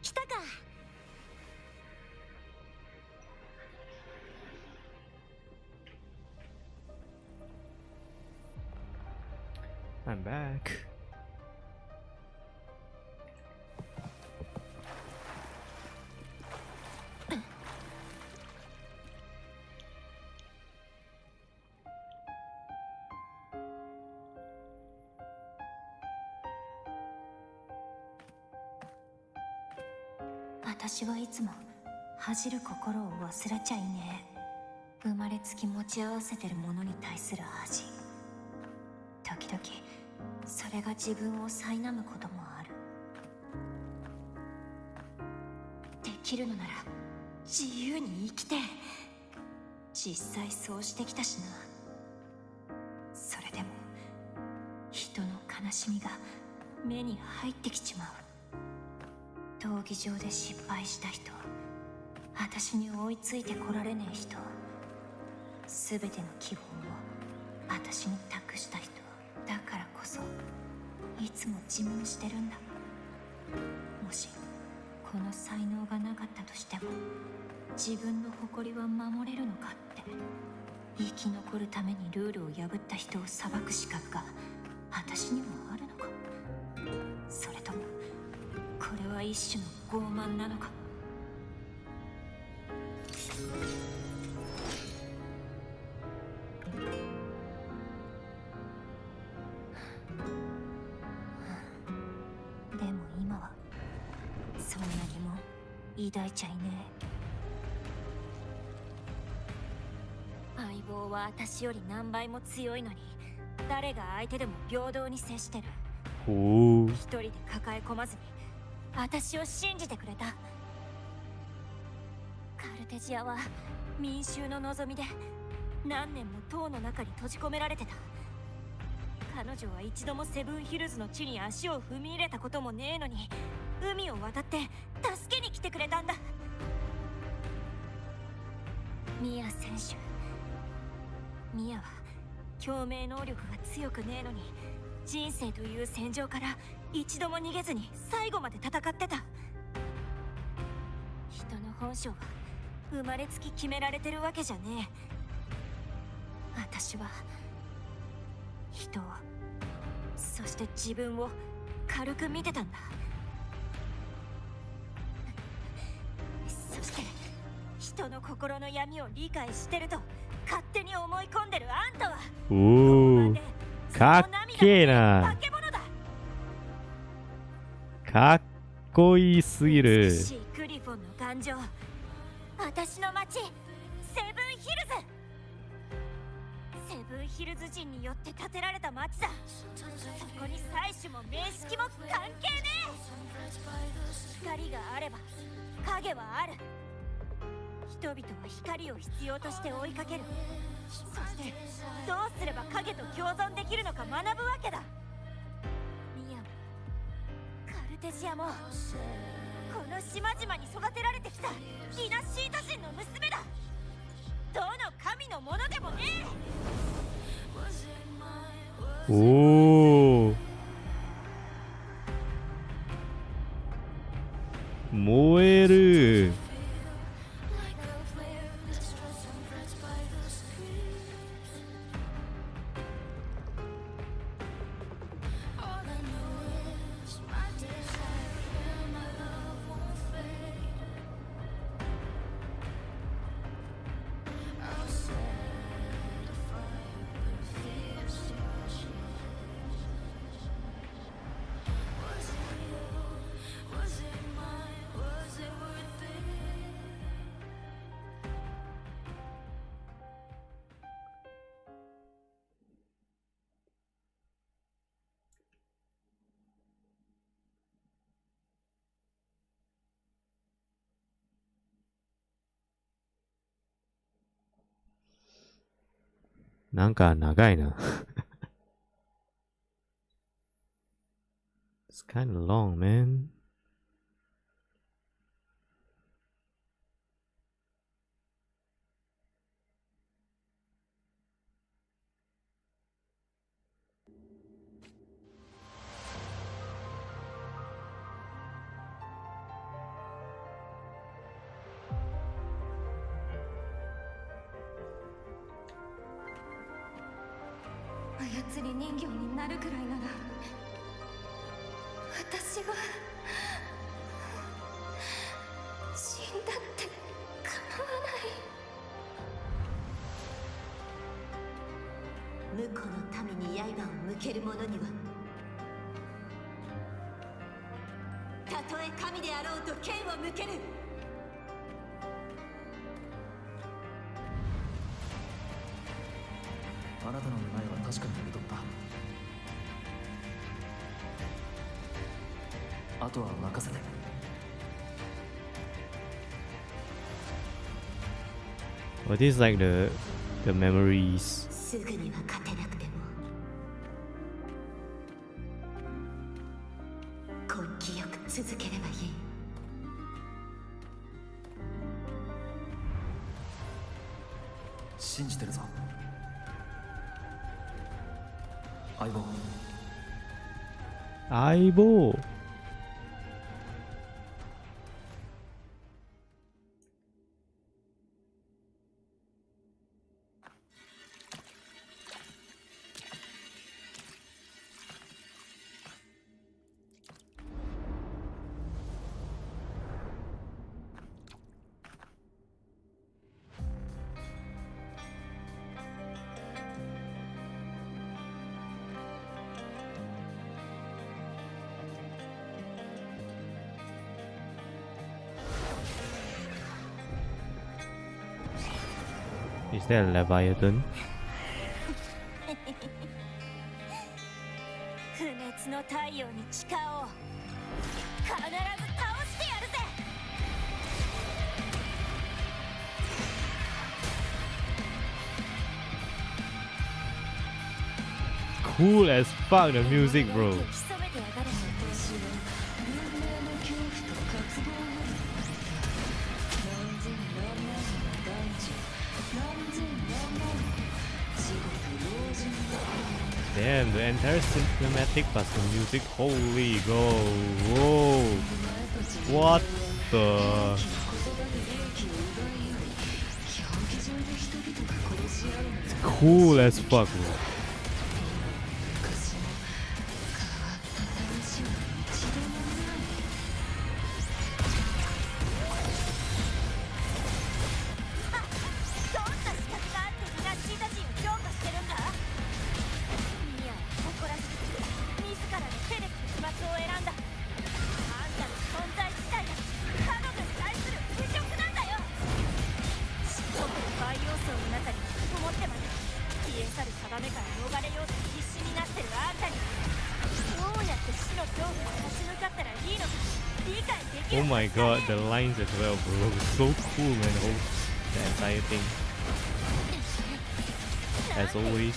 来たか。I'm back. "私はいつも恥じる心を忘れちゃいねえ。生まれつき持ち合わせてるものに対する恥。時々それが自分を苛むこともある。できるのなら自由に生きて。実際そうしてきたしな。それでも人の悲しみが目に入ってきちまう。闘技場で失敗した人、私に追いついてこられねえ人、全ての希望を私に託した人だからこそいつも自問してるんだ。もしこの才能がなかったとしても自分の誇りは守れるのかって。生き残るためにルールを破った人を裁く資格が私にもあるのか。それともこれは一種の傲慢なのか。でも今はそんな疑問抱いちゃいねえ。相棒は私より何倍も強いのに誰が相手でも平等に接してる。一人で抱え込まずに私を信じてくれた。カルテジアは民衆の望みで何年も塔の中に閉じ込められてた。彼女は一度もセブンヒルズの地に足を踏み入れたこともねえのに海を渡って助けに来てくれたんだ。ミア選手、ミアは共鳴能力が強くねえのに人生という戦場から一度も逃げずに最後まで戦ってた。人の本性は生まれつき決められてるわけじゃねえ。私は人を、そして自分を軽く見てたんだ。そして人の心の闇を理解してると勝手に思い込んでるあんたはかっけえな。かっこいいすぎる。美しいグリフォンの頑丈、私の町セブンヒルズ。セブンヒルズ人によって建てられた町だ。そこに採取も面識も関係ねえ。光があれば影はある。人々は光を必要として追いかける。そしてどうすれば影と共存できるのか学ぶわけだ。ミアもカルテジアもこの島々に育てられてきたイナシータ人の娘だ。どの神のものでもねえ。おお、燃える。なんか長いな。It's kind of long, man. 操り人形になるくらいなら私が死んだって構わない。婿の民に刃を向ける者にはたとえ神であろうと剣を向ける。あなたの願いは確かに受け取った。あとは任せて。Well, this is like the memories. すぐには勝てなくても根気よく続ければいい。信じてるぞ相棒。相棒。Is there a Leviathan? 不滅の太陽に誓おう。必ず倒してやるぜ。Cool as fuck, the music, bro. 潜めてやがれ。私は運命の恐怖と渇望より何千何万の男女、何千何万の地獄老人の Damn, the entire cinematic plus the music, holy go, whoa, what the? It's cool as fuck, bro. Oh my god, the lines as well, bro. So cool, man. The entire thing. As always,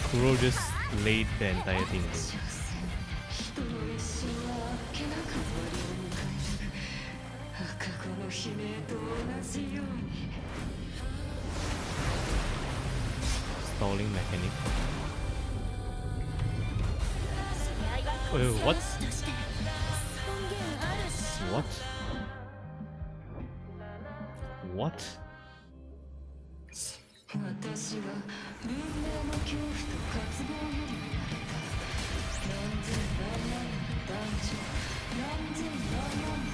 Kuro just laid the entire thing, bro. Stalling mechanic. What? What? What? 私は文明の恐怖と渇望より生まれた。何千何万の男女、何千何万の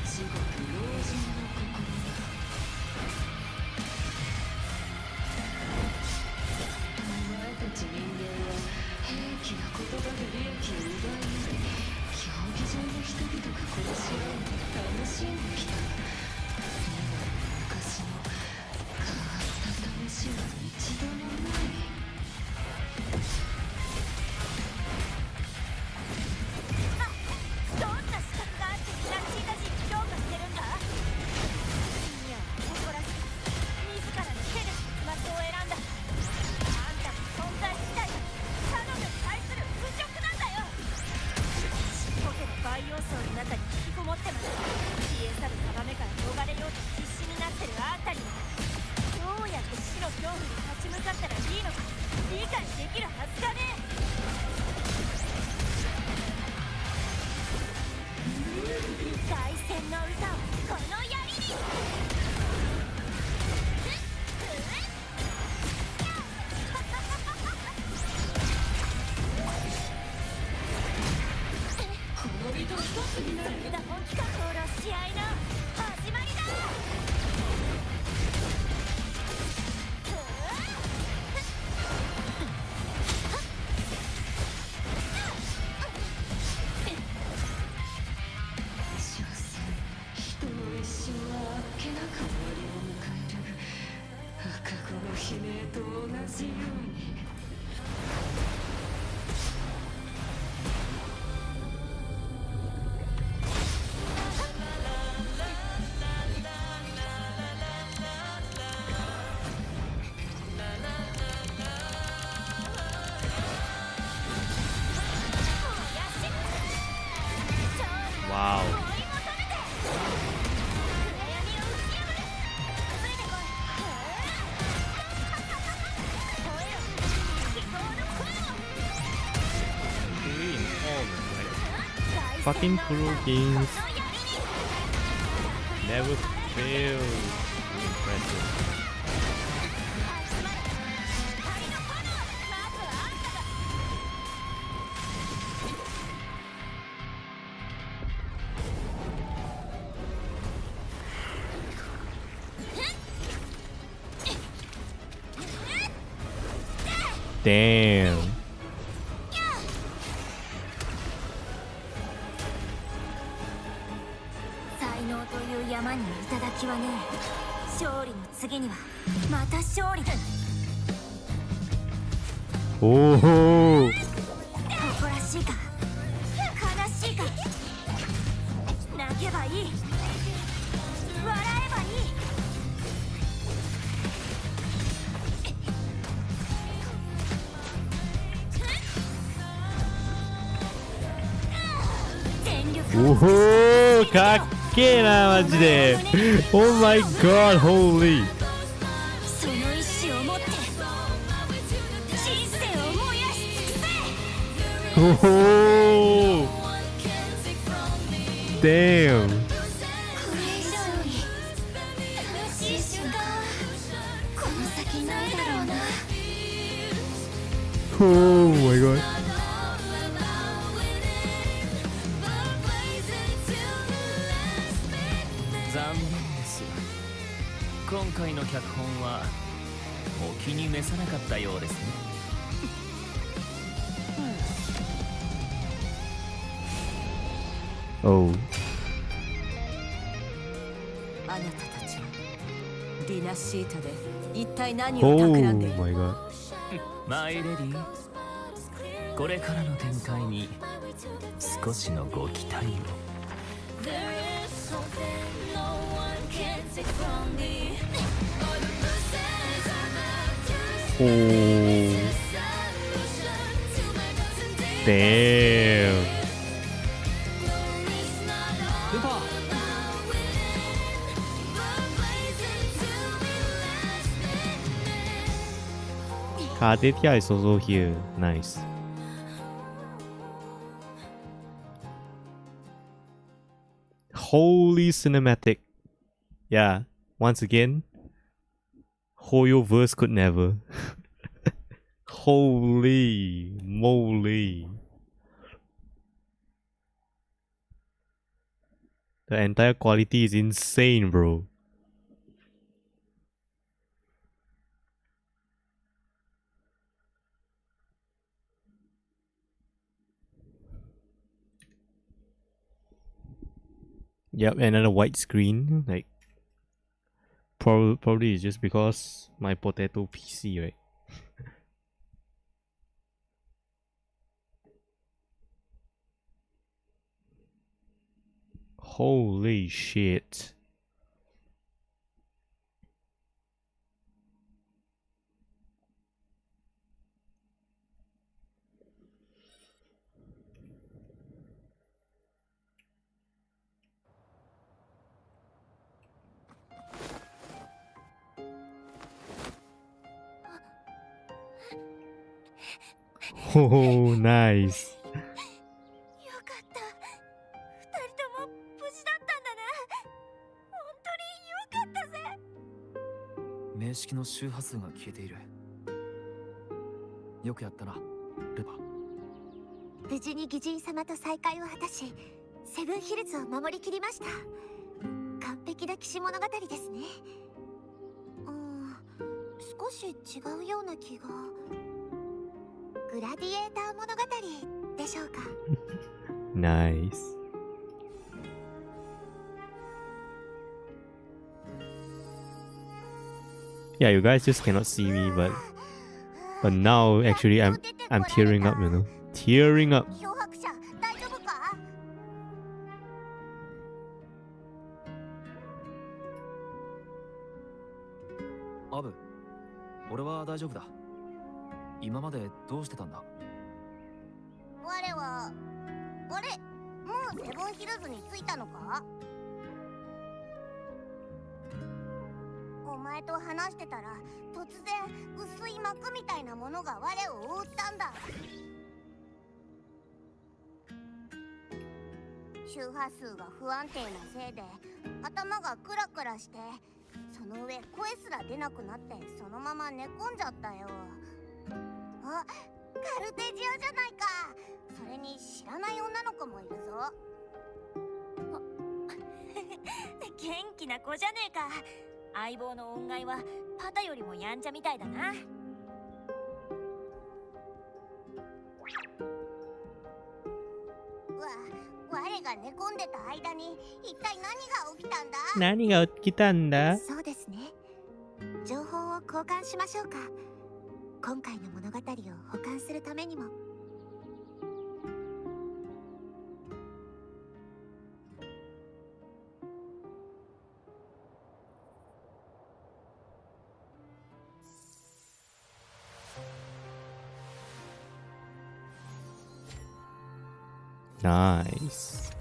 地獄老人の心だ。お前たち人間は平気な言葉で利益を奪い合い、競技場の人々が殺し合うのを楽しんできた。今も昔も変わった試しは一度もない。どんな資格があってみんなチータ人を評価してるんだ。いや、誇らず自らの手で結末を選んだ。あんたの存在自体が彼女に対する侮辱なんだよ。ポケの培養層の中に引きこもってまで消え去る定めから逃れようと必死になってるあんたにはどうやって死の恐怖に立ち向かったらいいのか理解できるはずがねえ。凱旋の歌をこの槍に。この人一つになる。それが本気かこの試合の始まりだ。所詮人の一生はあっけなく終わりを迎える。赤子の悲鳴と同じように。Wow. Fucking pro games never fail. Impressive. Damn. 才能という山に頂はねえ。勝利の次にはまた勝利だ。おお。誇らしいか悲しいか。泣けばいい。笑えばいい。おお、かっけえなマジで。Oh my god, holy。その意志を持って人生を燃やし尽くせ。おお。Damn。これ以上に楽しい瞬間はこの先ないだろうな。Oh my god。残念です。今回の脚本はお気に召さなかったようですね。Oh。あなたたちディナシータで一体何を企んでいる。 Oh my god。マイレディー、これからの展開に少しのご期待を。おー。Damn。Kadetya is also here. Nice. Holy cinematic. Yeah, once again, Hoyo verse could never. Holy moly. The entire quality is insane, bro. Yep, another white screen. Like, probably it's just because my potato PC, right? Holy shit. Oh, nice. よかった。二人とも無事だったんだな。本当によかったぜ。名式の周波数が消えている。よくやったな、ルパ。無事に義人様と再会を果たし、セブンヒルズを守りきりました。完璧な騎士物語ですね。少し違うような気が。グラディエーター物語でしょうか。Nice. Yeah, you guys just cannot see me, but now actually I'm tearing up, you know, tearing up. 漂白者大丈夫か？アブ、俺は大丈夫だ。今までどうしてたんだ？我はもうセブンヒルズに着いたのか？お前と話してたら突然薄い膜みたいなものが我を覆ったんだ。周波数が不安定なせいで頭がクラクラして、その上声すら出なくなってそのまま寝込んじゃったよ。あ、カルテジアじゃないか。それに知らない女の子もいるぞ。元気な子じゃねえか。相棒の恩替はパタよりもやんちゃみたいだな。我が寝込んでた間に一体何が起きたんだ？何が起きたんだ？そうですね。情報を交換しましょうか。今回の物語を保管するためにも。ナイス。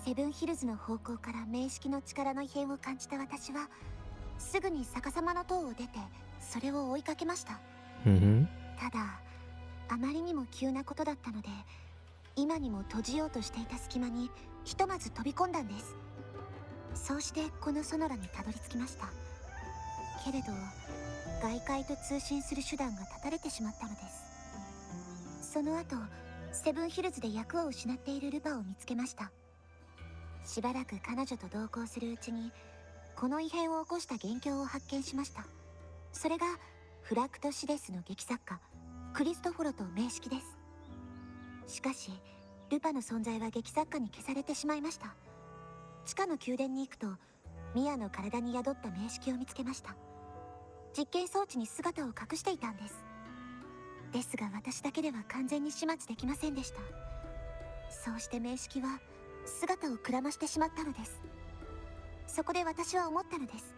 セブンヒルズの方向から名式の力の異変を感じた私は、すぐに逆さまの塔を出てそれを追いかけました。ただあまりにも急なことだったので、今にも閉じようとしていた隙間にひとまず飛び込んだんです。そうしてこのソノラにたどり着きました。けれど外界と通信する手段が断たれてしまったのです。その後セブンヒルズで役を失っているルパを見つけました。しばらく彼女と同行するうちにこの異変を起こした元凶を発見しました。それがフラクトシデスの劇作家クリストフォロと名式です。しかしルパの存在は劇作家に消されてしまいました。地下の宮殿に行くとミアの体に宿った名式を見つけました。実験装置に姿を隠していたんです。ですが私だけでは完全に始末できませんでした。そうして名式は姿をくらましてしまったのです。そこで私は思ったのです。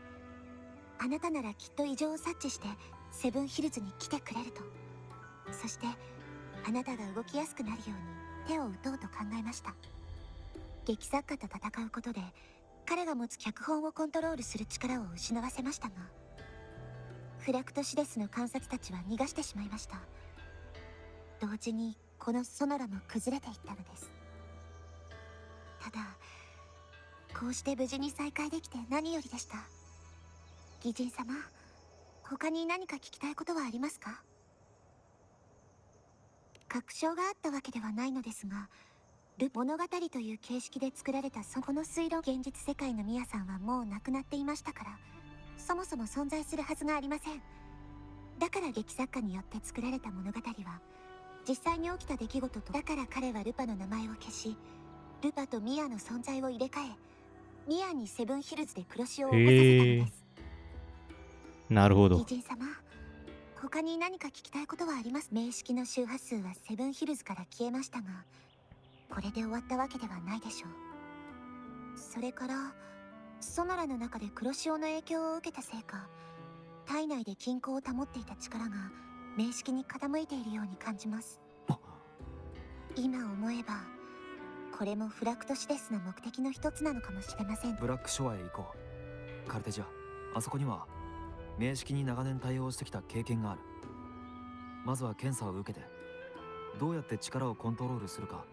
あなたならきっと異常を察知してセブンヒルズに来てくれると。そしてあなたが動きやすくなるように手を打とうと考えました。劇作家と戦うことで彼が持つ脚本をコントロールする力を失わせましたが、フラクトシデスの観察たちは逃がしてしまいました。同時にこのソノラも崩れていったのです。ただこうして無事に再会できて何よりでした。義人様、他に何か聞きたいことはありますか？確証があったわけではないのですが、物語という形式で作られたこの推論現実世界のミヤさんはもう亡くなっていましたから、そもそも存在するはずがありません。だから劇作家によって作られた物語は実際に起きた出来事と、だから彼はルパの名前を消し、ルパとミアの存在を入れ替え、ミアにセブンヒルズで黒潮を起こさせたのです。なるほど。義人様、他に何か聞きたいことはあります？名式の周波数はセブンヒルズから消えましたが、これで終わったわけではないでしょう。それからソノラの中で黒潮の影響を受けたせいか、体内で均衡を保っていた力が名式に傾いているように感じます。今思えばこれもフラクトシデスの目的の一つなのかもしれません。ブラックショアへ行こう。カルテジャ、あそこには名式に長年対応してきた経験がある。まずは検査を受けてどうやって力をコントロールするか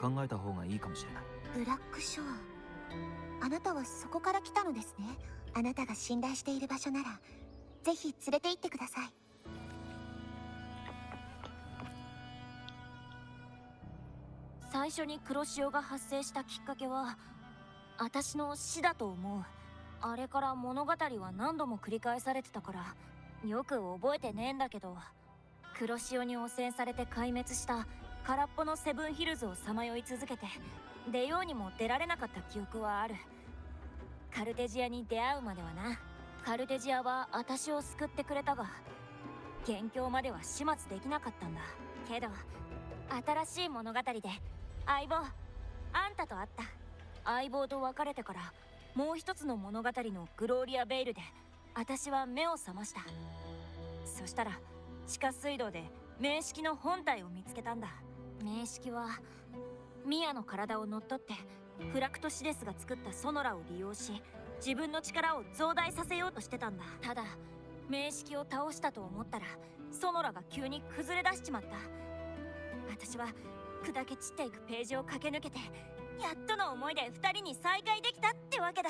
考えた方がいいかもしれない。ブラックショア、あなたはそこから来たのですね。あなたが信頼している場所ならぜひ連れて行ってください。最初に黒潮が発生したきっかけは私の死だと思う。あれから物語は何度も繰り返されてたからよく覚えてねえんだけど、黒潮に汚染されて壊滅した空っぽのセブンヒルズをさまよい続けて出ようにも出られなかった記憶はある。カルテジアに出会うまではな。カルテジアは私を救ってくれたが、元凶までは始末できなかったんだけど、新しい物語で相棒あんたと会った。相棒と別れてからもう一つの物語のグローリア・ベイルで私は目を覚ました。そしたら地下水道で名式の本体を見つけたんだ。名式はミアの体を乗っ取ってフラクトシデスが作ったソノラを利用し、自分の力を増大させようとしてたんだ。ただ名式を倒したと思ったらソノラが急に崩れ出しちまった。私は砕け散っていくページを駆け抜けて、やっとの思いで2人に再会できたってわけだ。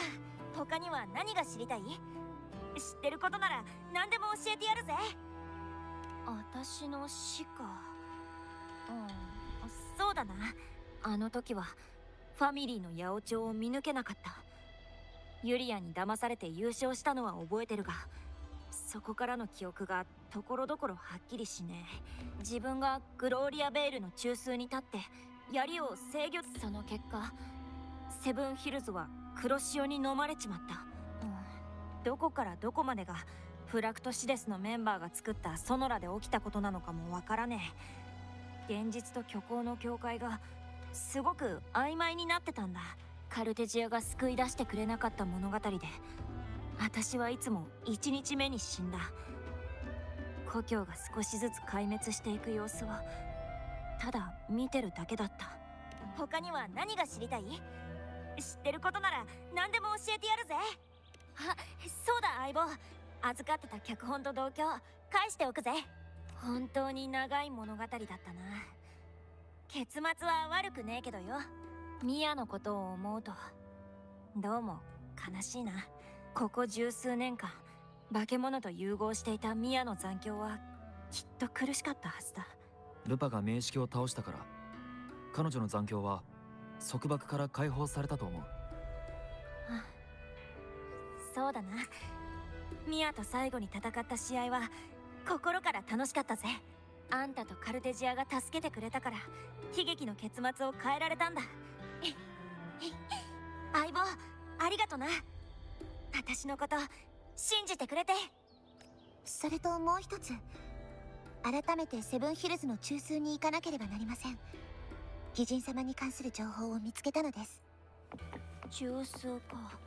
他には何が知りたい？知ってることなら何でも教えてやるぜ。私の死か。そうだな。あの時はファミリーの八百長を見抜けなかった。ユリアに騙されて優勝したのは覚えてるが、そこからの記憶がところどころはっきりしねえ。自分がグローリア・ベールの中枢に立って槍を制御。その結果セブンヒルズは黒潮に飲まれちまった。どこからどこまでがフラクトシデスのメンバーが作ったソノラで起きたことなのかもわからねえ。現実と虚構の境界がすごく曖昧になってたんだ。カルテジアが救い出してくれなかった物語で、私はいつも1日目に死んだ。故郷が少しずつ壊滅していく様子はただ見てるだけだった。他には何が知りたい？知ってることなら何でも教えてやるぜ。あ、そうだ相棒。預かってた脚本と同居返しておくぜ。本当に長い物語だったな。結末は悪くねえけどよ。ミアのことを思うとどうも悲しいな。ここ十数年間化け物と融合していたミアの残響はきっと苦しかったはずだ。ルパが名式を倒したから彼女の残響は束縛から解放されたと思う。そうだな。ミアと最後に戦った試合は心から楽しかったぜ。あんたとカルテジアが助けてくれたから悲劇の結末を変えられたんだ。相棒ありがとな。私のこと信じてくれて。それともう一つ、改めてセブンヒルズの中枢に行かなければなりません。義人様に関する情報を見つけたのです。中枢か。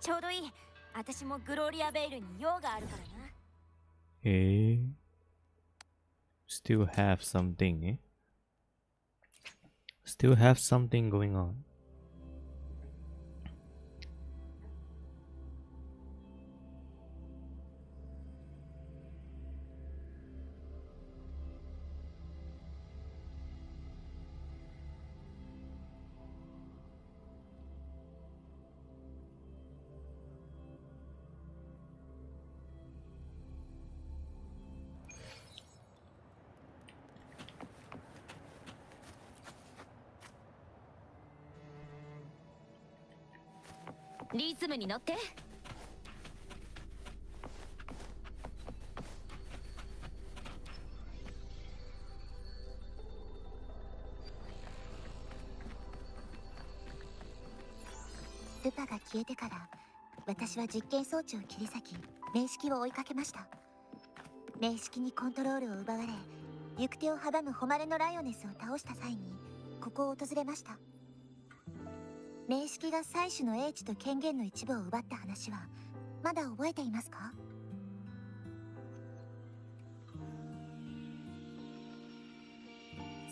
ちょうどいい。私もグローリア・ベイルに用があるからな。Still have something, Still have something going on.リズムに乗って。ルパが消えてから私は実験装置を切り裂き名式を追いかけました。名式にコントロールを奪われ行く手を阻む誉れのライオネスを倒した際にここを訪れました。名式が採取の英知と権限の一部を奪った話はまだ覚えていますか？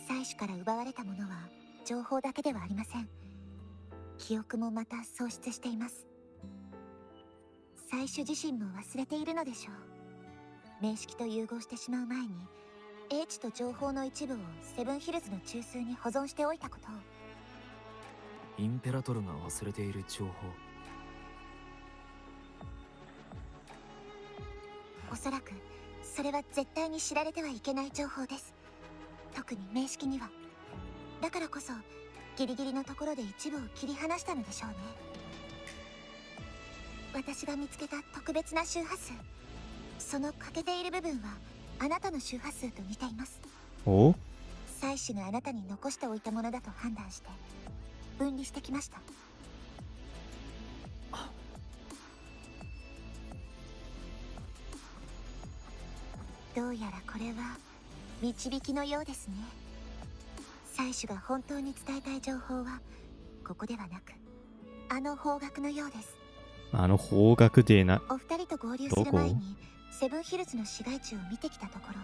採取から奪われたものは情報だけではありません。記憶もまた喪失しています。採取自身も忘れているのでしょう。名式と融合してしまう前に英知と情報の一部をセブンヒルズの中枢に保存しておいたことを。インペラトルが忘れている情報。おそらくそれは絶対に知られてはいけない情報です。特に名式には。だからこそギリギリのところで一部を切り離したのでしょうね。私が見つけた特別な周波数、その欠けている部分はあなたの周波数と似ています。お？採取があなたに残しておいたものだと判断して分離してきました。どうやらこれは導きのようですね。妻子が本当に伝えたい情報はここではなく、あの方角のようです。あの方角でな。お二人と合流する前にセブンヒルズの市街地を見てきたところ、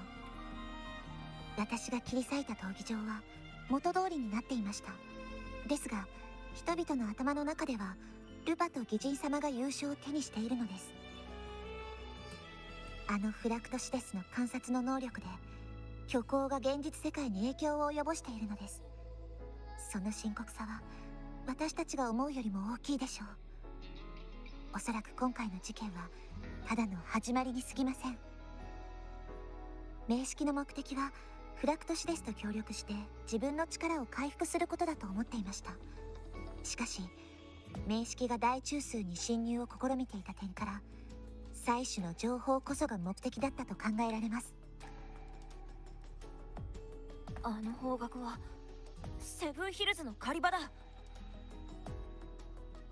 私が切り裂いた闘技場は元通りになっていました。ですが人々の頭の中ではルパと義人様が優勝を手にしているのです。あのフラクトシデスの観察の能力で虚構が現実世界に影響を及ぼしているのです。その深刻さは私たちが思うよりも大きいでしょう。おそらく今回の事件はただの始まりに過ぎません。名式の目的はフラクトシデスと協力して自分の力を回復することだと思っていました。しかし名式が大中枢に侵入を試みていた点から、採取の情報こそが目的だったと考えられます。あの方角はセブンヒルズの狩り場だ。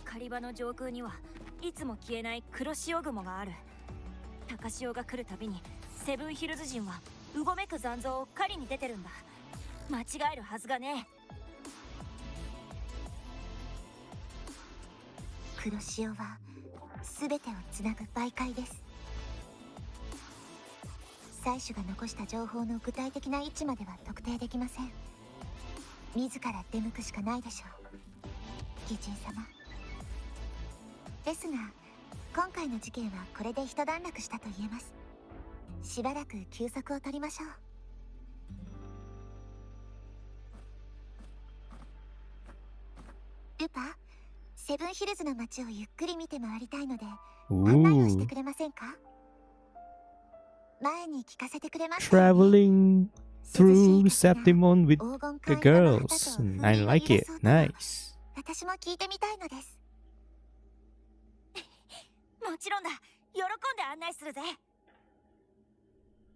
狩り場の上空にはいつも消えない黒潮雲がある。高潮が来るたびにセブンヒルズ人はうごめく残像を狩りに出てるんだ。間違えるはずがねえ。黒潮は全てをつなぐ媒介です。採取が残した情報の具体的な位置までは特定できません。自ら出向くしかないでしょう、義人様。ですが今回の事件はこれで一段落したと言えます。しばらく休息を取りましょう。ルパ、セブンヒルズの街をゆっくり見て回りたいので案内をしてくれませんか？前に聞かせてくれましたよね。 Traveling through Septimon with the girls. I like it. Nice. 私も聞いてみたいのです。もちろんだ。喜んで案内するぜ。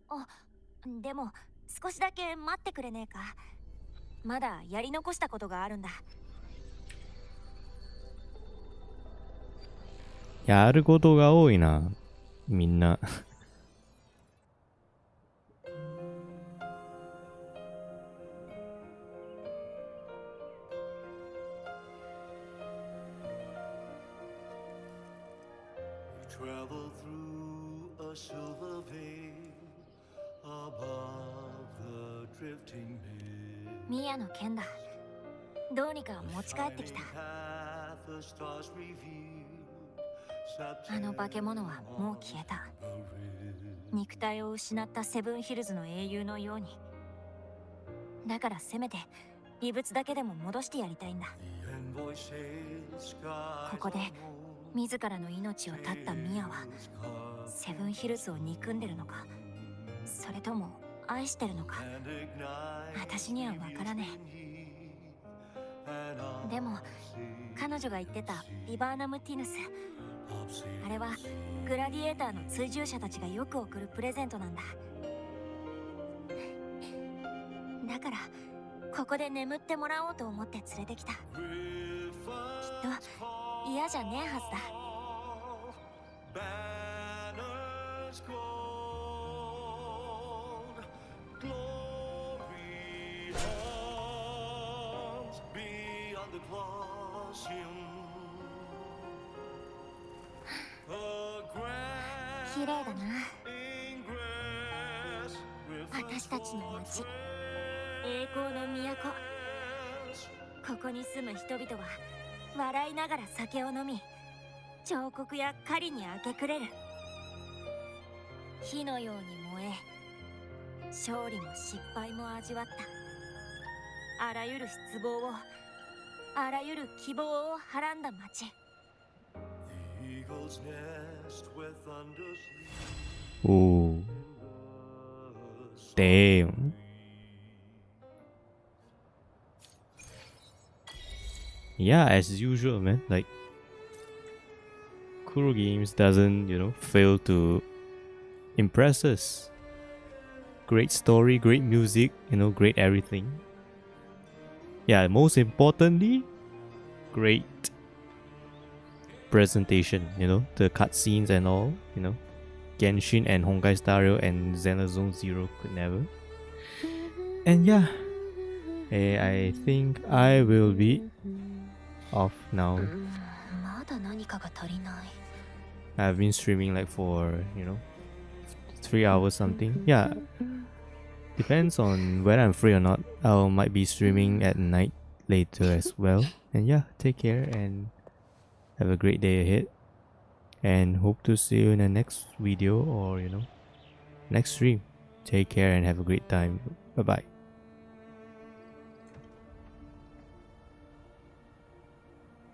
あ、でも少しだけ待ってくれねえか。まだやり残したことがあるんだ。やることが多いな、みんな。Travel through a silver veil above the drifting mist. ミヤの剣だ。どうにか持ち帰ってきた。あの化け物はもう消えた。肉体を失ったセブンヒルズの英雄のように。だからせめて異物だけでも戻してやりたいんだ。ここで自らの命を絶ったミヤはセブンヒルズを憎んでるのか、それとも愛してるのか、私には分からねえ。でも彼女が言ってたビバーナム・ティヌス、あれはグラディエーターの追従者たちがよく送るプレゼントなんだ。だからここで眠ってもらおうと思って連れてきた。きっと嫌じゃねえはずだ。綺麗だな。私たちの街、栄光の都。ここに住む人々は笑いながら酒を飲み、彫刻や狩りに明け暮れる。火のように燃え、勝利も失敗も味わった。あらゆる失望を、あらゆる希望をはらんだ街。Oh, damn. Yeah, as usual, man. Like, Kuro Games doesn't, fail to impress us. Great story, great music, great everything. Yeah, most importantly, great presentation, the cutscenes and all, Genshin and Honkai Star Rail and Xenophon Zero could never. And yeah, I think I will be off now. I've been streaming like for 3 hours something. Yeah, depends on whether I'm free or not. I might be streaming at night later as well. And yeah, take care and have a great day ahead. And hope to see you in the next video or next stream. Take care and have a great time. Bye bye.